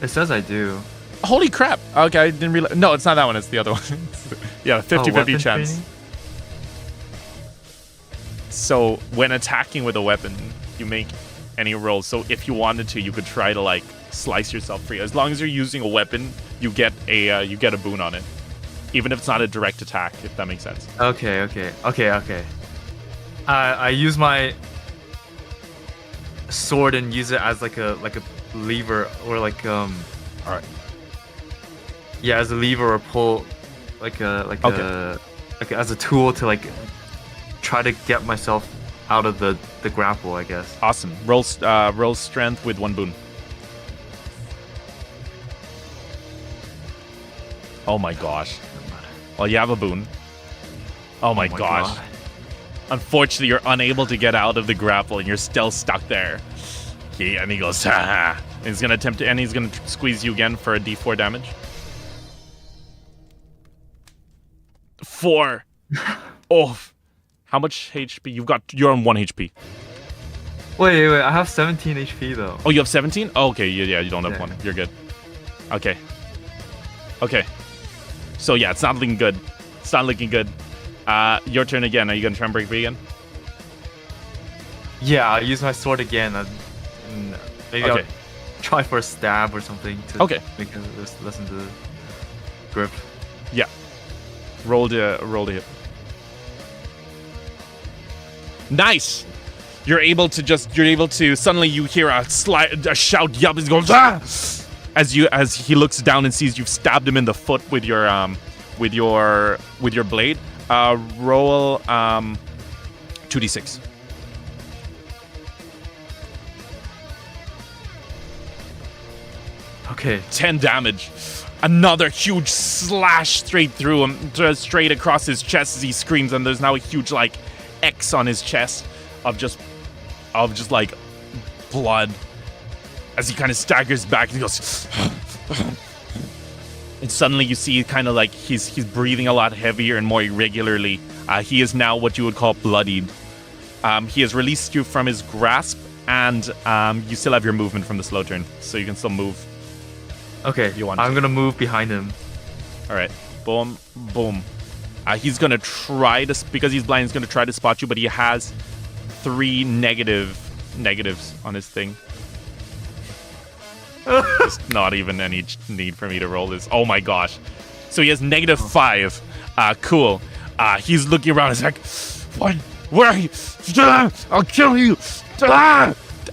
Speaker 1: It says I do.
Speaker 2: Holy crap. Okay, I didn't realize. No, it's not that one. It's the other one. Yeah, 50-50 chance.
Speaker 1: Training?
Speaker 2: So when attacking with a weapon, you make any rolls. So if you wanted to, you could try to like slice yourself free. As long as you're using a weapon, you get a boon on it, even if it's not a direct attack. If that makes sense.
Speaker 1: Okay. I use my sword and use it as like a lever or like
Speaker 2: All right.
Speaker 1: Yeah, as a lever or pull, like as a tool to like try to get myself out of the grapple, I guess.
Speaker 2: Awesome. Roll strength with 1 boon. Oh my gosh. Well, you have a boon. Oh my gosh.
Speaker 1: God.
Speaker 2: Unfortunately, you're unable to get out of the grapple, and you're still stuck there. And he goes, ha. And he's gonna attempt to, and he's gonna squeeze you again for a D4 damage. 4. Oh, how much HP? You're on 1 HP.
Speaker 1: Wait, I have 17 HP though.
Speaker 2: Oh, you have 17? Oh, okay, yeah, you don't have 1. You're good. Okay. So yeah, it's not looking good. Your turn again. Are you gonna try and break free again?
Speaker 1: Yeah, I'll use my sword again. And maybe I'll try for a stab or something to make it lessen the grip.
Speaker 2: Yeah. Roll to hit. Nice. You're able to suddenly you hear a shout. Yup, he's going as he looks down and sees you've stabbed him in the foot with your blade. Roll 2d6.
Speaker 1: Okay.
Speaker 2: 10 damage. Another huge slash straight through him, straight across his chest as he screams, and there's now a huge like X on his chest of just like blood as he kind of staggers back and he goes and suddenly you see kind of like he's breathing a lot heavier and more irregularly. He is now what you would call bloodied. He has released you from his grasp, and you still have your movement from the slow turn, so you can still move.
Speaker 1: Okay, I'm gonna move behind him.
Speaker 2: All right, boom. He's gonna try to, because he's blind, he's gonna try to spot you, but he has 3 negatives on his thing. There's not even any need for me to roll this. Oh my gosh. So he has -5. Cool. He's looking around. He's like, what? Where are you? I'll kill you.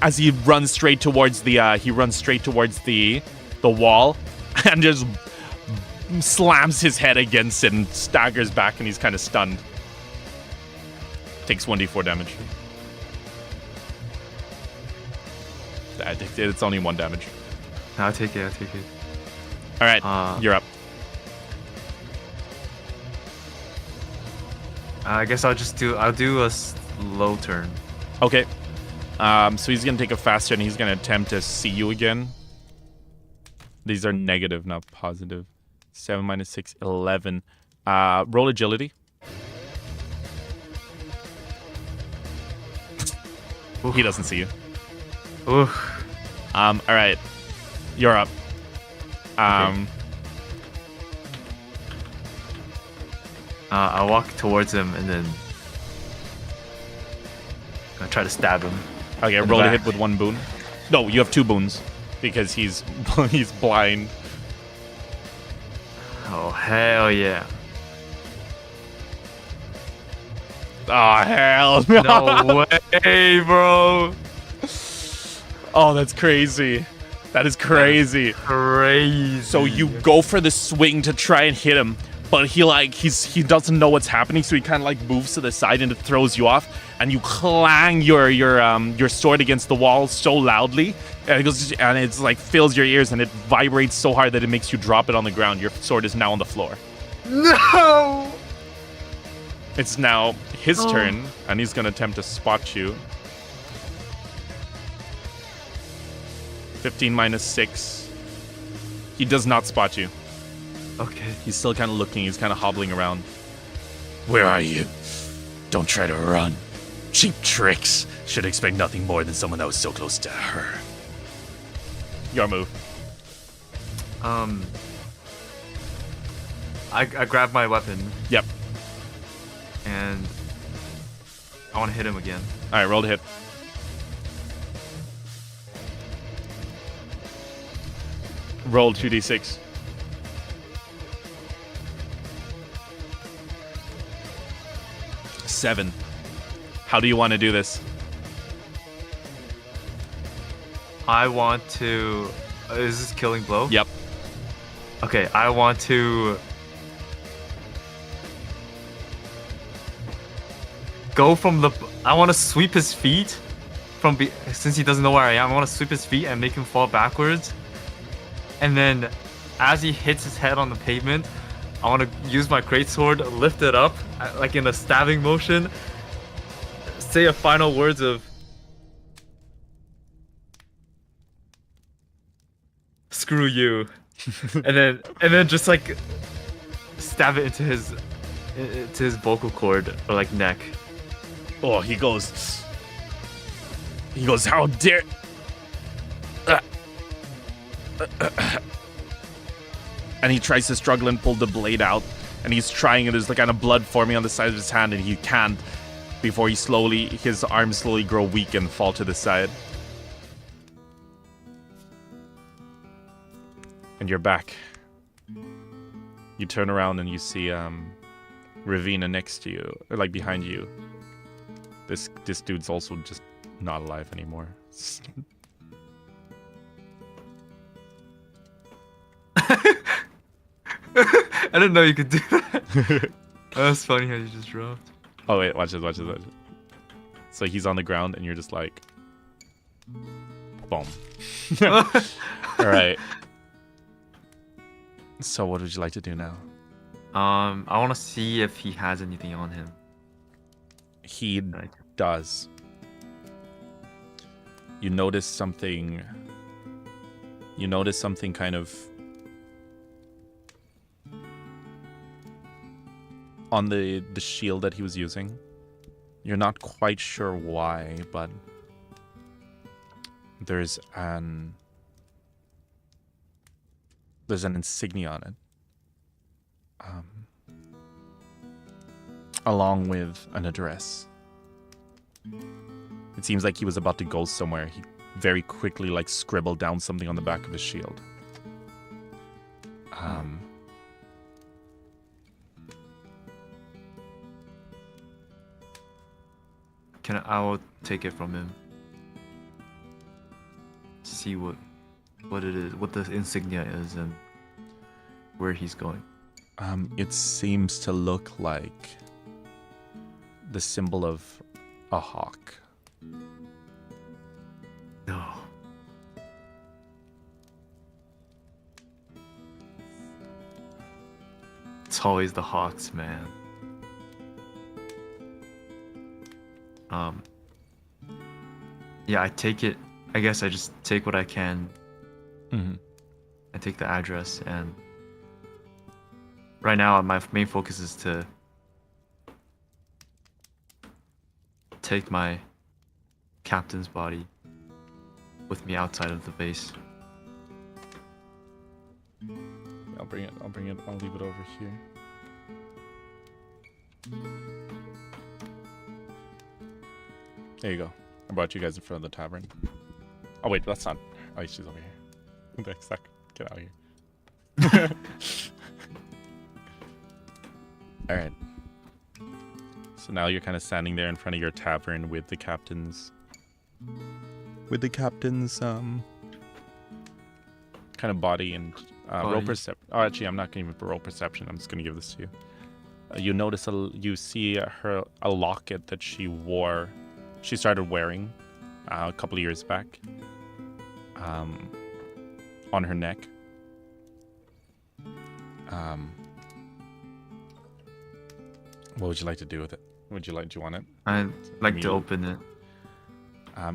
Speaker 2: As he runs straight towards the wall and just slams his head against it and staggers back, and he's kind of stunned. Takes 1d4 damage. It's only 1 damage.
Speaker 1: I'll take it.
Speaker 2: All right, you're up.
Speaker 1: I guess I'll do a slow turn.
Speaker 2: Okay. So he's gonna take a fast turn, and he's gonna attempt to see you again. These are negative, not positive. 7 minus 6, 11. Roll agility.
Speaker 1: Oof.
Speaker 2: He doesn't see you.
Speaker 1: Oof.
Speaker 2: All right. You're up.
Speaker 1: Okay. I'll walk towards him and then I'll try to stab him.
Speaker 2: Okay, roll to hit with 1 boon. No, you have 2 boons because he's blind.
Speaker 1: Oh, hell yeah.
Speaker 2: Oh, hell
Speaker 1: no way, bro.
Speaker 2: Oh, that's crazy. That is crazy.
Speaker 1: Crazy.
Speaker 2: So you go for the swing to try and hit him, but he doesn't know what's happening, so he kind of like moves to the side and it throws you off, and you clang your sword against the wall so loudly, and it goes, and it's like fills your ears, and it vibrates so hard that it makes you drop it on the ground. Your sword is now on the floor.
Speaker 1: No.
Speaker 2: It's now his turn, and he's gonna attempt to spot you. 15 minus 6. He does not spot you.
Speaker 1: Okay.
Speaker 2: He's still kind of looking. He's kind of hobbling around. Where are you? Don't try to run. Cheap tricks. Should expect nothing more than someone that was so close to her. Your move.
Speaker 1: I grab my weapon.
Speaker 2: Yep.
Speaker 1: And I want to hit him again.
Speaker 2: All right, roll to hit. Roll 2d6. Seven. How do you want to do this?
Speaker 1: I want to. Is this killing blow?
Speaker 2: Yep.
Speaker 1: Okay, I want to go from the. I want to sweep his feet from since he doesn't know where I am. I want to sweep his feet and make him fall backwards. And then, as he hits his head on the pavement, I want to use my greatsword, lift it up, like in a stabbing motion. Say a final words of. Screw you. and then just like stab it into his vocal cord or like neck.
Speaker 2: Oh, he goes, how dare. And he tries to struggle and pull the blade out, and he's trying, and there's like kind of blood forming on the side of his hand, and he can't before his arms slowly grow weak and fall to the side. And you're back. You turn around and you see Ravina next to you, or like behind you. This dude's also just not alive anymore.
Speaker 1: I didn't know you could do that. That was funny how you just dropped.
Speaker 2: Oh wait, watch this. So he's on the ground and you're just like, boom. All right. So what would you like to do now?
Speaker 1: I want to see if he has anything on him.
Speaker 2: He does. You notice something kind of on the shield that he was using. You're not quite sure why, but there's an insignia on it. Along with an address. It seems like he was about to go somewhere. He very quickly like scribbled down something on the back of his shield.
Speaker 1: I will take it from him. See what it is, what the insignia is, and where he's going.
Speaker 2: It seems to look like the symbol of a hawk.
Speaker 1: No. It's always the hawks, man. Yeah, I take it. I guess I just take what I can.
Speaker 2: Mm-hmm.
Speaker 1: I take the address, and right now my main focus is to take my captain's body with me outside of the base.
Speaker 2: I'll bring it. I'll leave it over here. There you go. I brought you guys in front of the tavern. Oh wait, that's not. Oh, she's over here. Get out of here. All right. So now you're kind of standing there in front of your tavern with the captain's kind of body and roll perception. Oh, actually, I'm not going to even roll perception. I'm just going to give this to you. You notice you see a locket that she wore. She started wearing a couple of years back on her neck. What would you like to do with it? Do you want it?
Speaker 1: I'd like to open it.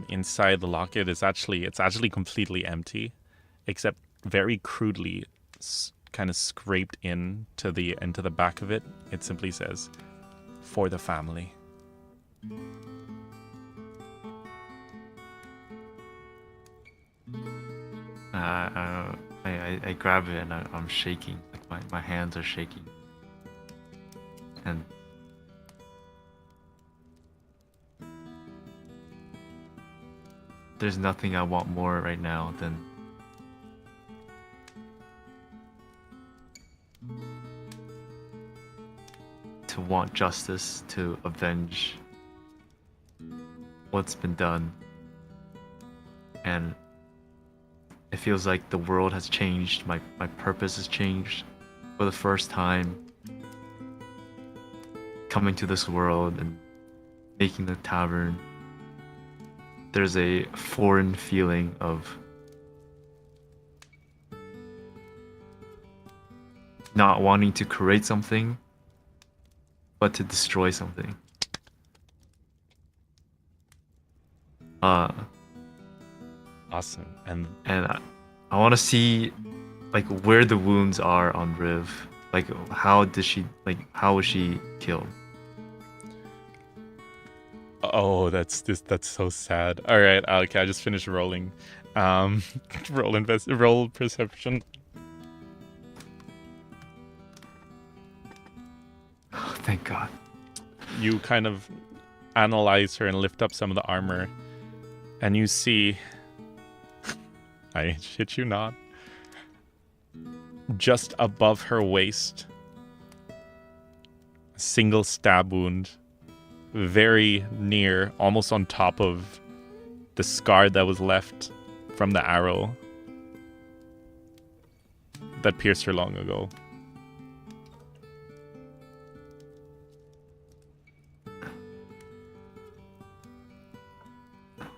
Speaker 2: Inside the locket it's actually completely empty, except very crudely kind of scraped into the back of it. It simply says, "For the family."
Speaker 1: I grab it and I'm shaking. Like my hands are shaking. And there's nothing I want more right now than to want justice, to avenge what's been done. And it feels like the world has changed, my purpose has changed for the first time. Coming to this world and making the tavern, there's a foreign feeling of not wanting to create something, but to destroy something.
Speaker 2: Awesome. And
Speaker 1: I want to see like where the wounds are on Riv. Like how was she killed?
Speaker 2: oh, that's so sad. All right, okay, I just finished rolling. Roll perception.
Speaker 1: Oh, thank God.
Speaker 2: You kind of analyze her and lift up some of the armor, and you see, I shit you not, just above her waist, a single stab wound, very near, almost on top of the scar that was left from the arrow that pierced her long ago.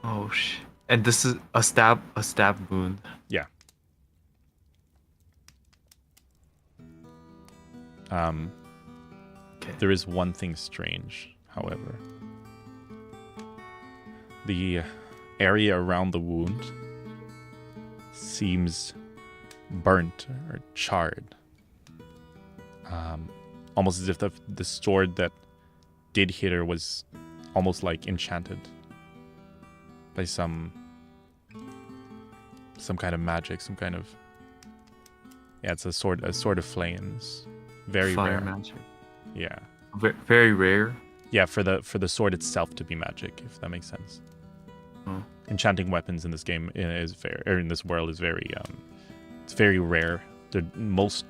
Speaker 1: Oh shit. And this is a stab wound.
Speaker 2: Yeah.
Speaker 1: Okay.
Speaker 2: There is one thing strange, however. The area around the wound seems burnt or charred. Almost as if the sword that did hit her was almost like enchanted by some kind of magic, some kind of, yeah, it's a sword of flames. Very
Speaker 1: Fire
Speaker 2: rare.
Speaker 1: magic.
Speaker 2: Yeah.
Speaker 1: Very rare.
Speaker 2: Yeah, for the sword itself to be magic, if that makes sense.
Speaker 1: Oh.
Speaker 2: Enchanting weapons in this game is very, or in this world is very, it's very rare. The most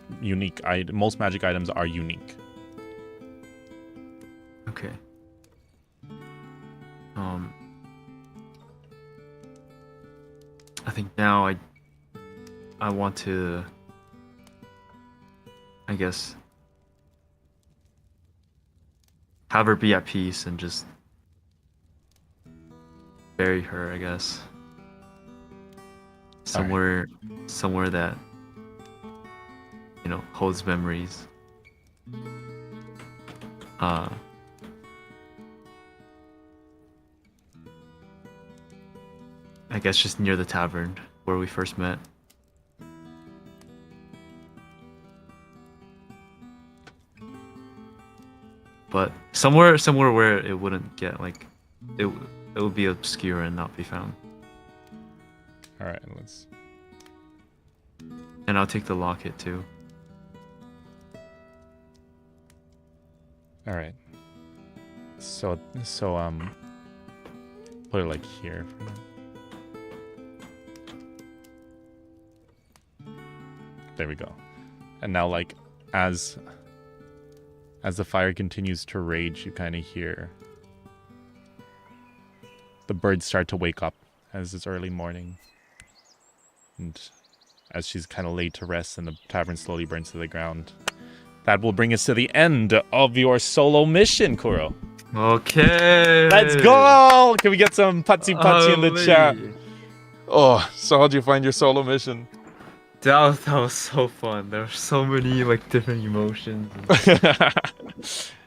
Speaker 2: magic items are unique.
Speaker 1: Okay. I think now I want to, I guess, have her be at peace and just bury her, I guess. Somewhere that, you know, holds memories. I guess just near the tavern where we first met. But somewhere where it wouldn't get like it would be obscure and not be found.
Speaker 2: All right, let's.
Speaker 1: And I'll take the locket too.
Speaker 2: All right. So put it like here for now. There we go. And now, like, as the fire continues to rage, you kind of hear the birds start to wake up as it's early morning. And as she's kind of laid to rest and the tavern slowly burns to the ground. That will bring us to the end of your solo mission, Kuro.
Speaker 1: Okay.
Speaker 2: Let's go! Can we get some putsy in the chat? Oh, so how'd you find your solo mission?
Speaker 1: That was so fun. There were so many like different emotions.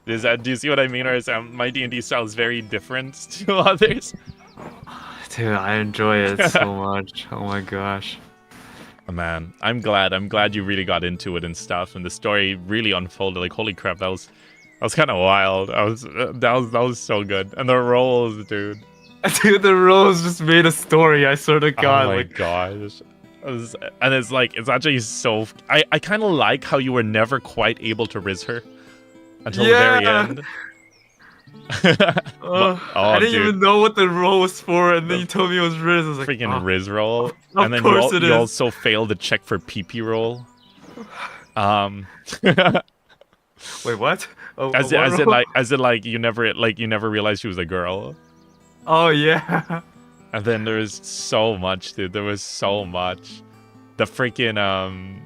Speaker 2: Do you see what I mean? Or is my D&D style is very different to others?
Speaker 1: Dude, I enjoy it so much. Oh my gosh.
Speaker 2: Oh, man, I'm glad you really got into it and stuff, and the story really unfolded. Like, holy crap, that was kind of wild. That was so good, and the rolls, dude.
Speaker 1: Dude, the rolls just made a story. I sort of got.
Speaker 2: Oh my gosh. And it's like, it's actually so. I kind of like how you were never quite able to riz her until the very end.
Speaker 1: I didn't even know what the roll was for, and then you told me it was Riz. I was like,
Speaker 2: freaking Riz roll.
Speaker 1: Of
Speaker 2: and then
Speaker 1: course
Speaker 2: you also failed to check for PP roll.
Speaker 1: Wait, what? Oh,
Speaker 2: as
Speaker 1: what role?
Speaker 2: in like you never realized she was a girl.
Speaker 1: Oh yeah.
Speaker 2: And then there was so much, dude. There was so much. The freaking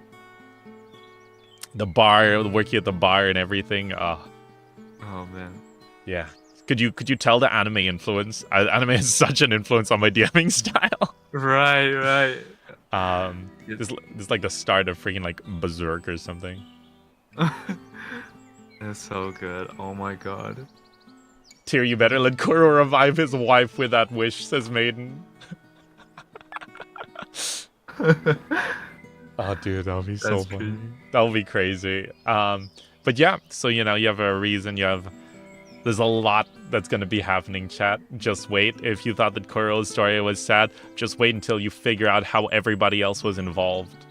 Speaker 2: the bar, working at the bar and everything.
Speaker 1: Oh man.
Speaker 2: Yeah. Could you tell the anime influence? Anime has such an influence on my DMing style.
Speaker 1: Right.
Speaker 2: This is like the start of freaking like Berserk or something.
Speaker 1: That's so good. Oh my god.
Speaker 2: Tyr, you better let Kuro revive his wife with that wish, says Maiden. Oh, dude, that would be so funny.
Speaker 1: Crazy.
Speaker 2: That would be crazy. But yeah, so you have a reason. There's a lot that's gonna be happening, chat. Just wait. If you thought that Kuro's story was sad, just wait until you figure out how everybody else was involved.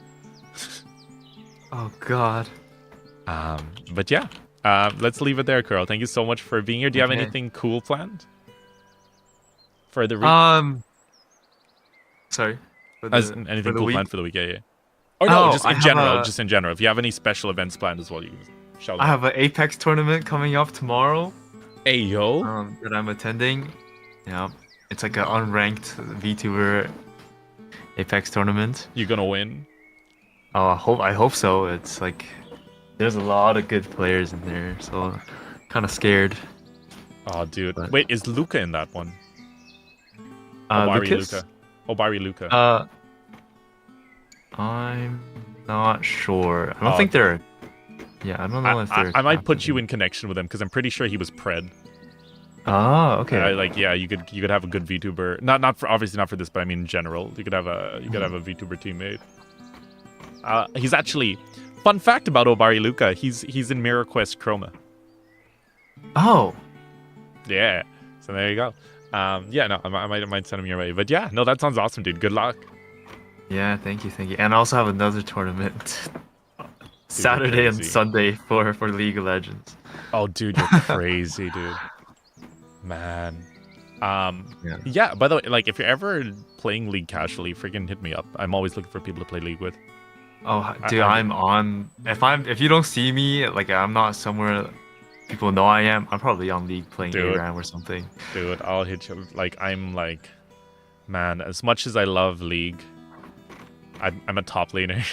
Speaker 1: Oh god.
Speaker 2: But yeah, let's leave it there, Kuro. Thank you so much for being here. Do you have anything cool planned for the week?
Speaker 1: Sorry.
Speaker 2: Anything cool planned for the week? Yeah. Or
Speaker 1: no,
Speaker 2: just in general. Just in general. If you have any special events planned as well, you can shout out.
Speaker 1: I have an Apex tournament coming up tomorrow.
Speaker 2: Hey yo.
Speaker 1: That I'm attending. Yeah, it's like an unranked VTuber Apex tournament.
Speaker 2: You gonna win?
Speaker 1: Oh, I hope so. It's like there's a lot of good players in there, so kind of scared.
Speaker 2: Oh, dude. But... Wait, is Luca in that one?
Speaker 1: Lucas?
Speaker 2: Luca. Obari Luca.
Speaker 1: I'm not sure. I don't think they're. Yeah, I don't know if they're.
Speaker 2: I might put you in connection with him because I'm pretty sure he was pred.
Speaker 1: Oh, okay.
Speaker 2: You could have a good VTuber. Not for obviously not for this, but I mean in general. You could have a VTuber teammate. He's actually. Fun fact about Obari Luca, he's in Mirror Quest Chroma.
Speaker 1: Oh.
Speaker 2: Yeah. So there you go. Yeah, no, I might send him your way. But yeah, no, that sounds awesome, dude. Good luck.
Speaker 1: Yeah, thank you. And I also have another tournament Saturday and Sunday for League of Legends.
Speaker 2: Oh, dude, you're crazy, dude. Man. Yeah, by the way, like if you're ever playing League casually, freaking hit me up. I'm always looking for people to play League with.
Speaker 1: Oh, dude, I'm on. If you don't see me, like I'm not somewhere people know I am, I'm probably on League playing ARAM or something.
Speaker 2: Dude, I'll hit you. Like I'm like, man, as much as I love League, I'm a top laner.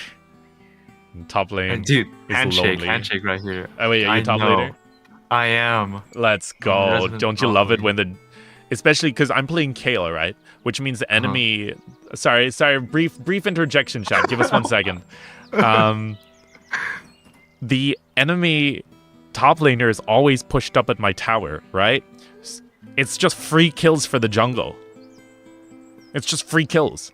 Speaker 2: Top lane.
Speaker 1: Dude,
Speaker 2: is
Speaker 1: handshake right here.
Speaker 2: Oh wait, are you top laner?
Speaker 1: I am.
Speaker 2: Let's go. Don't you love it when the, especially because I'm playing Kayla, right? Which means the enemy. Sorry. Brief interjection, chat. Give us 1 second. The enemy top laner is always pushed up at my tower, right? It's just free kills for the jungle. It's just free kills.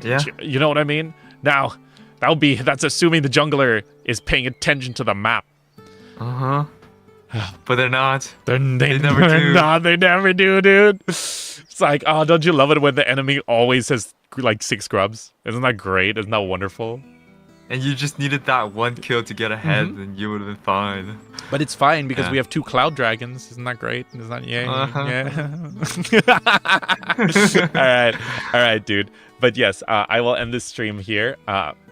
Speaker 1: Yeah.
Speaker 2: You know what I mean? Now, that's assuming the jungler is paying attention to the map.
Speaker 1: But they're not.
Speaker 2: They never do. Not. They never do, dude. It's like, oh, don't you love it when the enemy always has like 6 scrubs? Isn't that great? Isn't that wonderful?
Speaker 1: And you just needed that 1 kill to get ahead, and you would have been fine.
Speaker 2: But it's fine because we have 2 cloud dragons. Isn't that great? Isn't that yeah? All right, dude. But yes, I will end this stream here.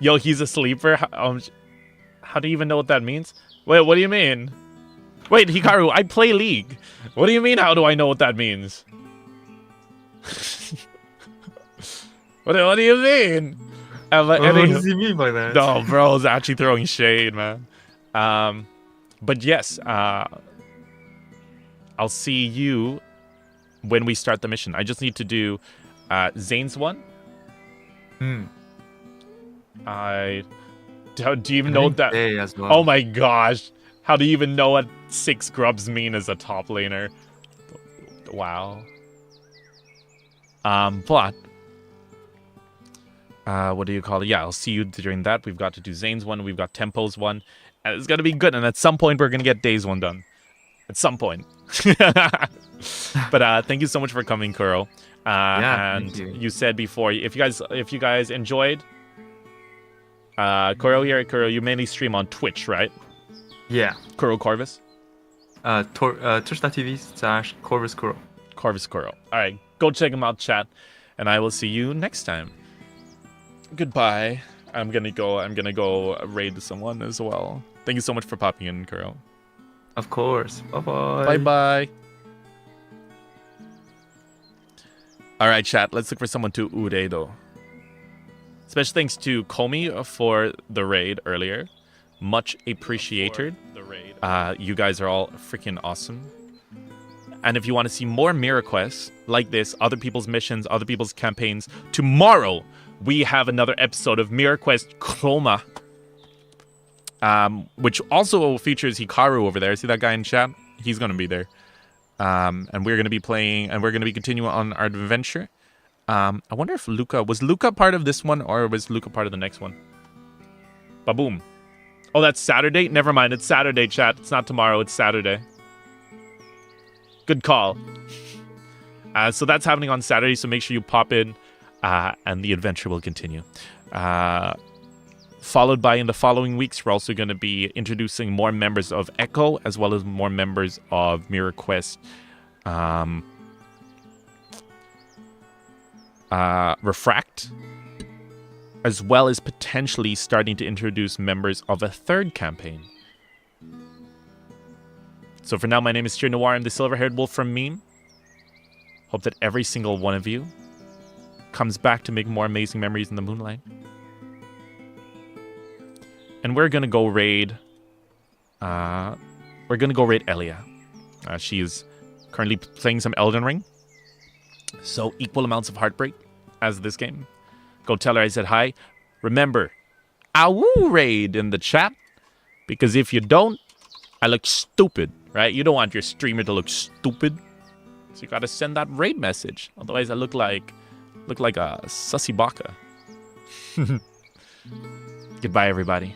Speaker 2: Yo, he's a sleeper. How do you even know what that means? Wait, what do you mean? Wait, Hikaru, I play League. What do you mean? How do I know what that means? What do you mean?
Speaker 1: What does he mean by that?
Speaker 2: No, bro, is actually throwing shade, man. But yes, I'll see you when we start the mission. I just need to do Zane's one. Do you even know what that?
Speaker 1: As well.
Speaker 2: Oh my gosh. How do you even know what 6 grubs mean as a top laner? Wow. But what do you call it? Yeah, I'll see you during that. We've got to do Zane's one. We've got Tempo's one. And it's gonna be good. And at some point, we're gonna get Day's one done. At some point. But thank you so much for coming, Kuro. And you said before, if you guys enjoyed, Kuro, you mainly stream on Twitch, right?
Speaker 1: Yeah.
Speaker 2: Kuro Corvus?
Speaker 1: Twitch.tv/Corvus Kuro.
Speaker 2: Corvus Kuro. Alright, go check him out, chat. And I will see you next time. Goodbye. I'm gonna go raid someone as well. Thank you so much for popping in, Kuro.
Speaker 1: Of course. Bye-bye.
Speaker 2: Bye-bye. All right, chat. Let's look for someone to Uredo. Special thanks to Komi for the raid earlier. Much appreciated. You guys are all freaking awesome. And if you want to see more mirror quests like this, other people's missions, other people's campaigns, tomorrow we have another episode of Mirror Quest Chroma, which also features Hikaru over there. See that guy in chat? He's going to be there. And we're going to be playing, and we're going to be continuing on our adventure. I wonder if was Luca part of this one, or was Luca part of the next one? Ba-boom. Oh, that's Saturday? Never mind, it's Saturday, chat. It's not tomorrow, it's Saturday. Good call. So that's happening on Saturday, so make sure you pop in, and the adventure will continue. Followed by, in the following weeks, we're also going to be introducing more members of Echo, as well as more members of Mirror Quest Refract, as well as potentially starting to introduce members of a third campaign. So for now, my name is Tyr Noir. I'm the silver-haired wolf from MEEM. Hope that every single one of you comes back to make more amazing memories in the moonlight. And we're gonna go raid. Elia. She is currently playing some Elden Ring. So equal amounts of heartbreak as this game. Go tell her I said hi. Remember, awoo raid in the chat, because if you don't, I look stupid, right? You don't want your streamer to look stupid, so you gotta send that raid message. Otherwise, I look like a sussy baka. Goodbye, everybody.